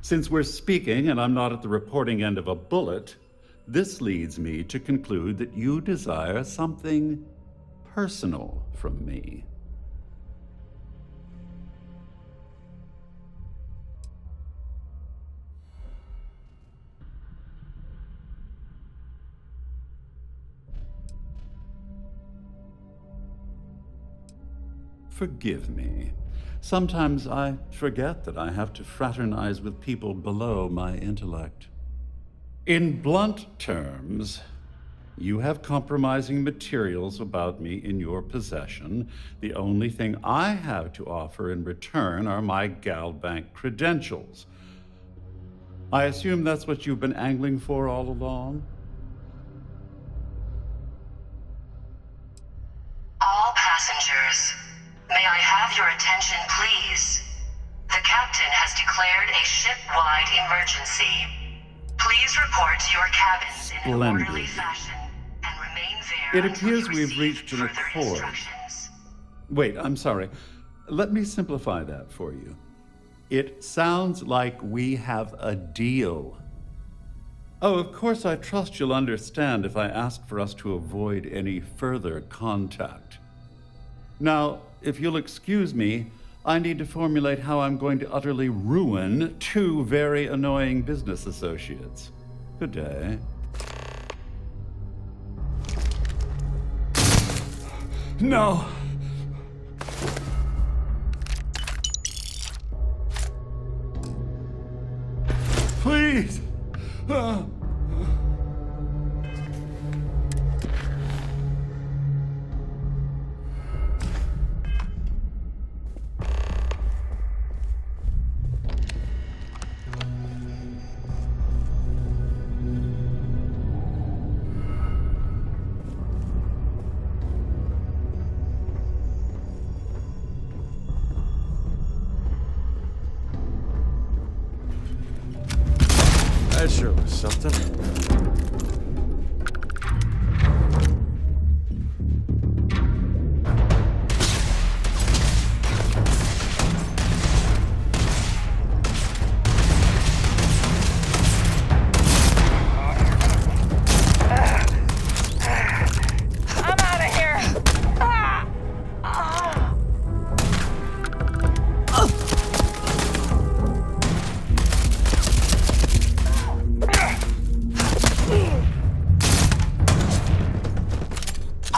Since we're speaking and I'm not at the reporting end of a bullet, this leads me to conclude that you desire something personal from me. Forgive me. Sometimes I forget that I have to fraternize with people below my intellect. In blunt terms, you have compromising materials about me in your possession. The only thing I have to offer in return are my Galbank credentials. I assume that's what you've been angling for all along? All passengers, may I have your attention, please? The captain has declared a ship-wide emergency. Please report to your cabins in an orderly fashion and remain there. It appears we've reached an accord. Wait, I'm sorry. Let me simplify that for you. It sounds like we have a deal. Oh, of course, I trust you'll understand if I ask for us to avoid any further contact. Now, if you'll excuse me, I need to formulate how I'm going to utterly ruin two very annoying business associates. Good day. No! Please! That sure was something. I'm out of here.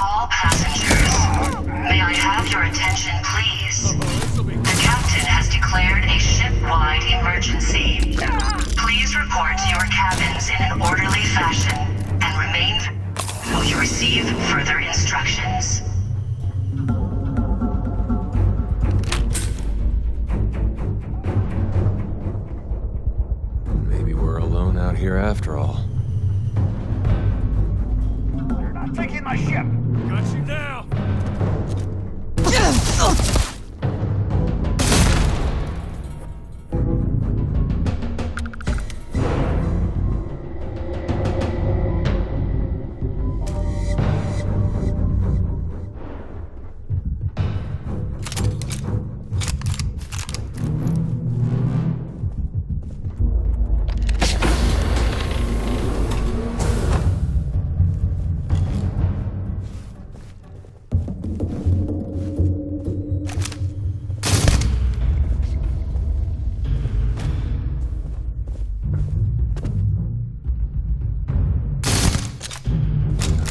All passengers, may I have your attention, please? The captain has declared a ship-wide emergency. Please report to your cabins in an orderly fashion and remain until you receive further instructions. Maybe we're alone out here after all. You're not taking my ship! Got you now!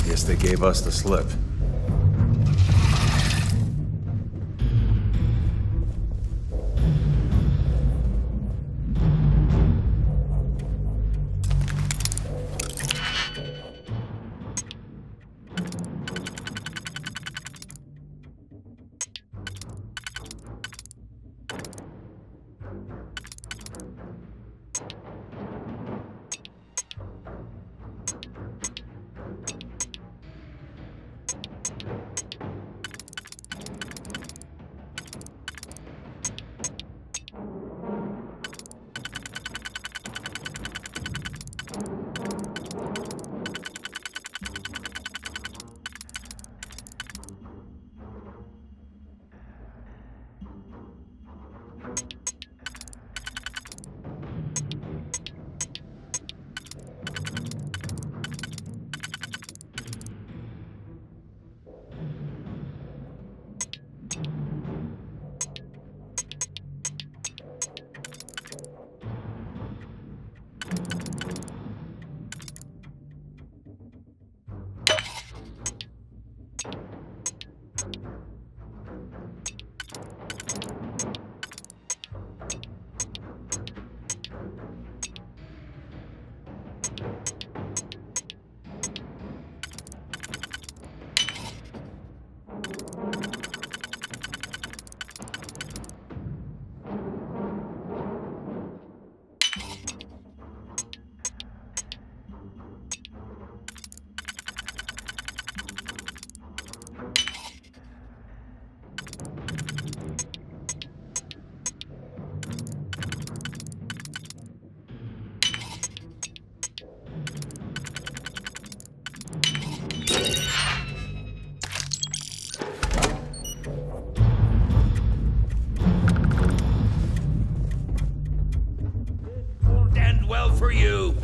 Guess they gave us the slip. well for you.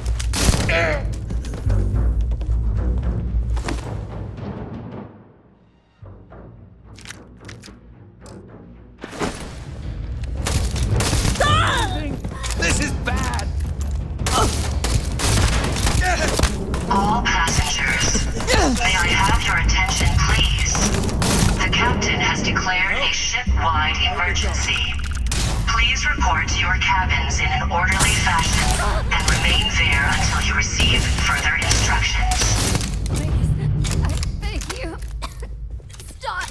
This is bad. All passengers, may I have your attention, please? The captain has declared a ship-wide emergency. Please report to your cabins in an orderly fashion and remain there until you receive further instructions. Thank you. Stop.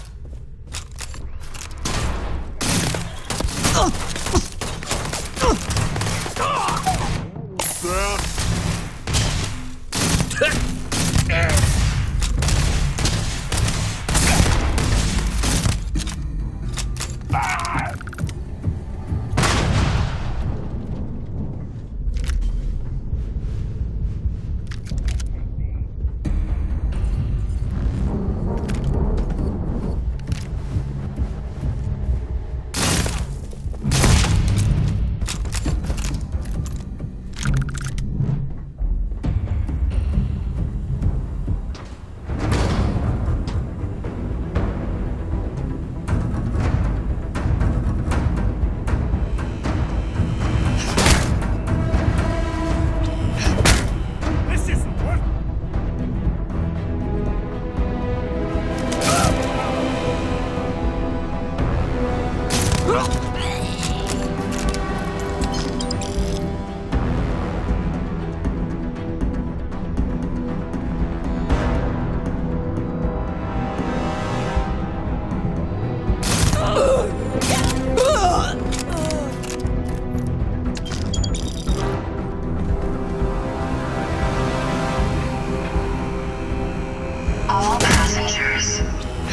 All passengers,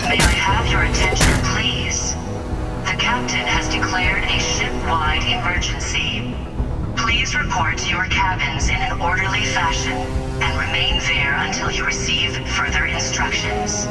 may I have your attention, please? The captain has declared a ship-wide emergency. Please report to your cabins in an orderly fashion and remain there until you receive further instructions.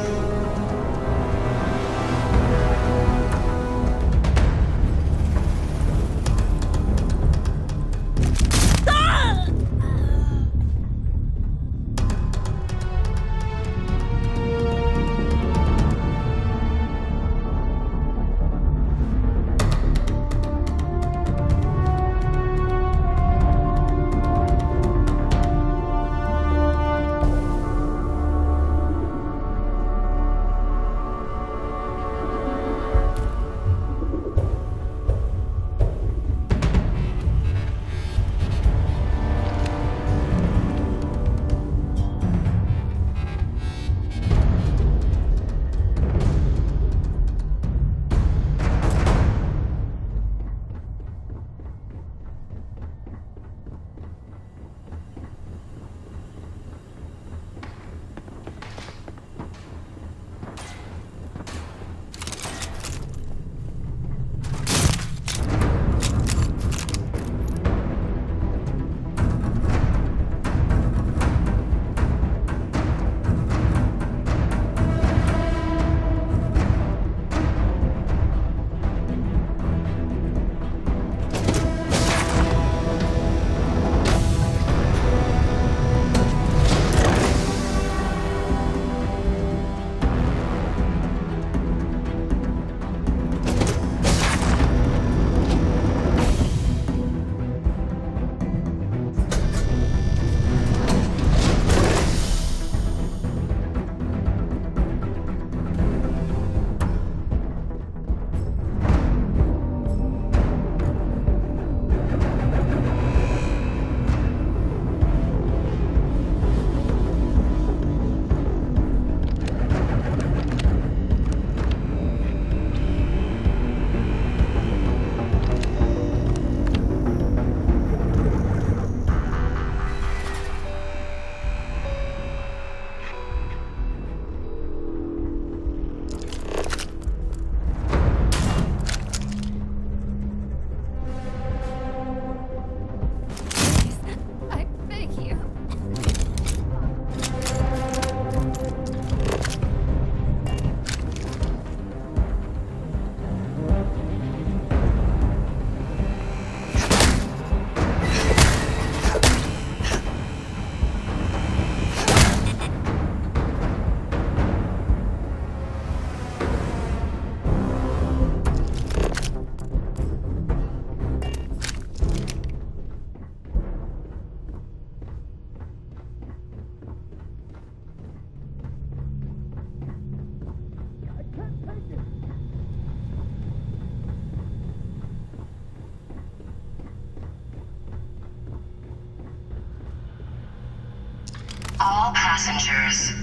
All passengers,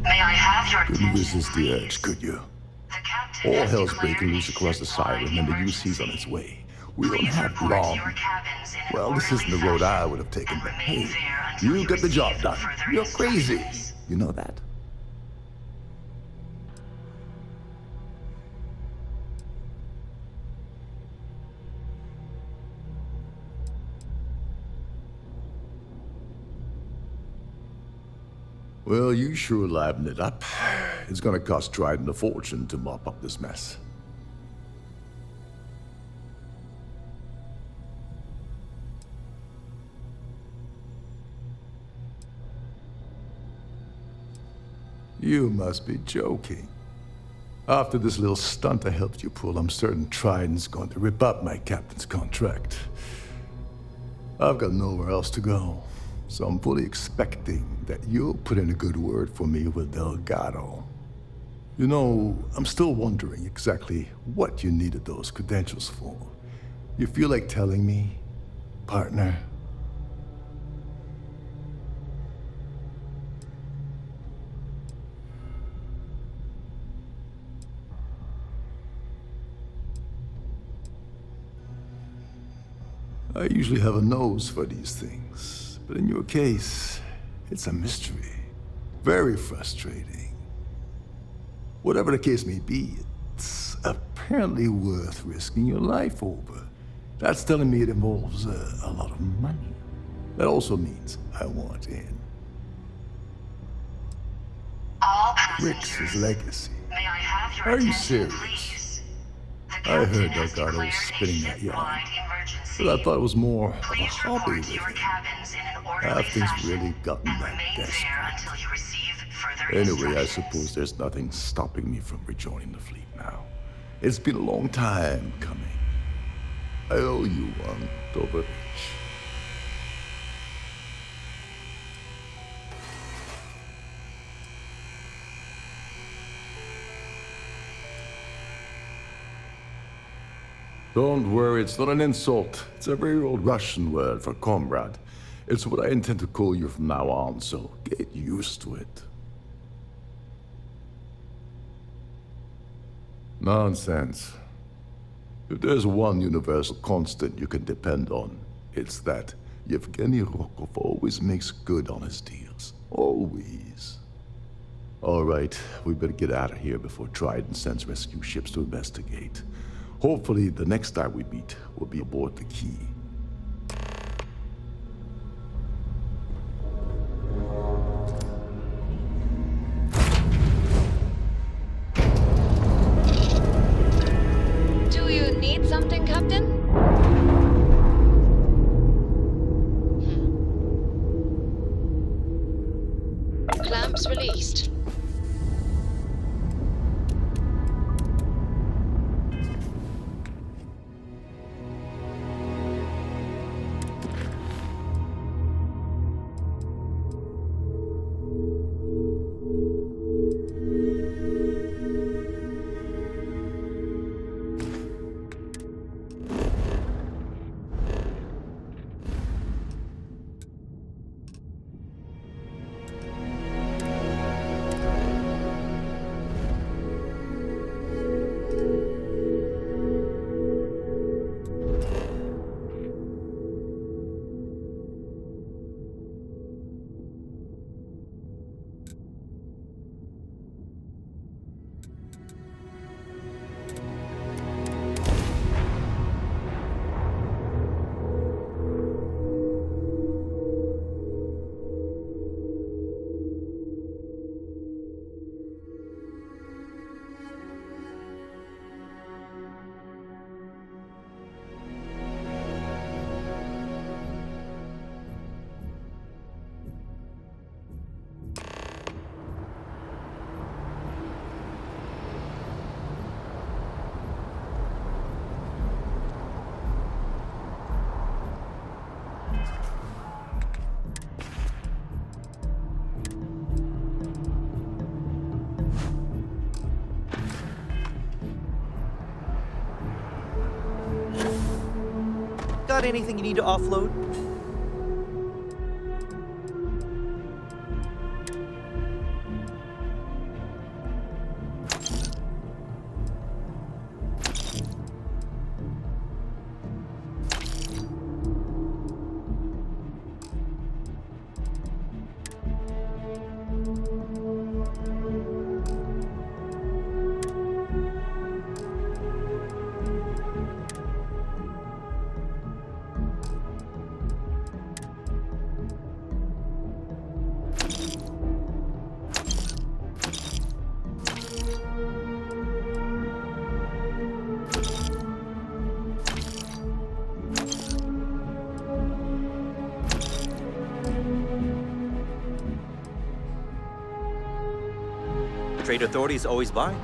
may I have your Couldn't resist the urge, could you? All hell's breaking loose across the siren and the UC's on its way. We don't have long. Well, this isn't the road I would have taken, but hey, you got the job done. You're crazy. You know that? Well, you sure livened it up. It's gonna cost Trident a fortune to mop up this mess. You must be joking. After this little stunt I helped you pull, I'm certain Trident's going to rip up my captain's contract. I've got nowhere else to go, so I'm fully expecting that you'll put in a good word for me with Delgado. You know, I'm still wondering exactly what you needed those credentials for. You feel like telling me, partner? I usually have a nose for these things, but in your case, it's a mystery. Very frustrating. Whatever the case may be, it's apparently worth risking your life over. That's telling me it involves a lot of money. That also means I want in. Rick's legacy. May I have your Are you attention, serious? please? I heard Delgado was spinning that yarn, but I thought it was more of a hobby with him. Have things really gotten that desperate? Anyway, I suppose there's nothing stopping me from rejoining the fleet now. It's been a long time coming. I owe you one, Dobrovich. Don't worry, it's not an insult. It's a very old Russian word for comrade. It's what I intend to call you from now on, so get used to it. Nonsense. If there's one universal constant you can depend on, it's that Yevgeny Rokov always makes good on his deals. Always. All right, we better get out of here before Trident sends rescue ships to investigate. Hopefully, the next time we meet, we'll be aboard the Key. Do you need something, Captain? Clamps released. Got anything you need to offload? Trade authorities always buy.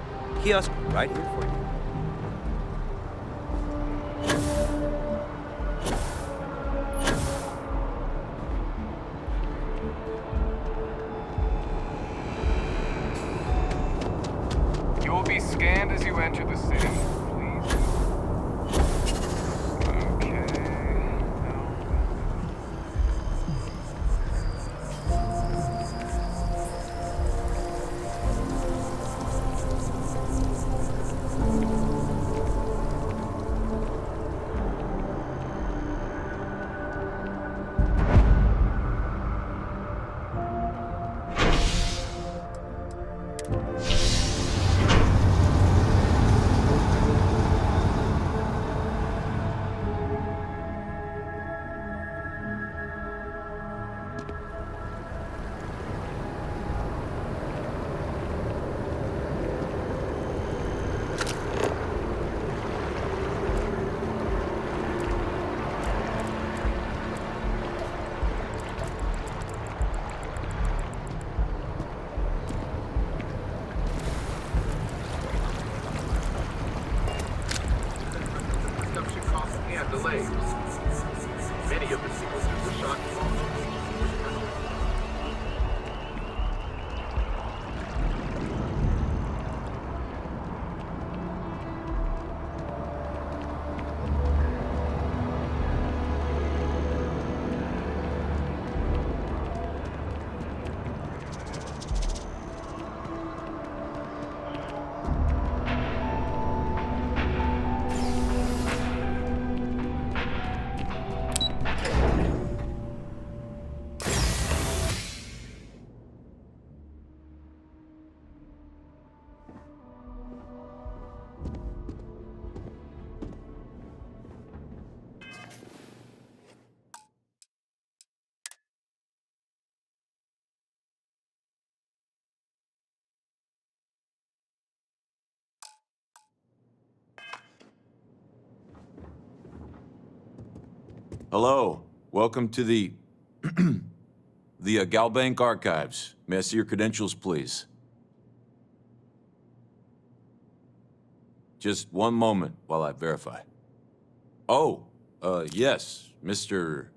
Kiosk right here for you. You will be scanned as you enter the city. Please. Okay. Delays. Many of the sequences were shot in August. Hello. Welcome to the Galbank Archives. May I see your credentials, please? Just one moment while I verify. Oh, yes, Mr.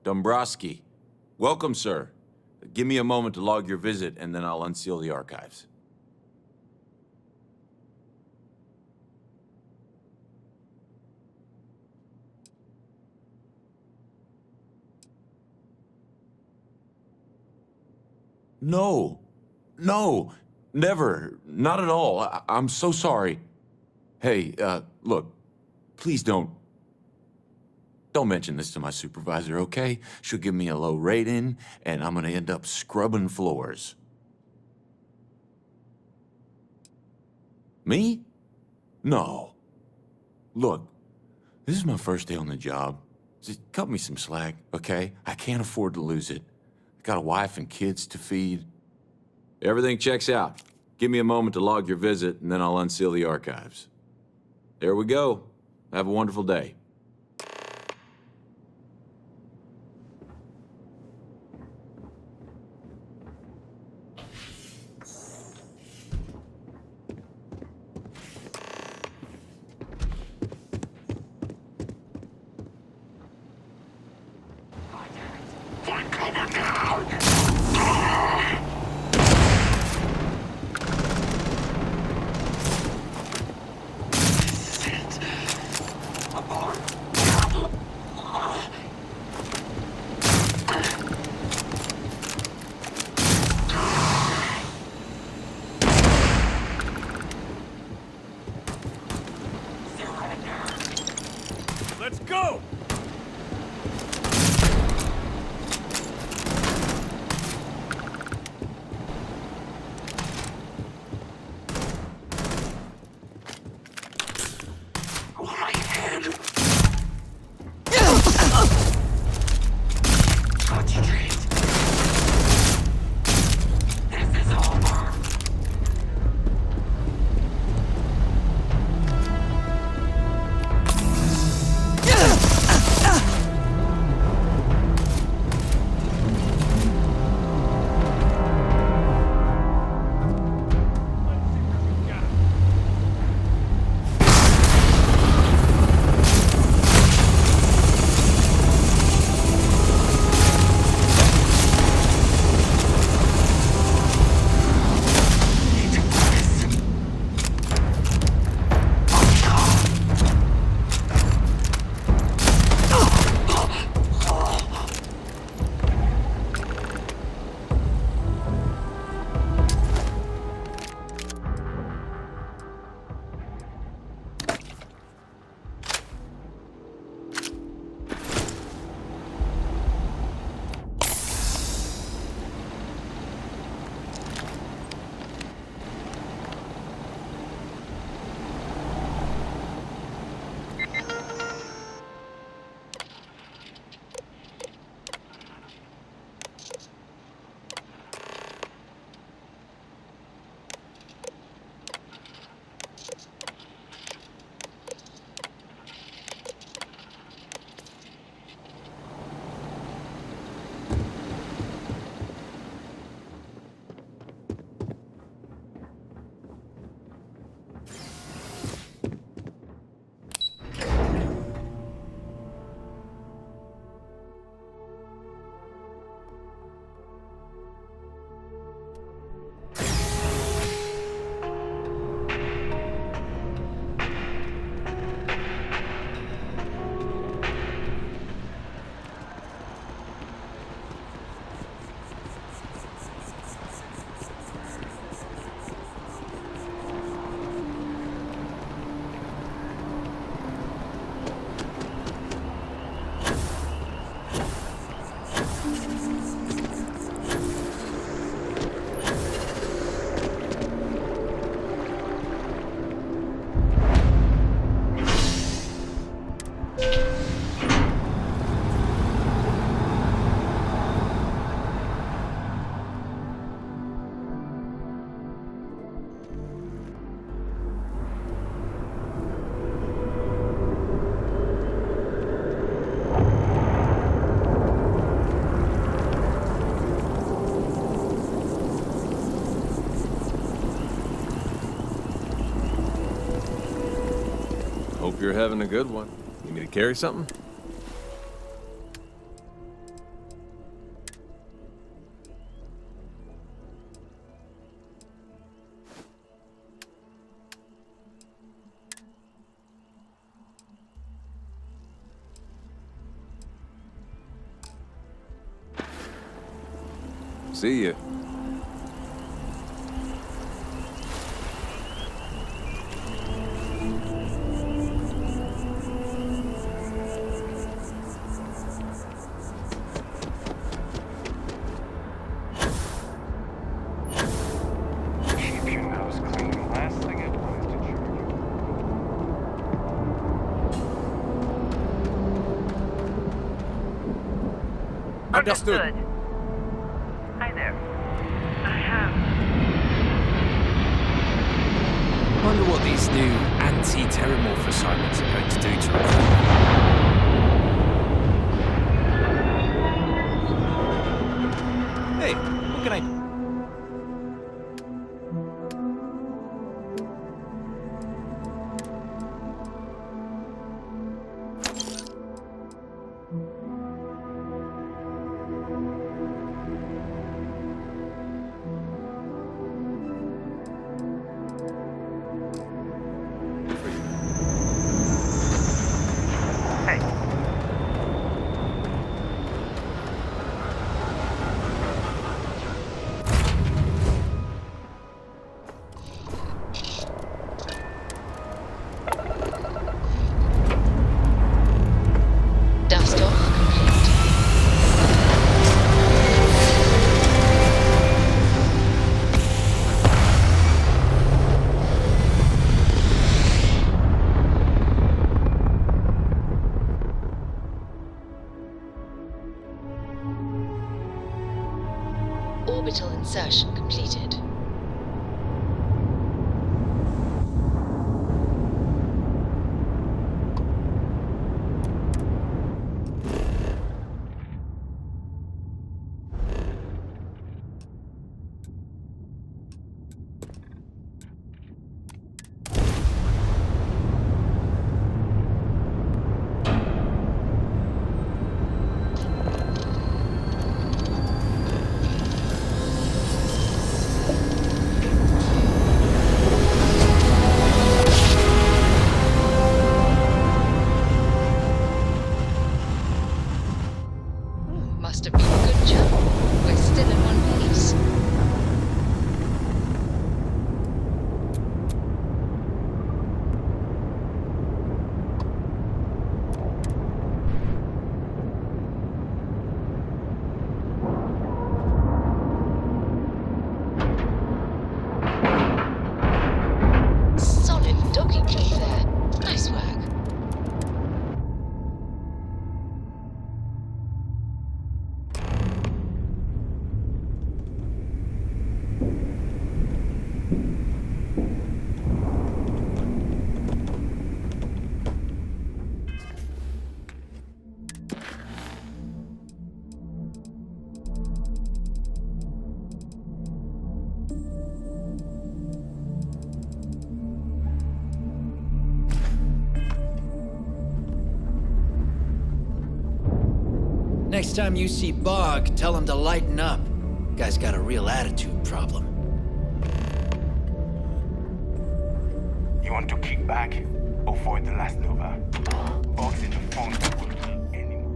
Dombrowski. Welcome, sir. Give me a moment to log your visit, and then I'll unseal the archives. No, never, not at all. I'm so sorry. Hey, look, please don't mention this to my supervisor, okay? She'll give me a low rating, and I'm gonna end up scrubbing floors. Me? No. Look, this is my first day on the job. Just cut me some slack, okay? I can't afford to lose it. Got a wife and kids to feed. Everything checks out. Give me a moment to log your visit, and then I'll unseal the archives. There we go. Have a wonderful day. Let's go! Hope you're having a good one. Need me to carry something? See ya. Keep your nose clean. Last thing I'd want is to charge you. Understood. Hi there. I have. Wonder what these new anti-terramorph assignments are going to do to recruitment. Hey, what can I do? Dust off complete. Orbital insertion completed. Must have been a good job. We're still in one piece. Solid docking job there. Nice work. Next time you see Bog, tell him to lighten up. Guy's got a real attitude problem. You want to kick back? Avoid the last Nova. Bog's in the phone working anymore.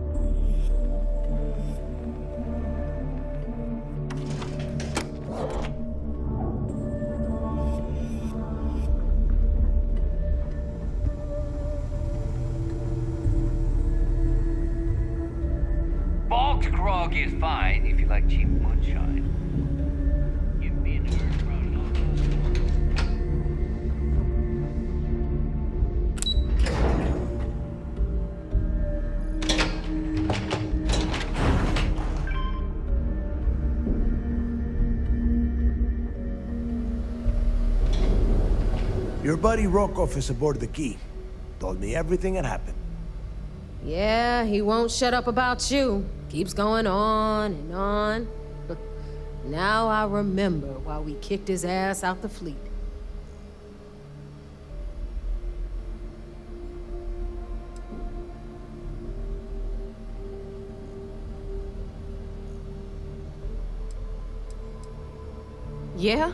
Bog's groggy. whiskey is fine if you like cheap moonshine. You've been heard about it all. Your buddy Rokov is aboard the Key. Told me everything that happened. Yeah, he won't shut up about you. Keeps going on and on. Now I remember why we kicked his ass out the fleet. Yeah,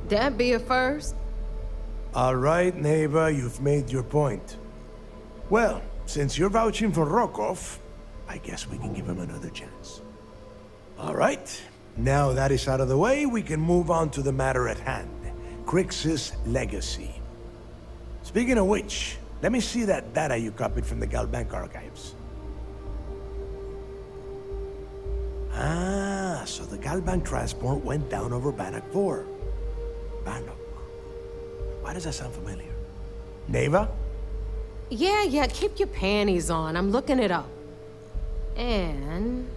that'd be a first. All right, Neva, you've made your point. Well, since you're vouching for Rokov, I guess we can give him another chance. All right, now that is out of the way, we can move on to the matter at hand. Crix's legacy. Speaking of which, let me see that data you copied from the Galbank archives. Ah, so the Galbank transport went down over Bannock 4. Bannock. Why does that sound familiar? Neva? Yeah, keep your panties on. I'm looking it up. And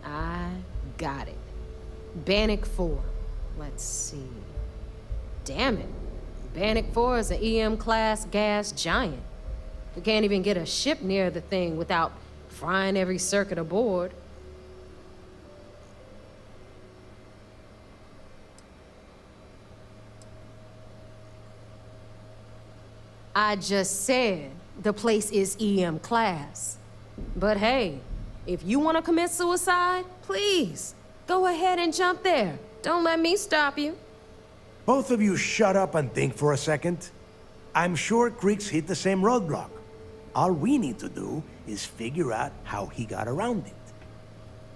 I got it. Bannock 4. Let's see. Damn it. Bannock 4 is an EM-class gas giant. We can't even get a ship near the thing without frying every circuit aboard. I just said the place is EM class. But hey, if you want to commit suicide, please, go ahead and jump there. Don't let me stop you. Both of you shut up and think for a second. I'm sure Creeks hit the same roadblock. All we need to do is figure out how he got around it.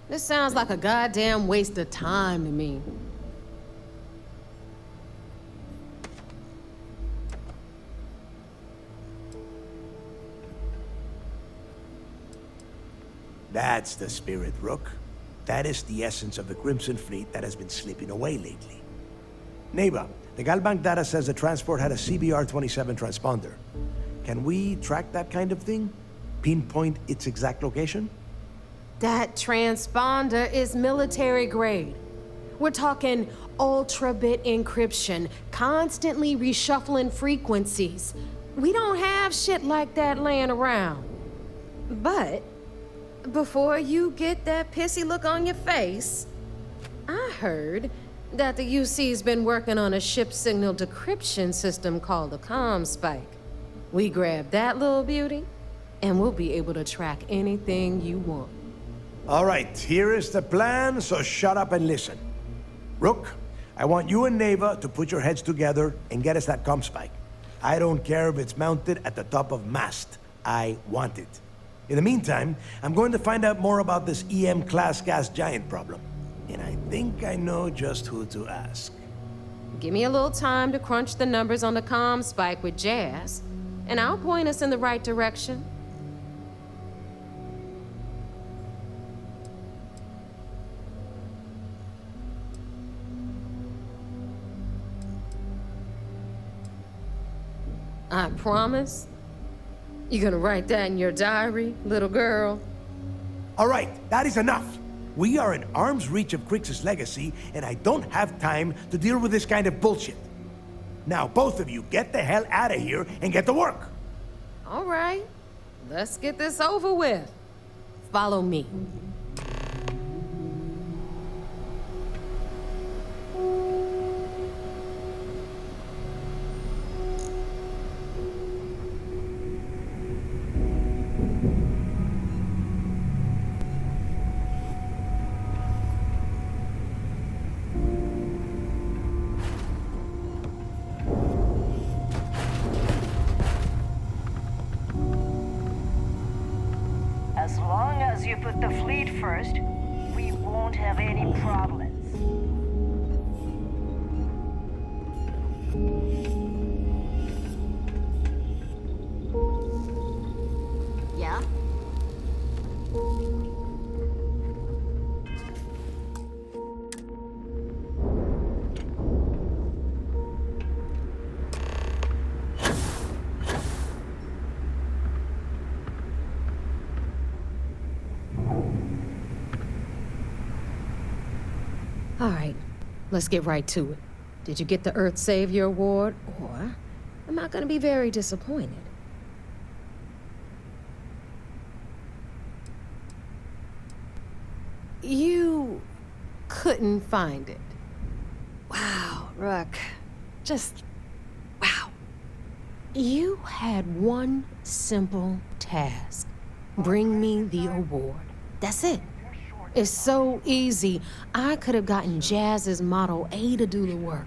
This sounds like a goddamn waste of time to me. That's the spirit, Rook. That is the essence of the Crimson Fleet that has been slipping away lately. Neva, the Galbank data says the transport had a CBR-27 transponder. Can we track that kind of thing? Pinpoint its exact location? That transponder is military grade. We're talking ultra-bit encryption, constantly reshuffling frequencies. We don't have shit like that laying around. But before you get that pissy look on your face, I heard that the UC's been working on a ship signal decryption system called the ComSpike. We grab that little beauty, and we'll be able to track anything you want. All right, here is the plan, so shut up and listen. Rook, I want you and Neva to put your heads together and get us that ComSpike. I don't care if it's mounted at the top of mast. I want it. In the meantime, I'm going to find out more about this EM-class gas giant problem. And I think I know just who to ask. Give me a little time to crunch the numbers on the ComSpike with Jazz, and I'll point us in the right direction. I promise. You gonna write that in your diary, little girl? All right, that is enough. We are in arm's reach of Crix's legacy, and I don't have time to deal with this kind of bullshit. Now, both of you, get the hell out of here and get to work. All right, let's get this over with. Follow me. As long as you put the fleet first, we won't have any problems. Yeah? All right, let's get right to it. Did you get the Earth Savior Award, or am I gonna be very disappointed? You couldn't find it. Wow, Rook. Just wow. You had one simple task. Bring me the award. That's it. It's so easy. I could have gotten Jazz's Model A to do the work.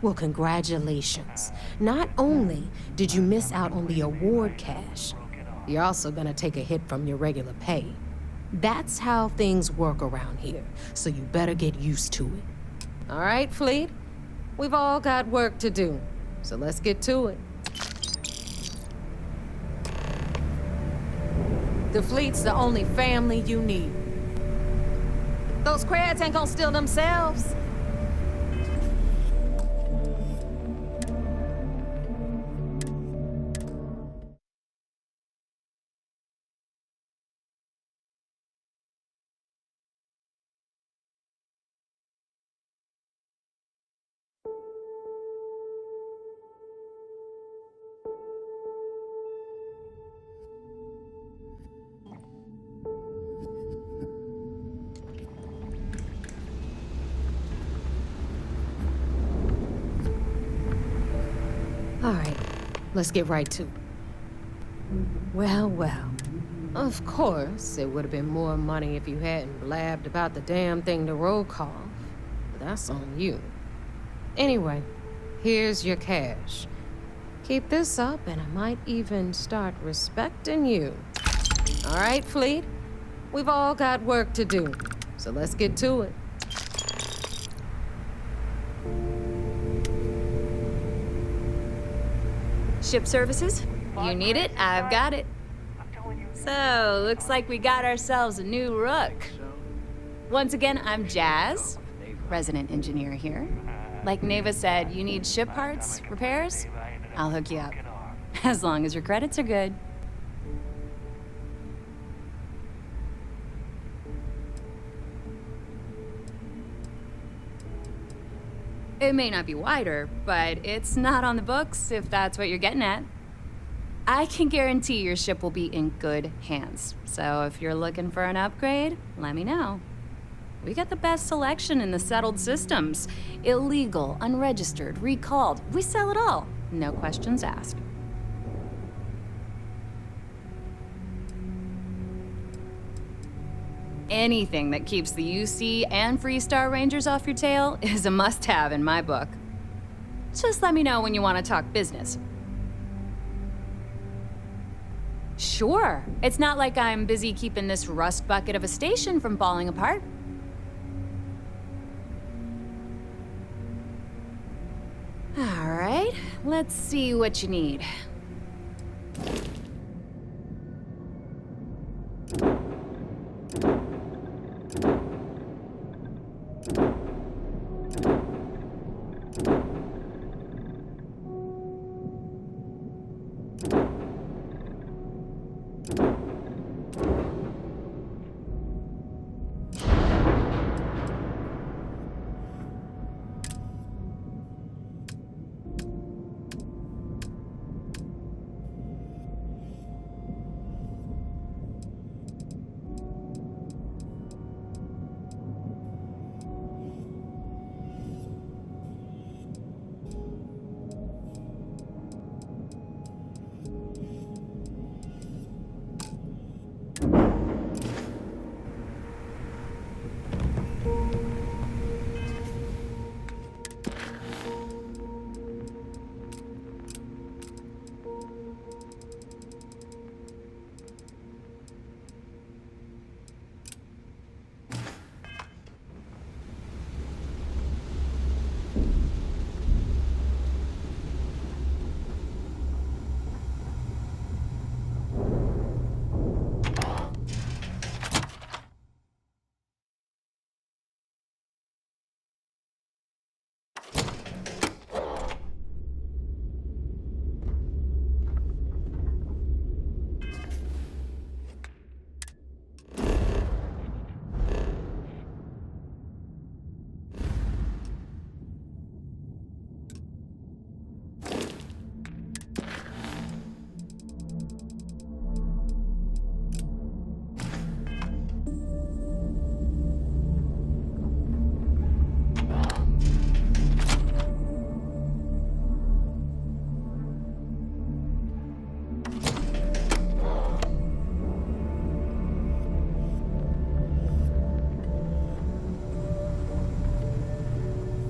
Well, congratulations. Not only did you miss out on the award cash, you're also gonna take a hit from your regular pay. That's how things work around here, so you better get used to it. All right, Fleet? We've all got work to do, so let's get to it. The Fleet's the only family you need. Those crabs ain't gonna steal themselves. All right, let's get right to it. Well, well. Of course, it would have been more money if you hadn't blabbed about the damn thing to roll call. But that's on you. Anyway, here's your cash. Keep this up and I might even start respecting you. All right, Fleet? We've all got work to do, so let's get to it. Ship services? You need it? I've got it. So, looks like we got ourselves a new Rook. Once again, I'm Jazz, resident engineer here. Like Neva said, you need ship parts, repairs? I'll hook you up. As long as your credits are good. It may not be wider, but it's not on the books, if that's what you're getting at. I can guarantee your ship will be in good hands. So if you're looking for an upgrade, let me know. We got the best selection in the settled systems. Illegal, unregistered, recalled. We sell it all. No questions asked. Anything that keeps the UC and Freestar Rangers off your tail is a must-have in my book. Just let me know when you want to talk business. Sure. It's not like I'm busy keeping this rust bucket of a station from falling apart. All right, let's see what you need.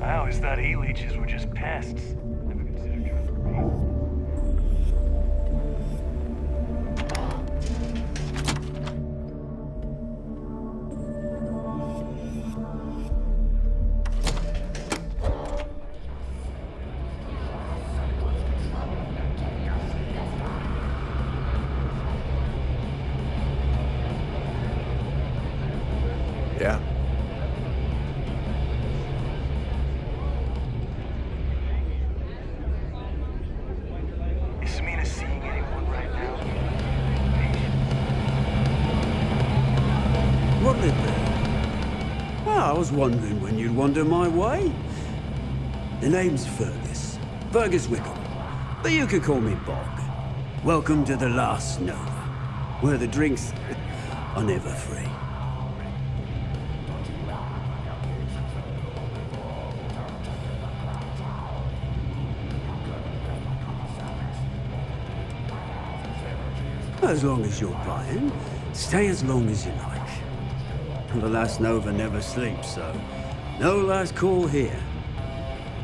I always thought E-leeches were just pests. Never considered trying to breed. Yeah? Is Samina seeing anyone right now? What'll it be? Well, I was wondering when you'd wander my way. The name's Fergus Wickham, but you can call me Bog. Welcome to the Last Nova, where the drinks are never free. As long as you're buying, stay as long as you like. The Last Nova never sleeps, so no last call here.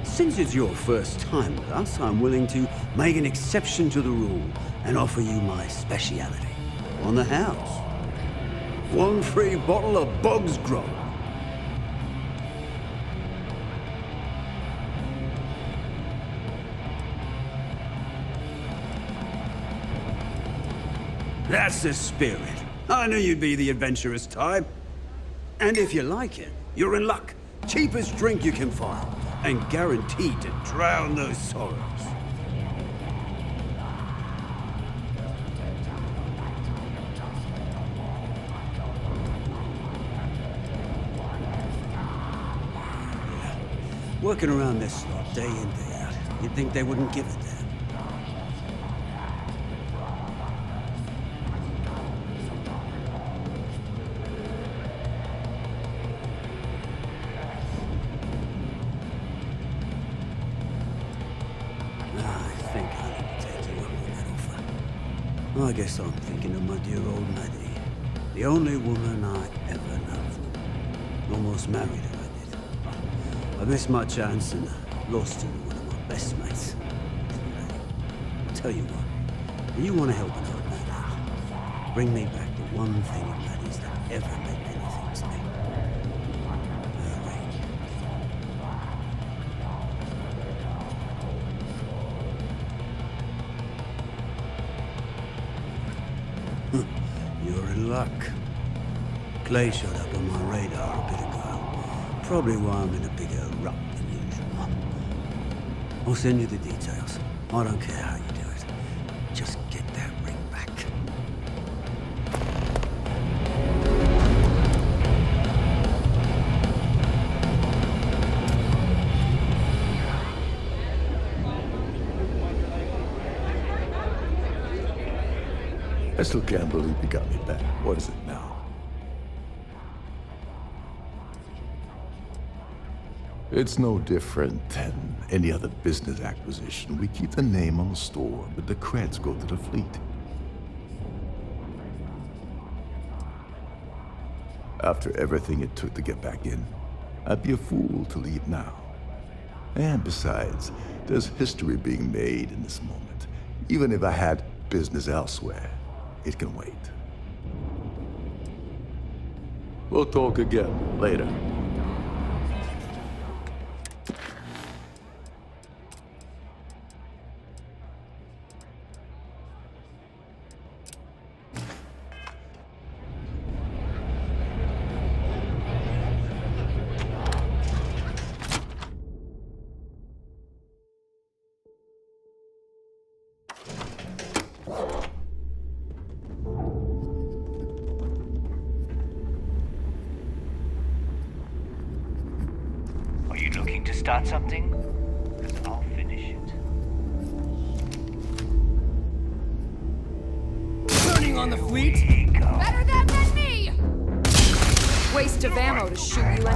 Since it's your first time with us, I'm willing to make an exception to the rule and offer you my speciality on the house. 1 free bottle of Bog's Grog. That's the spirit. I knew you'd be the adventurous type. And if you like it, you're in luck. Cheapest drink you can find, and guaranteed to drown those sorrows. Working around this slot day in, day out, you'd think they wouldn't give a damn. I guess I'm thinking of my dear old Maddie. The only woman I ever loved. Almost married her, I did. I missed my chance and lost her to one of my best mates. I'll tell you what, if you want to help an old man out, bring me back the one thing of Maddie's that ever meant anything to me. You're in luck. Clay showed up on my radar a bit ago. Probably why I'm in a bigger rut than usual. I'll send you the details. I don't care how you do it. Just get that ring back. I still can't believe you got me back. What is it now? It's no different than any other business acquisition. We keep the name on the store, but the credits go to the fleet. After everything it took to get back in, I'd be a fool to leave now. And besides, there's history being made in this moment. Even if I had business elsewhere, it can wait. We'll talk again later. Are you looking to start something? 'Cause I'll finish it. Turning on the fleet? Better that than me! Waste of ammo to shoot you anyway.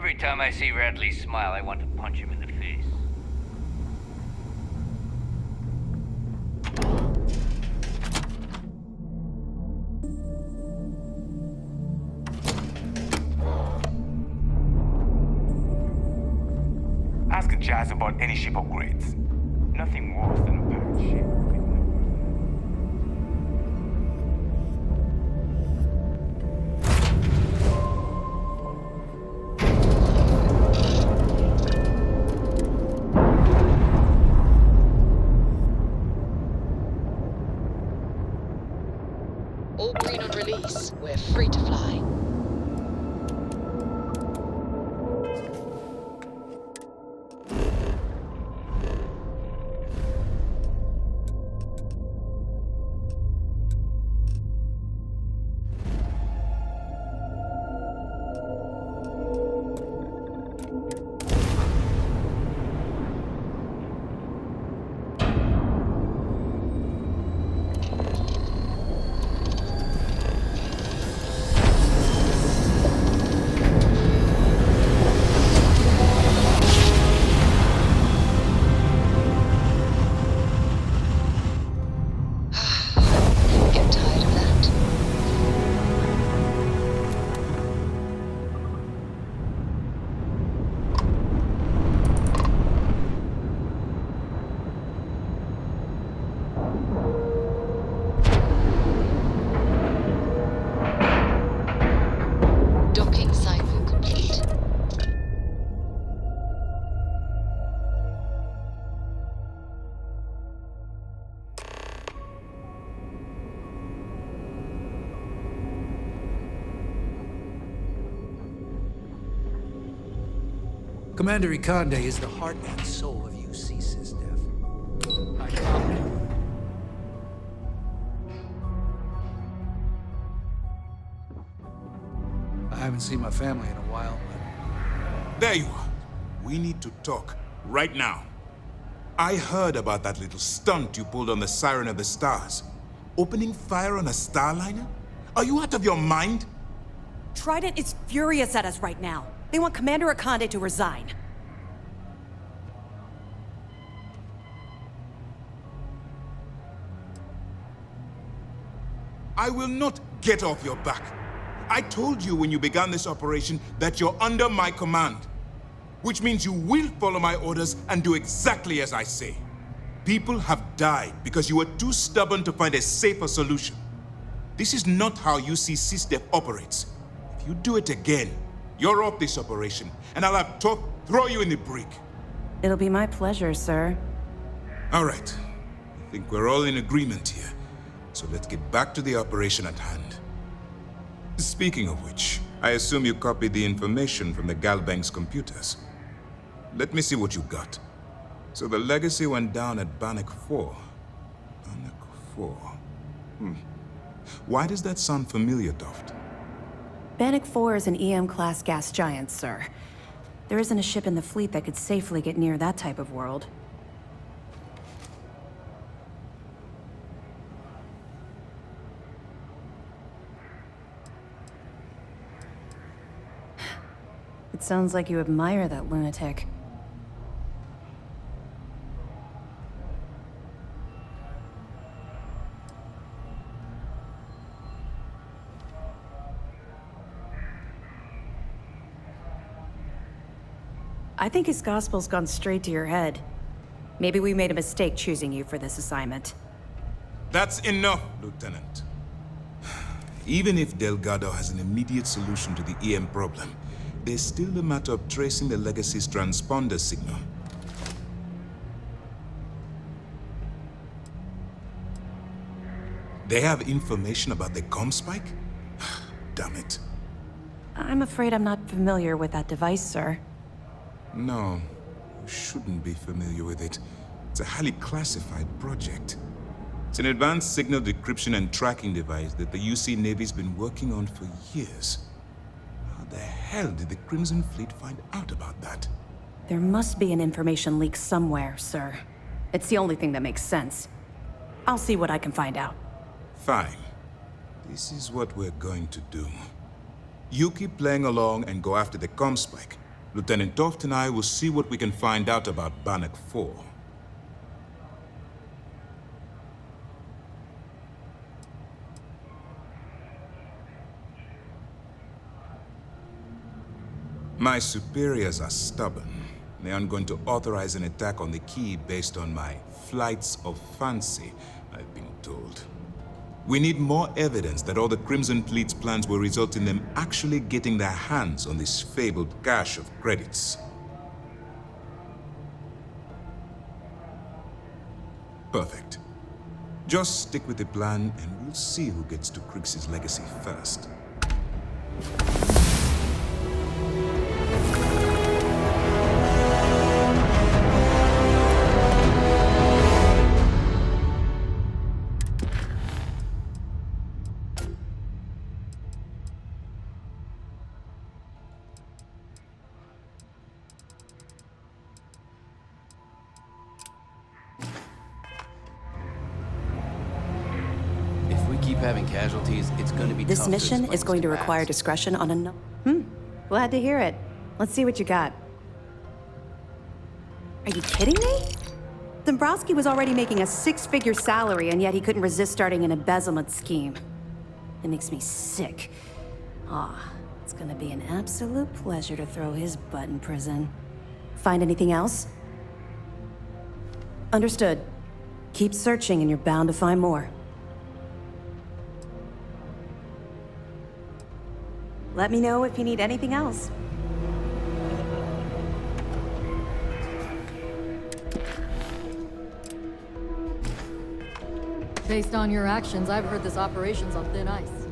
Every time I see Radley smile, I want to punch him in the face. Ask Jazz about any ship upgrades. Nothing worse than a pirate ship. All green on release. We're free to fly. Get tired of that. Docking cycle complete. Commander Ikande is the heart and soul of UC SysDef. I compliment him. I haven't seen my family in a while, but There you are. We need to talk right now. I heard about that little stunt you pulled on the Siren of the Stars. Opening fire on a Starliner? Are you out of your mind? Trident is furious at us right now. They want Commander Ikande to resign. I will not get off your back. I told you when you began this operation that you're under my command, which means you will follow my orders and do exactly as I say. People have died because you were too stubborn to find a safer solution. This is not how UC SysDef operates. If you do it again, you're off this operation, and I'll have Toth throw you in the brig. It'll be my pleasure, sir. All right. I think we're all in agreement here. So let's get back to the operation at hand. Speaking of which, I assume you copied the information from the Galbank's computers. Let me see what you got. So the legacy went down at Bannock 4. Bannock 4. Why does that sound familiar, Toft? Bannock 4 is an EM-class gas giant, sir. There isn't a ship in the fleet that could safely get near that type of world. It sounds like you admire that lunatic. I think his gospel's gone straight to your head. Maybe we made a mistake choosing you for this assignment. That's enough, Lieutenant. Even if Delgado has an immediate solution to the EM problem, there's still a matter of tracing the Legacy's transponder signal. They have information about the comm spike? Damn it. I'm afraid I'm not familiar with that device, sir. No, you shouldn't be familiar with it. It's a highly classified project. It's an advanced signal decryption and tracking device that the UC Navy's been working on for years. How the hell did the Crimson Fleet find out about that? There must be an information leak somewhere, sir. It's the only thing that makes sense. I'll see what I can find out. Fine. This is what we're going to do. You keep playing along and go after the comm spike. Lieutenant Toft and I will see what we can find out about Bannock 4. My superiors are stubborn. They aren't going to authorize an attack on the key based on my flights of fancy, I've been told. We need more evidence that all the Crimson Fleet's plans will result in them actually getting their hands on this fabled cache of credits. Perfect. Just stick with the plan and we'll see who gets to Krix's legacy first. Having casualties, it's going to be This tough to mission explain is going to this require Max. discretion on a glad to hear it. Let's see what you got. Are you kidding me? Dombrowski was already making a six-figure salary, and yet he couldn't resist starting an embezzlement scheme. It makes me sick. It's gonna be an absolute pleasure to throw his butt in prison. Find anything else? Understood. Keep searching and you're bound to find more. Let me know if you need anything else. Based on your actions, I've heard this operation's on thin ice.